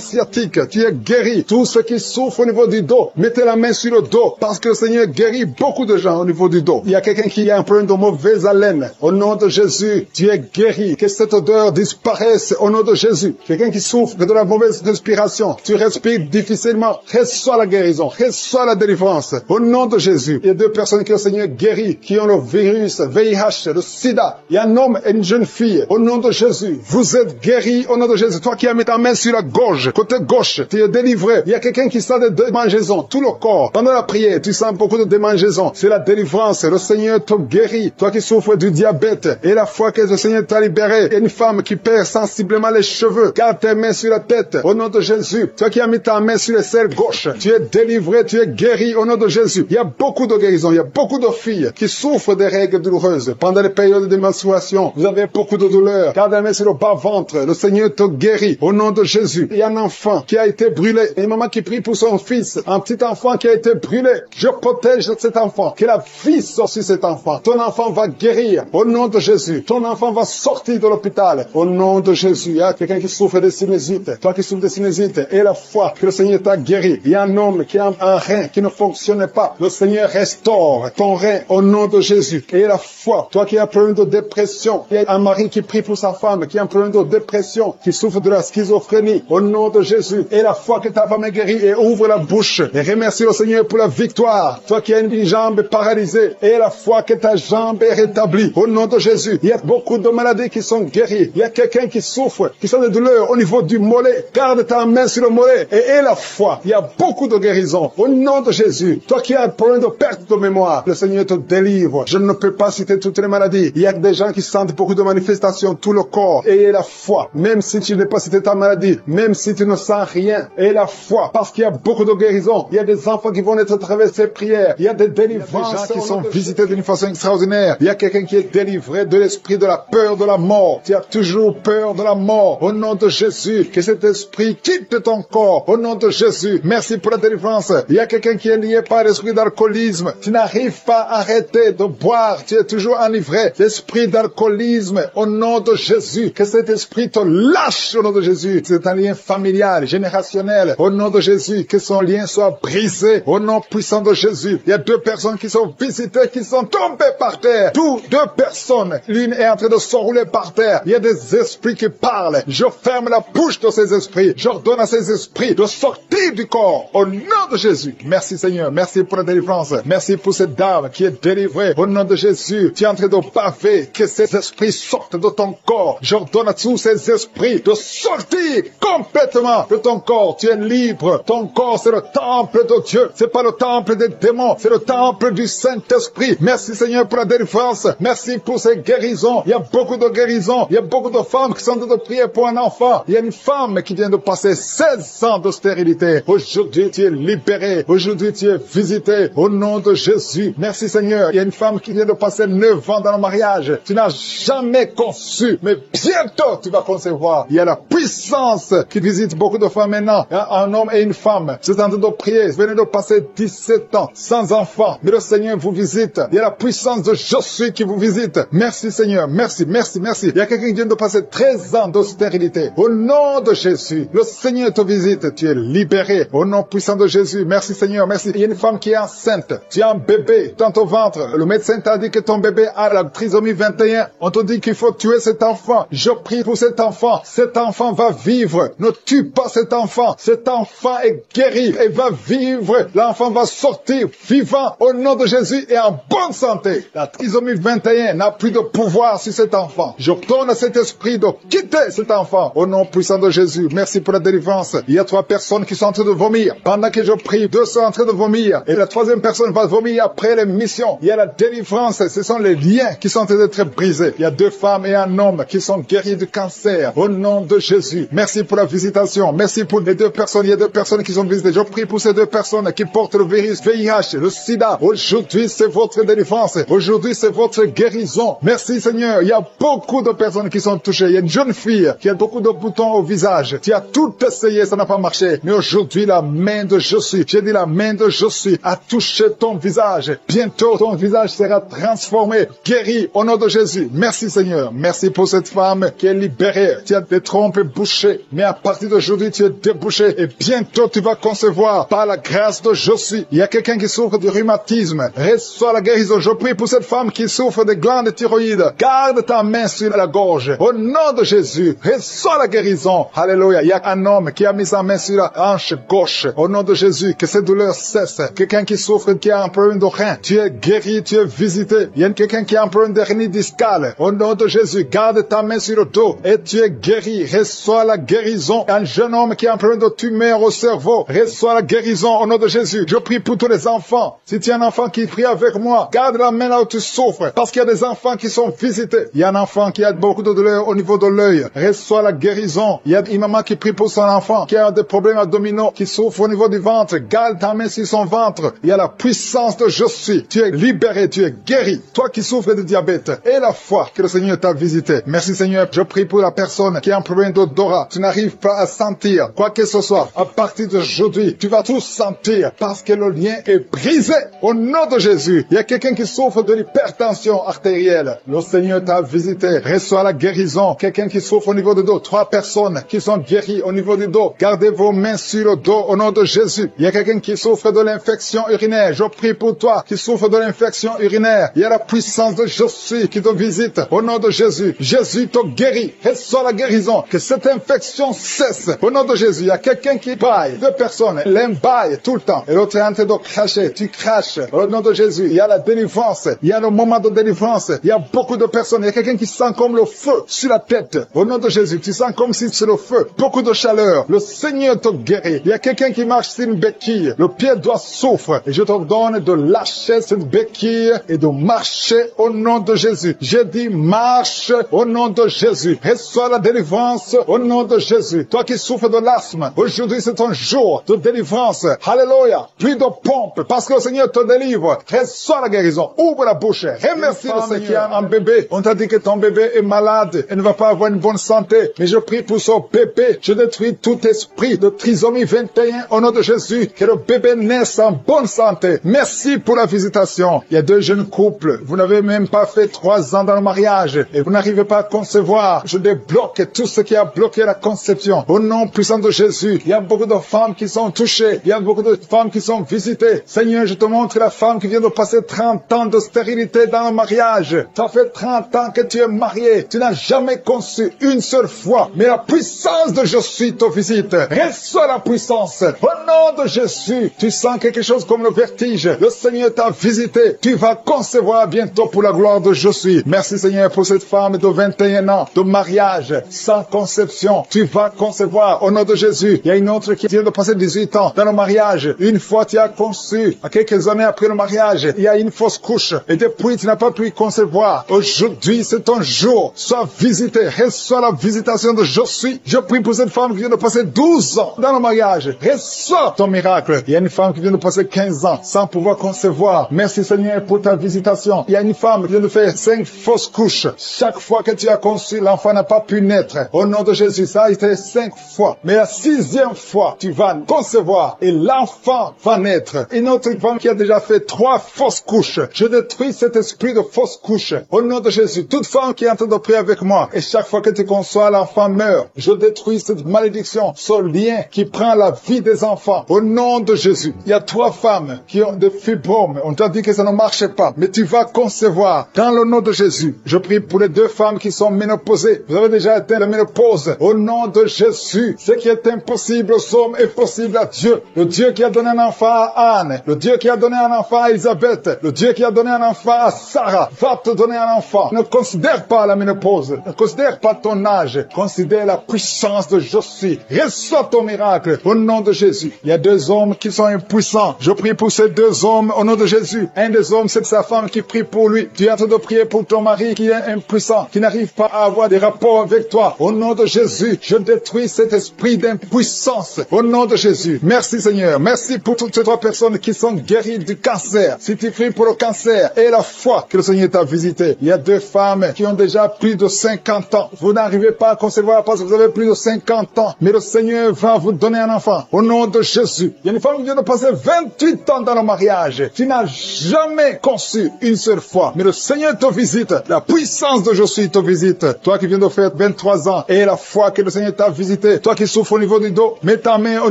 sciatiques, tu es guéri. Tous ceux qui souffrent au niveau du dos, mettez la main sur le dos parce que le Seigneur guérit beaucoup de gens au niveau du dos. Il y a quelqu'un qui a un problème de mauvaise haleine. Au nom de Jésus, tu es guéri. Que cette odeur disparaisse au nom de Jésus. Quelqu'un qui souffre de la mauvaise respiration, tu respires difficilement, reçois la guérison, reçois la délivrance. Au nom de Jésus, il y a deux personnes que le Seigneur guérit, qui ont le virus, VIH, le sida. Il y a un homme et une jeune fille. Au nom de Jésus, vous êtes guéris au nom de Jésus. Toi qui as mis ta main sur la gorge, côté gauche, tu es délivré. Il y a quelqu'un qui sent des démangeaisons, tout le corps. Pendant la prière, tu sens beaucoup de démangeaisons. C'est la délivrance. Le Seigneur te guérit. Toi qui souffres du diabète, et la fois que le Seigneur t'a libéré, il y a une femme qui perd sensiblement les cheveux. Garde tes mains sur la tête. Au nom de Jésus. Toi qui as mis ta main sur l'aisselle gauche, tu es délivré, tu es guéri au nom de Jésus. Il y a beaucoup de guérisons. Il y a beaucoup de filles qui souffrent des règles douloureuses. Pendant les périodes de menstruation, vous avez beaucoup de douleurs. Garde la main sur le bas-ventre. Le Seigneur te guérit au nom de Jésus. Il y a un enfant qui a été brûlé. Et une maman qui prie pour son fils. Un petit enfant qui a été brûlé. Je protège cet enfant. Que la vie sorte sur cet enfant. Ton enfant va guérir au nom de Jésus. Ton enfant va sortir de l'hôpital au nom de Jésus. Il y a quelqu'un qui souffre de sinusite. Toi qui souffres de sinusite, et la foi que le Seigneur t'a guéri. Il y a un homme qui a un rein qui ne fonctionne pas. Le Seigneur restaure ton rein au nom de Jésus. Et la foi, toi qui as un problème de dépression. Il y a un mari qui prie pour sa femme qui a un problème de dépression, qui souffre de la schizophrénie. Au nom de Jésus. Et la foi que ta femme est guérie, et ouvre la bouche. Et remercie le Seigneur pour la victoire. Toi qui as une jambe paralysée, et la foi que ta jambe est rétablie. Au nom de Jésus. Il y a beaucoup de maladies qui sont guéries. Il y a quelqu'un qui souffre, qui sent des douleurs au niveau du mollet. Garde ta main sur le mollet et aie la foi. Il y a beaucoup de guérisons. Au nom de Jésus. Toi qui as un problème de perte de mémoire, le Seigneur te délivre. Je ne peux pas citer toutes les maladies. Il y a des gens qui sentent beaucoup de manifestations, tout le corps. Ayez la foi. Même si tu n'as pas cité ta maladie, même si tu ne sens rien, aie la foi. Parce qu'il y a beaucoup de guérisons. Il y a des enfants qui vont être à travers ces prières. Il y a des délivrances. Il y a des gens qui sont visités d'une façon extraordinaire. Il y a quelqu'un qui est délivré de l'esprit de la peur de la mort. Tu as toujours peur de la mort. Au nom de Jésus, que cet esprit quitte ton corps. Au nom de Jésus, merci pour la délivrance. Il y a quelqu'un qui est lié par l'esprit d'alcoolisme. Tu n'arrives pas à arrêter de boire. Tu es toujours enivré. L'esprit d'alcoolisme, au nom de Jésus, que cet esprit te lâche au nom de Jésus. C'est un lien familial, générationnel. Au nom de Jésus, que son lien soit brisé. Au nom puissant de Jésus. Il y a deux personnes qui sont visitées, qui sont tombées par terre. Deux personnes. L'une est en train de se rouler par terre. Il y a des esprits qui parlent. Je ferme la bouche de ces esprits. J'ordonne à ces esprits de sortir du corps. Au nom de Jésus. Merci Seigneur. Merci pour la délivrance. Merci pour cette dame qui est délivrée. Au nom de Jésus. Tu es en train de baver. Que ces esprits sortent de ton corps. J'ordonne à tous ces esprits de sortir complètement de ton corps. Tu es libre. Ton corps, c'est le temple de Dieu. C'est pas le temple des démons. C'est le temple du Saint-Esprit. Merci Seigneur pour la délivrance. Merci pour ces guérisons. Il y a beaucoup de guérisons. Il y a beaucoup de femmes qui sont en train de prier pour un enfant. Il y a une femme qui vient de passer 16 ans de stérilité. Aujourd'hui, tu es libéré. Aujourd'hui, tu es visité. Au nom de Jésus. Merci Seigneur. Il y a une femme qui vient de passer 9 ans dans le mariage. Tu n'as jamais conçu. Mais bientôt, tu vas concevoir. Il y a la puissance qui visite beaucoup de femmes maintenant. Un homme et une femme. C'est en train de prier. Vous venez de passer 17 ans sans enfant. Mais le Seigneur vous visite. Il y a la puissance de Je suis qui vous visite. Merci Seigneur. Merci, merci, merci. Il y a quelqu'un qui vient de passer 13 ans de stérilité. Au nom de Jésus, le Seigneur te visite. Tu es libéré. Au nom puissant de Jésus. Merci Seigneur. Merci. Il y a une femme qui est enceinte. Tu as un bébé dans ton ventre. Le médecin t'a dit que ton bébé a la trisomie 21. On te dit qu'il faut tuer cet enfant. Je prie pour cet enfant. Cet enfant va vivre. Ne tue pas cet enfant. Cet enfant est guéri et va vivre. L'enfant va sortir vivant au nom de Jésus et en bonne santé. La trisomie 21 n'a plus de pouvoir sur cet enfant. Je donne à cet esprit de quitter cet enfant au nom puissant de Jésus. Merci pour la délivrance. Il y a 3 personnes qui sont en train de vomir. Pendant que je prie, 2 sont en train de vomir. Et la 3e personne va vomir après l'émission. Il y a la délivrance. Ce sont les liens qui sont en train d'être brisés. Il y a 2 femmes et un homme qui sont guéris du cancer au nom de Jésus. Merci pour la visitation. Merci pour les 2 personnes. Il y a 2 personnes qui sont visitées. Je prie pour ces 2 personnes qui portent le virus VIH, le sida. Aujourd'hui, c'est votre délivrance. Aujourd'hui, c'est votre guérison. Merci Seigneur. Il y a beaucoup de personnes qui sont touchées. Il y a une jeune fille qui a beaucoup de boutons au visage. Tu as tout essayé, ça n'a pas marché. Mais aujourd'hui, la main de Je suis, j'ai dit la main de Je suis, a touché ton visage. Bientôt, ton visage sera transformé, guéri au nom de Jésus. Merci Seigneur. Merci pour cette femme qui est libérée. Tu as des trompes bouchées, mais à partir d'aujourd'hui, tu es débouché et bientôt tu vas concevoir par la grâce de Jésus. Il y a quelqu'un qui souffre du rhumatisme. Reçois la guérison. Je prie pour cette femme qui souffre de glandes thyroïdes. Garde ta main sur la gorge. Au nom de Jésus, reçois la guérison. Alléluia. Il y a un homme qui a mis sa main sur la hanche gauche. Au nom de Jésus, que cette douleur cesse. Quelqu'un qui souffre, qui a un problème de rein. Tu es guéri, tu es visité. Il y a quelqu'un qui a un problème de hernie discale. Au nom de Jésus, garde ta main sur le dos et tu es guéri. Reçois la guérison. Un jeune homme qui a un problème de tumeur au cerveau. Reçois la guérison au nom de Jésus. Je prie pour tous les enfants. Si tu as un enfant qui prie avec moi, garde la main là où tu souffres. Parce qu'il y a des enfants qui sont visités. Il y a un enfant qui a beaucoup de douleur au niveau de l'œil. Reçois la guérison. Il y a une maman qui prie pour son enfant qui a des problèmes abdominaux, qui souffre au niveau du ventre. Garde ta main sur son ventre. Il y a la puissance de je suis. Tu es libéré, tu es guéri. Toi qui souffres de diabète et la foi que le Seigneur t'a visité. Merci Seigneur. Je prie pour la personne qui a un problème d'odorat. Tu n'arrives pas à sentir quoi que ce soit. À partir d'aujourd'hui, tu vas tout sentir parce que le lien est brisé. Au nom de Jésus, il y a quelqu'un qui souffre de l'hypertension artérielle. Le Seigneur t'a visité. Reçois la guérison. Quelqu'un qui souffre au niveau du dos. 3 personnes qui sont guéries au niveau du dos. Gardez vos mains sur le dos au nom de Jésus. Il y a quelqu'un qui souffre de l'infection urinaire. Je prie pour toi qui souffre de l'infection urinaire. Il y a la puissance de Jésus qui te visite au nom de Jésus. Jésus te guérit. Reçois la guérison. Que cette infection cesse au nom de Jésus. Il y a quelqu'un qui baille. 2 personnes. L'un baille tout le temps. Et l'autre est en train de cracher. Tu craches au nom de Jésus. Il y a la délivrance. Il y a le moment de délivrance. Il y a beaucoup de personnes. Il y a quelqu'un qui sent comme le feu sur la tête. Au nom de Jésus. Tu sens comme si c'est le feu. Beaucoup de chaleur. Le Seigneur te guérit. Il y a quelqu'un qui marche sur une béquille. Le pied doit souffre. Et je te donne de lâcher cette béquille et de marcher au nom de Jésus. Je dis marche au nom de Jésus. Reçois la délivrance au nom de Jésus. Toi qui souffres de l'asthme, aujourd'hui c'est ton jour de délivrance. Alléluia. Plus de pompe parce que le Seigneur te délivre. Reçois la guérison. Ouvre la bouche. Remercie le Seigneur. Qui a un bébé. On t'a dit que ton bébé est malade et ne va pas avoir une bonne santé. Mais je prie pour son bébé. Je détruis tout esprit de trisomie 21 au nom de Jésus. Que le bébé naisse en bonne santé. Merci pour la visitation. Il y a 2 jeunes couples. Vous n'avez même pas fait 3 ans dans le mariage et vous n'arrivez pas à concevoir. Je débloque tout ce qui a bloqué la conception. Au nom puissant de Jésus, il y a beaucoup de femmes qui sont touchées. Il y a beaucoup de femmes qui sont visitées. Seigneur, je te montre la femme qui vient de passer 30 ans de stérilité dans le mariage. Ça fait 30 ans que tu es marié. Tu n'as jamais conçu une seule fois. Mais la puissance de je suis te visite. Reçois la puissance. Au nom de Jésus, tu sens quelque chose comme le vertige. Le Seigneur t'a visité. Tu vas concevoir bientôt pour la gloire de je suis. Merci Seigneur pour cette femme de 21 ans de mariage sans conception. Tu vas concevoir au nom de Jésus. Il y a une autre qui vient de passer 18 ans dans le mariage. Une fois tu as conçu, à quelques années après le mariage, il y a une fausse couche. Et depuis tu n'as pas pu concevoir. Aujourd'hui c'est ton jour. Sois visité. Reçois la visitation de je suis. Je prie pour cette femme qui vient de passer 12 ans dans le mariage. Reçois ton miracle. Il y a une femme qui vient de passer 15 ans sans pouvoir concevoir. Merci Seigneur pour ta visitation. Il y a une femme qui vient de faire 5 fausses couches. Chaque fois que tu as conçu, l'enfant n'a pas pu naître. Au nom de Jésus, ça a été 5 fois. Mais la 6e fois, tu vas concevoir et l'enfant va naître. Une autre femme qui a déjà fait 3 fausses couches. Je détruis cet esprit de fausses couches. Au nom de Jésus, toute femme qui est en train de prier avec moi et chaque fois que tu conçois, l'enfant meurt. Je détruis cette malédiction, ce lien qui prend la vie des enfants. Au nom de Jésus, il y a 3 femmes qui ont des fibromes. On t'a dit que ça ne marchait pas, mais tu vas concevoir dans le nom de Jésus. Je prie pour les 2 femmes qui sont ménopausées. Vous avez déjà atteint la ménopause. Au nom de Jésus, ce qui est impossible aux hommes est possible à Dieu. Le Dieu qui a donné un enfant à Anne, le Dieu qui a donné un enfant à Elisabeth, le Dieu qui a donné un enfant à Sarah, va te donner un enfant. Ne considère pas la ménopause, ne considère pas ton âge, considère la puissance de je suis. Reçois ton miracle au nom de Jésus. Il y a 2 hommes qui sont impuissants. Je prie pour ces 2 hommes au nom de Jésus. Un des hommes, c'est sa femme qui prie pour lui. Tu es en train de prier pour ton mari qui est impuissant, qui n'arrive pas à avoir des rapports avec toi. Au nom de Jésus, je détruis cet esprit d'impuissance. Au nom de Jésus. Merci Seigneur. Merci pour toutes ces 3 personnes qui sont guéries du cancer. Si tu pries pour le cancer et la foi que le Seigneur t'a visité. Il y a 2 femmes qui ont déjà plus de 50 ans. Vous n'arrivez pas à concevoir parce que vous avez plus de 50 ans. Mais le Seigneur va vous donner un enfant. Au nom de Jésus. Il y a une femme qui vient de passer 28 ans dans le mariage. Tu n'as jamais conçu une seule fois. Mais le Seigneur te visite. La puissance de je suis te visite. Toi qui viens de faire 23 ans et la foi que le Seigneur t'a visité. Toi qui souffres au niveau du dos, mets ta main au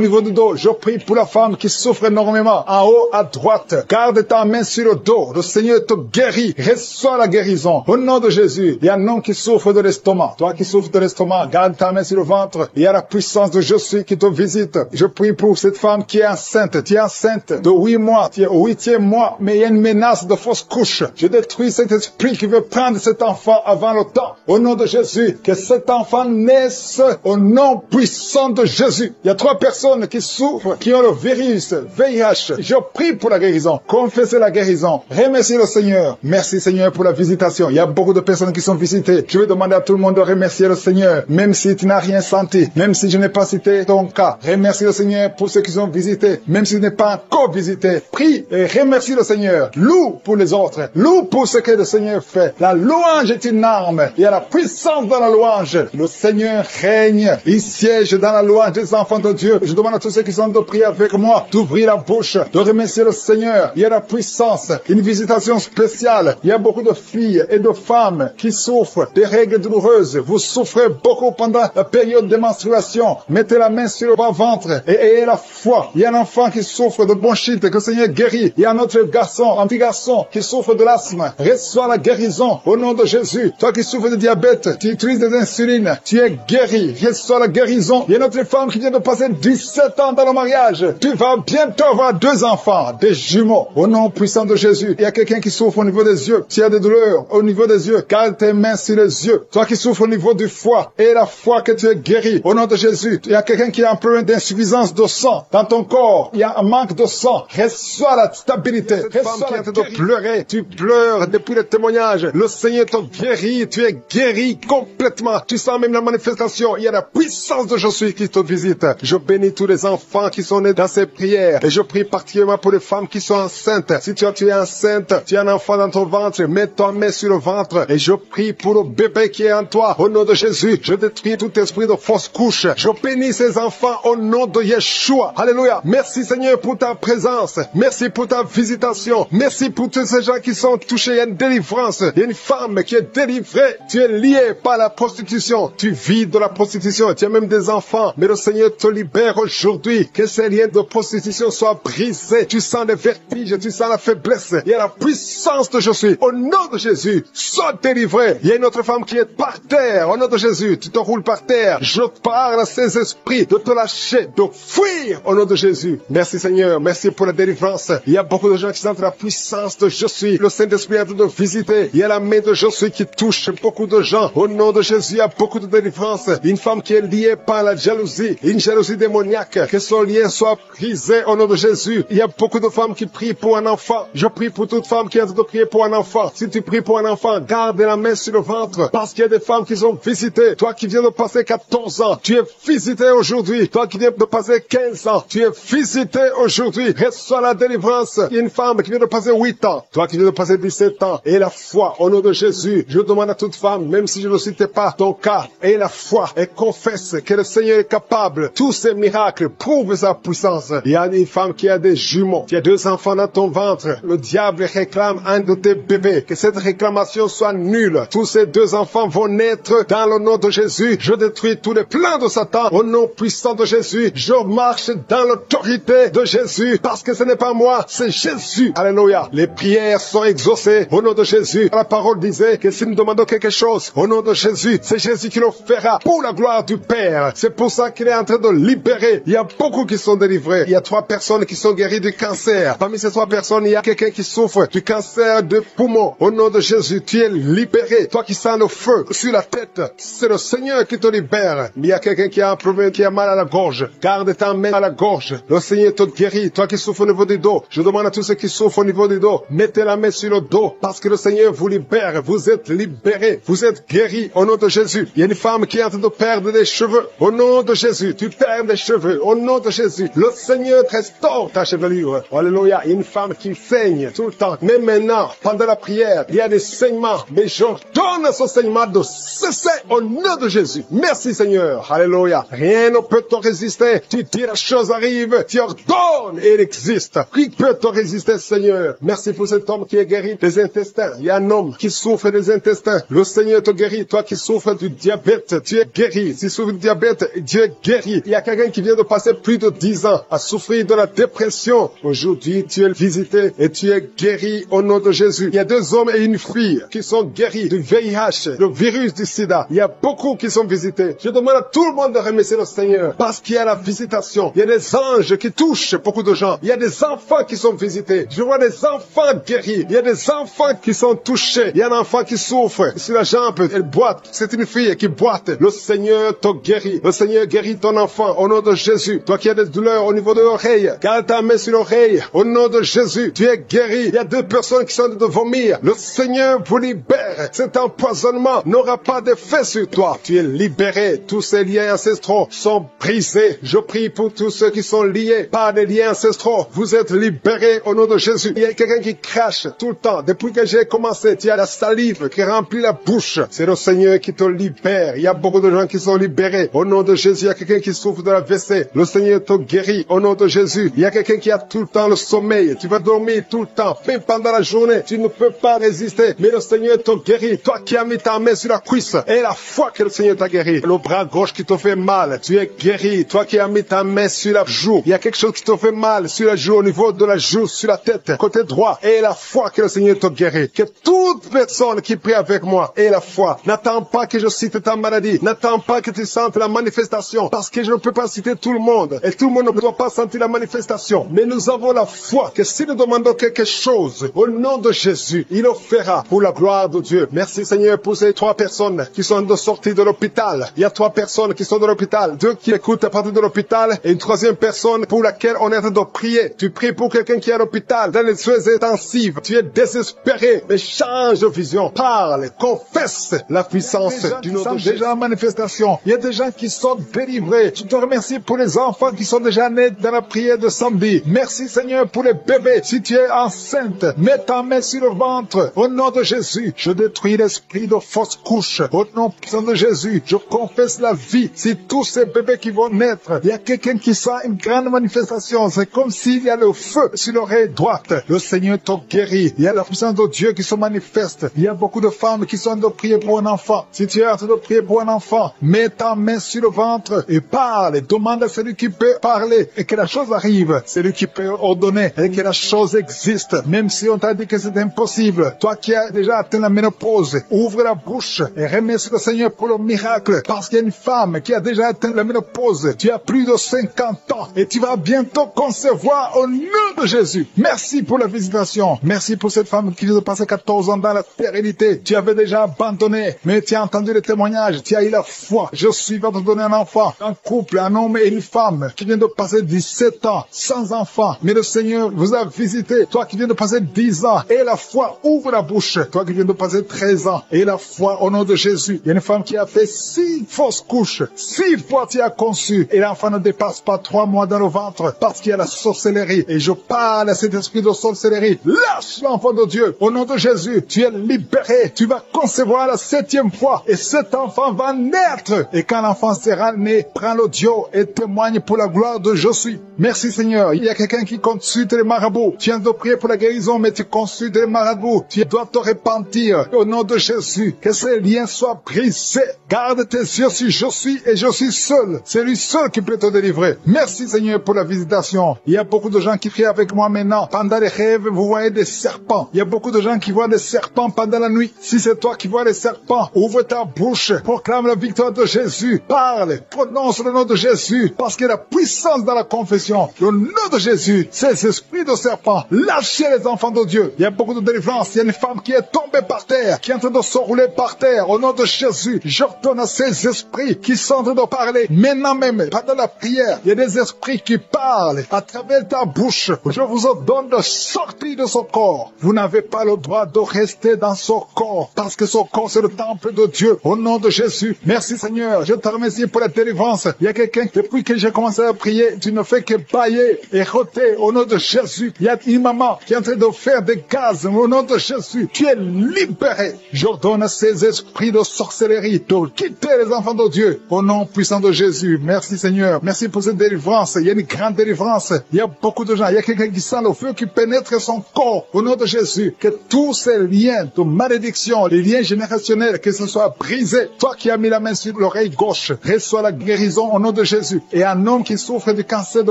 niveau du dos. Je prie pour la femme qui souffre énormément. En haut à droite, garde ta main sur le dos. Le Seigneur te guérit. Reçois la guérison. Au nom de Jésus, il y a un homme qui souffre de l'estomac. Toi qui souffres de l'estomac, garde ta main sur le ventre. Il y a la puissance de je suis qui te visite. Je prie pour cette femme qui est enceinte. Tu es enceinte de 8 mois. Tu es au 8e mois, mais il y a une menace de fausse couche. Je détruis cet esprit qui veut prendre cet enfant avant le temps. Au nom de Jésus, que cet enfant naisse au nom puissant de Jésus. Il y a 3 personnes qui souffrent, qui ont le virus, VIH. Je prie pour la guérison. Confessez la guérison. Remerciez le Seigneur. Merci Seigneur pour la visitation. Il y a beaucoup de personnes qui sont visitées. Je vais demander à tout le monde de remercier le Seigneur, même si tu n'as rien senti, même si je n'ai pas cité ton cas. Remercie le Seigneur pour ceux qui sont visités, même si tu n'es pas encore visité. Prie et remercie le Seigneur. Loue pour les autres. Loue pour ce que le Seigneur fait. La louange est une arme. Il y a la puissance dans la louange. Le Seigneur règne. Il siège dans la louange des enfants de Dieu. Je demande à tous ceux qui sont de prier avec moi d'ouvrir la bouche, de remercier le Seigneur. Il y a la puissance, une visitation spéciale. Il y a beaucoup de filles et de femmes qui souffrent des règles douloureuses. Vous souffrez beaucoup pendant la période de menstruation. Mettez la main sur le bas-ventre et ayez la foi. Il y a un enfant qui souffre de bronchite, que le Seigneur guérit. Il y a un autre garçon, un petit garçon qui souffre de l'asthme. Reçois la guérison au nom de Jésus. Toi qui souffres de diabète, tu utilises des insulines, tu es guéri. Reçois la guérison. Il y a une autre femme qui vient de passer 17 ans dans le mariage. Tu vas bientôt avoir 2 enfants, des jumeaux. Au nom puissant de Jésus. Il y a quelqu'un qui souffre au niveau des yeux. Tu as des douleurs au niveau des yeux. Garde tes mains sur les yeux. Toi qui souffres au niveau du foie, et la foi que tu es guéri. Au nom de Jésus. Il y a quelqu'un qui a un problème d'insuffisance de sang dans ton corps. Il y a un manque de sang. Reçois la stabilité. Cette femme qui est en train de pleurer. Tu pleures depuis le témoignage. Le Seigneur te guérit. Tu es guéri complètement. Tu sens même la manifestation. Il y a la puissance de je suis qui te visite. Je bénis tous les enfants qui sont nés dans ces prières. Et je prie particulièrement pour les femmes qui sont enceintes. Si tu es enceinte, tu as un enfant dans ton ventre, mets ta main sur le ventre. Et je prie pour le bébé qui est en toi. Au nom de Jésus, je détruis tout esprit de fausse couche. Je bénis ces enfants au nom de Yeshua. Alléluia. Merci Seigneur pour ta présence. Merci pour ta visitation. Merci pour tous ces gens qui sont touchés. Il y a une délivrance. Il y a une femme qui est délivrée. Tu es lié par la prostitution. Tu vis de la prostitution. Tu as même des enfants. Mais le Seigneur te libère aujourd'hui. Que ces liens de prostitution soient brisés. Tu sens les vertiges. Tu sens la faiblesse. Il y a la puissance de je suis. Au nom de Jésus, sois délivré. Il y a une autre femme qui est par terre. Au nom de Jésus, tu te roules par terre. Je parle à ces esprits de te lâcher, de fuir au nom de Jésus. Merci Seigneur. Merci pour la délivrance. Il y a beaucoup de gens qui sentent la puissance de je suis. Le Saint-Esprit est en train de visiter. Il y a la main de je suis qui touche beaucoup de gens. Au nom de Jésus, il y a beaucoup de délivrance. Une femme qui est liée par la jalousie. Une jalousie démoniaque. Que son lien soit brisé au nom de Jésus. Il y a beaucoup de femmes qui prient pour un enfant. Je prie pour toute femme qui est en train de prier pour un enfant. Si tu pries pour un enfant, garde la main sur le ventre. Parce qu'il y a des femmes qui sont visitées. Toi qui viens de passer 14 ans, tu es visité aujourd'hui. Toi qui viens de passer 15 ans, tu es visité aujourd'hui. Reçois la délivrance. Il y a une femme qui vient de passer 8 ans. Toi qui viens de passer 17 ans. Et la foi au nom de Jésus. Je demande à toute femme, même si je ne citais pas ton cas, et la foi et confesse que le Seigneur est capable. Tous ces miracles prouvent sa puissance. Il y a une femme qui a des jumeaux. Tu as 2 enfants dans ton ventre. Le diable réclame un de tes bébés. Que cette réclamation soit nulle. Tous ces 2 enfants vont naître dans le nom de Jésus. Je détruis tous les plans de Satan au nom puissant de Jésus. Je marche dans l'autorité de Jésus parce que ce n'est pas moi, c'est Jésus. Alléluia. Les prières sont exaucées au nom de Jésus. La parole disait que si nous demandons quelque chose au nom de Jésus, c'est Jésus qui le fera pour la gloire du Père. C'est pour ça qu'il est en train de libérer. Il y a beaucoup qui sont délivrés. Il y a 3 personnes qui sont guéries du cancer. Parmi ces 3 personnes, il y a quelqu'un qui souffre du cancer de poumon. Au nom de Jésus, tu es libéré. Toi qui sens le feu sur la tête, c'est le Seigneur qui te libère. Mais il y a quelqu'un qui a un problème, qui a mal à la gorge. Garde ta main à la gorge. Le Seigneur te guérit. Toi qui souffres au niveau du dos, je demande à tous ceux qui souffrent au niveau du dos, mettez la main sur le dos parce que le Seigneur vous libère. Vous êtes libérés. Vous êtes guéris au nom de Jésus. Il y a une femme qui est en train de perdre des cheveux. Au nom de Jésus, tu perds des cheveux. Au nom de Jésus, le Seigneur restaure ta chevelure. Alléluia. Il y a une femme qui saigne tout le temps. Mais maintenant, pendant la prière, il y a des saignements. Mais j'ordonne ce saignement de cesser au nom de Jésus. Merci Seigneur. Alléluia. Rien ne peut te résister. Tu dis la chose arrive. Tu ordonnes et elle existe. Qui peut te résister Seigneur? Merci pour cet homme qui est guéri des intestins. il y a un homme qui souffre des intestins. Le Seigneur te guérit. Toi qui souffres du diabète, tu es guéri. Si tu souffres du diabète, Dieu est guéri. Il y a quelqu'un qui vient de passer plus de 10 ans à souffrir de la dépression. Aujourd'hui, tu es visité et tu es guéri au nom de Jésus. Il y a 2 hommes et une fille qui sont guéris du VIH, le virus du sida. Il y a beaucoup qui sont visités. Je demande à tout le monde de remercier le Seigneur parce qu'il y a la visitation. Il y a des anges qui touchent beaucoup de gens. Il y a des enfants qui sont visités. Je vois des enfants guéris. Il y a des enfants qui sont touchés. Il y a un enfant qui souffre sur la jambe. Elle boite. C'est une fille qui boite. Le Seigneur te guérit. Le Seigneur guérit ton enfant au nom de Jésus. Toi qui as des douleurs au niveau de l'oreille, garde ta main sur l'oreille. Au nom de Jésus, tu es guéri. Il y a 2 personnes qui sont en train de vomir. Le Seigneur vous libère. Cet empoisonnement n'aura pas d'effet sur toi. Tu es libéré. Tous ces liens ancestraux sont brisés. Je prie pour tous ceux qui sont liés par des liens ancestraux. Vous êtes libérés au nom de Jésus. Il y a quelqu'un qui crache tout le temps. Depuis que j'ai commencé, tu as la salive qui remplit la bouche. C'est le Seigneur qui te libère. Il y a beaucoup de gens qui sont libérés. Au nom de Jésus, il y a quelqu'un qui souffre de la WC. Le Seigneur te guérit. Au nom de Jésus, il y a quelqu'un qui a tout le temps le sommeil. Tu vas dormir tout le temps. Même pendant la journée, tu ne peux pas résister. Mais le Seigneur te guérit. Toi qui as mis ta main sur la cuisse et la foi que le Seigneur t'a guéri. Le bras gauche qui te fait mal, tu es guéri. Toi qui as mis ta main sur la joue, il y a quelque chose qui te fait mal sur la joue, au niveau de la joue, sur la tête, côté droit, et la foi que le Seigneur te guérit. Que toute personne qui prie avec moi ait la foi. N'attends pas que je cite ta maladie. N'attends pas que tu sentes la manifestation, parce que je ne peux pas citer tout le monde, et tout le monde ne doit pas sentir la manifestation. Mais nous avons la foi que si nous demandons quelque chose, au nom de Jésus, il le fera pour la gloire de Dieu. Merci Seigneur pour ces 3 personnes qui sont de sortie de l'hôpital. Il y a 3 personnes qui sont de l'hôpital, 2 qui écoutent à partir de l'hôpital, et une 3e personne pour laquelle on est en train de prier. Tu pries pour quelqu'un qui est à l'hôpital, dans les soins intensifs. Tu es désespéré, mais change de vision. Parle, confesse la puissance du nom de Jésus. Déjà en manifestation. Il y a des gens qui sont délivrés. Je te remercie pour les enfants qui sont déjà nés dans la prière de samedi. Merci Seigneur pour les bébés. Si tu es enceinte, mets ta main sur le ventre. Au nom de Jésus, je détruis l'esprit de fausse couche. Au nom puissant de Jésus, je confesse la vie. Si tous ces bébés qui vont naître, il y a quelqu'un qui sent une grande manifestation. C'est comme s'il y a le feu sur l'oreille droite. Le Seigneur te guérit. Il y a la puissance de Dieu qui se manifeste. Il y a beaucoup de femmes qui sont en train de prier pour un enfant. Si tu es en train de prier pour un enfant, mets ta main sur le ventre et parle. Demande à celui qui peut parler et que la chose arrive. Celui qui peut ordonner et que la chose existe. Même si on t'a dit que c'est impossible. Toi qui as déjà atteint la ménopause, ouvre la bouche et remercie le Seigneur pour le miracle. Parce qu'il y a une femme qui a déjà atteint la ménopause. Tu as plus de 50 ans et tu vas bientôt concevoir au nom de Jésus. Merci pour la visitation. Merci pour cette femme qui vient de passer 14 ans dans la stérilité. Tu avais déjà abandonné, mais tu as entendu les témoignages. Tu as eu la foi. Je suis va te donner un enfant. Un couple, un homme et une femme qui vient de passer 17 ans sans enfant. Mais le Seigneur vous a visité. Toi qui viens de passer 10 ans et la foi, ouvre la bouche. Toi qui viens de passer 13 ans et la foi au nom de Jésus. Il y a une femme qui a fait 6 fausses couches. 6 fois tu as conçu et l'enfant ne dépasse pas 3 mois dans le ventre parce qu'il y a la sorcellerie. Et je parle à cet esprit de sorcellerie. Lâche l'enfant de Dieu. Au nom de Jésus, tu es libéré. Tu vas concevoir la 7e fois et cet enfant va naître. Et quand l'enfant sera né, prends l'audio et témoigne pour la gloire de je suis. Merci Seigneur. Il y a quelqu'un qui consulte les marabouts. Tu viens de prier pour la guérison, mais tu consultes les marabouts. Tu dois te repentir. Au nom de Jésus, que ces liens soient brisés. Garde tes yeux sur je suis et je suis seul. C'est lui seul qui peut te délivrer. Merci Seigneur pour la visitation. Il y a beaucoup de gens qui prient avec moi maintenant. Pendant les rêves, vous voyez des serpents. Il y a beaucoup de gens qui voient des serpents pendant la nuit. Si c'est toi qui vois les serpents, ouvre ta bouche. Proclame la victoire de Jésus. Parle. Prononce le nom de Jésus. Parce qu'il y a la puissance dans la confession. Le nom de Jésus, ces esprits de serpents. Lâchez les enfants de Dieu. Il y a beaucoup de délivrance. Il y a une femme qui est tombée par terre, qui est en train de se rouler par terre. Au nom de Jésus, j'ordonne à ces esprits qui sont en train de parler. Maintenant même, pendant la prière, il y a des esprits qui parlent à travers ta bouche. Je vous ordonne de sortir de ce corps. Vous n'avez pas le droit de rester dans ce corps, parce que ce corps, c'est le temple de Dieu. Au nom de Jésus, merci Seigneur. Je te remercie pour la délivrance. Il y a quelqu'un, depuis que j'ai commencé à prier, tu ne fais que bailler et rôter. Au nom de Jésus, il y a une maman qui est en train de faire des gaz. Au nom de Jésus, tu es libéré. J'ordonne à ces esprits de sorcellerie de quitter les enfants de Dieu. Au nom puissant de Jésus, merci Seigneur. Merci pour cette délivrance. Il y a une grande délivrance. Il y a beaucoup de gens. Il y a quelqu'un qui sent le feu qui pénètre son corps. Au nom de Jésus, que tout tous ces liens de malédiction, les liens générationnels, que ce soit brisé. Toi qui as mis la main sur l'oreille gauche, reçois la guérison au nom de Jésus. Et un homme qui souffre du cancer de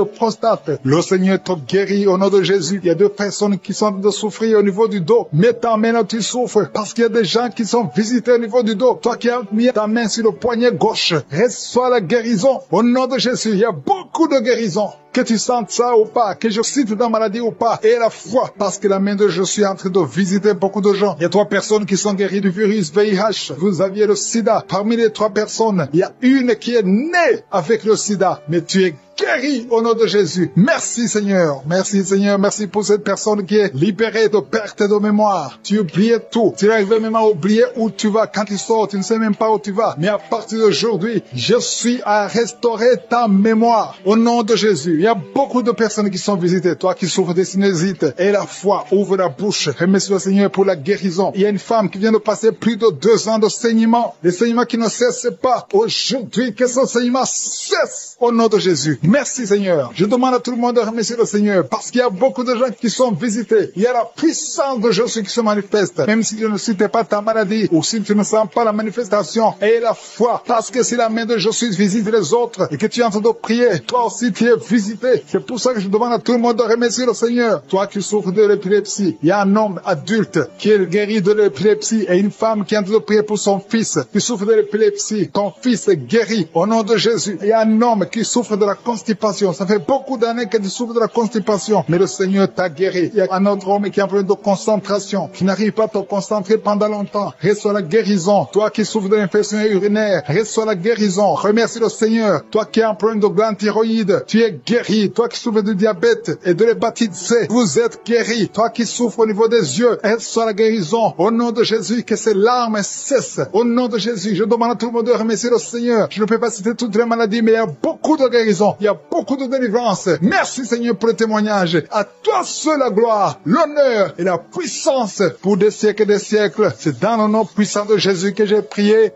prostate, le Seigneur te guérit au nom de Jésus. Il y a 2 personnes qui sont en train de souffrir au niveau du dos. Mets ta main là, tu souffres, parce qu'il y a des gens qui sont visités au niveau du dos. Toi qui as mis ta main sur le poignet gauche, reçois la guérison au nom de Jésus. Il y a beaucoup de guérisons. Que tu sentes ça ou pas, que je cite ta maladie ou pas, et la foi, parce que la main de Jésus est en train de visiter beaucoup de gens. Il y a 3 personnes qui sont guéries du virus VIH. Vous aviez le sida. Parmi les 3 personnes, il y a une qui est née avec le sida, mais tu es guéri au nom de Jésus. Merci Seigneur. Merci Seigneur. Merci pour cette personne qui est libérée de perte de mémoire. Tu oubliais tout. Tu arrives même à oublier où tu vas. Quand tu sors, tu ne sais même pas où tu vas. Mais à partir d'aujourd'hui, je suis à restaurer ta mémoire au nom de Jésus. Il y a beaucoup de personnes qui sont visitées. Toi qui souffres de sinusite, et la foi, ouvre la bouche. Remercie le Seigneur pour la guérison. Il y a une femme qui vient de passer plus de 2 ans de saignement. Les saignements qui ne cessent pas. Aujourd'hui, que ce saignement cesse au nom de Jésus. Merci Seigneur. Je demande à tout le monde de remercier le Seigneur parce qu'il y a beaucoup de gens qui sont visités. Il y a la puissance de Jésus qui se manifeste. Même si tu ne cites pas ta maladie ou si tu ne sens pas la manifestation, et la foi. Parce que si la main de Jésus visite les autres et que tu es en train de prier, toi aussi tu es visité. C'est pour ça que je demande à tout le monde de remercier le Seigneur. Toi qui souffres de l'épilepsie, il y a un homme adulte qui est guéri de l'épilepsie et une femme qui est en train de prier pour son fils qui souffre de l'épilepsie. Ton fils est guéri au nom de Jésus. Il y a un homme qui souffre de la constipation. Ça fait beaucoup d'années que tu souffres de la constipation, mais le Seigneur t'a guéri. Il y a un autre homme qui a un problème de concentration, qui n'arrive pas à te concentrer pendant longtemps. Reçois la guérison. Toi qui souffres de l'infection urinaire, reçois la guérison. Remercie le Seigneur. Toi qui as un problème de glande thyroïde, tu es guéri. Toi qui souffres de diabète et de l'hépatite C, vous êtes guéri. Toi qui souffres au niveau des yeux, reçois la guérison. Au nom de Jésus, que ces larmes cessent. Au nom de Jésus, je demande à tout le monde de remercier le Seigneur. Je ne peux pas citer toutes les maladies, mais il y a beaucoup de guérisons. Il y a beaucoup de délivrance. Merci Seigneur pour le témoignage. À toi seul la gloire, l'honneur et la puissance pour des siècles et des siècles. C'est dans le nom puissant de Jésus que j'ai prié.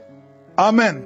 Amen.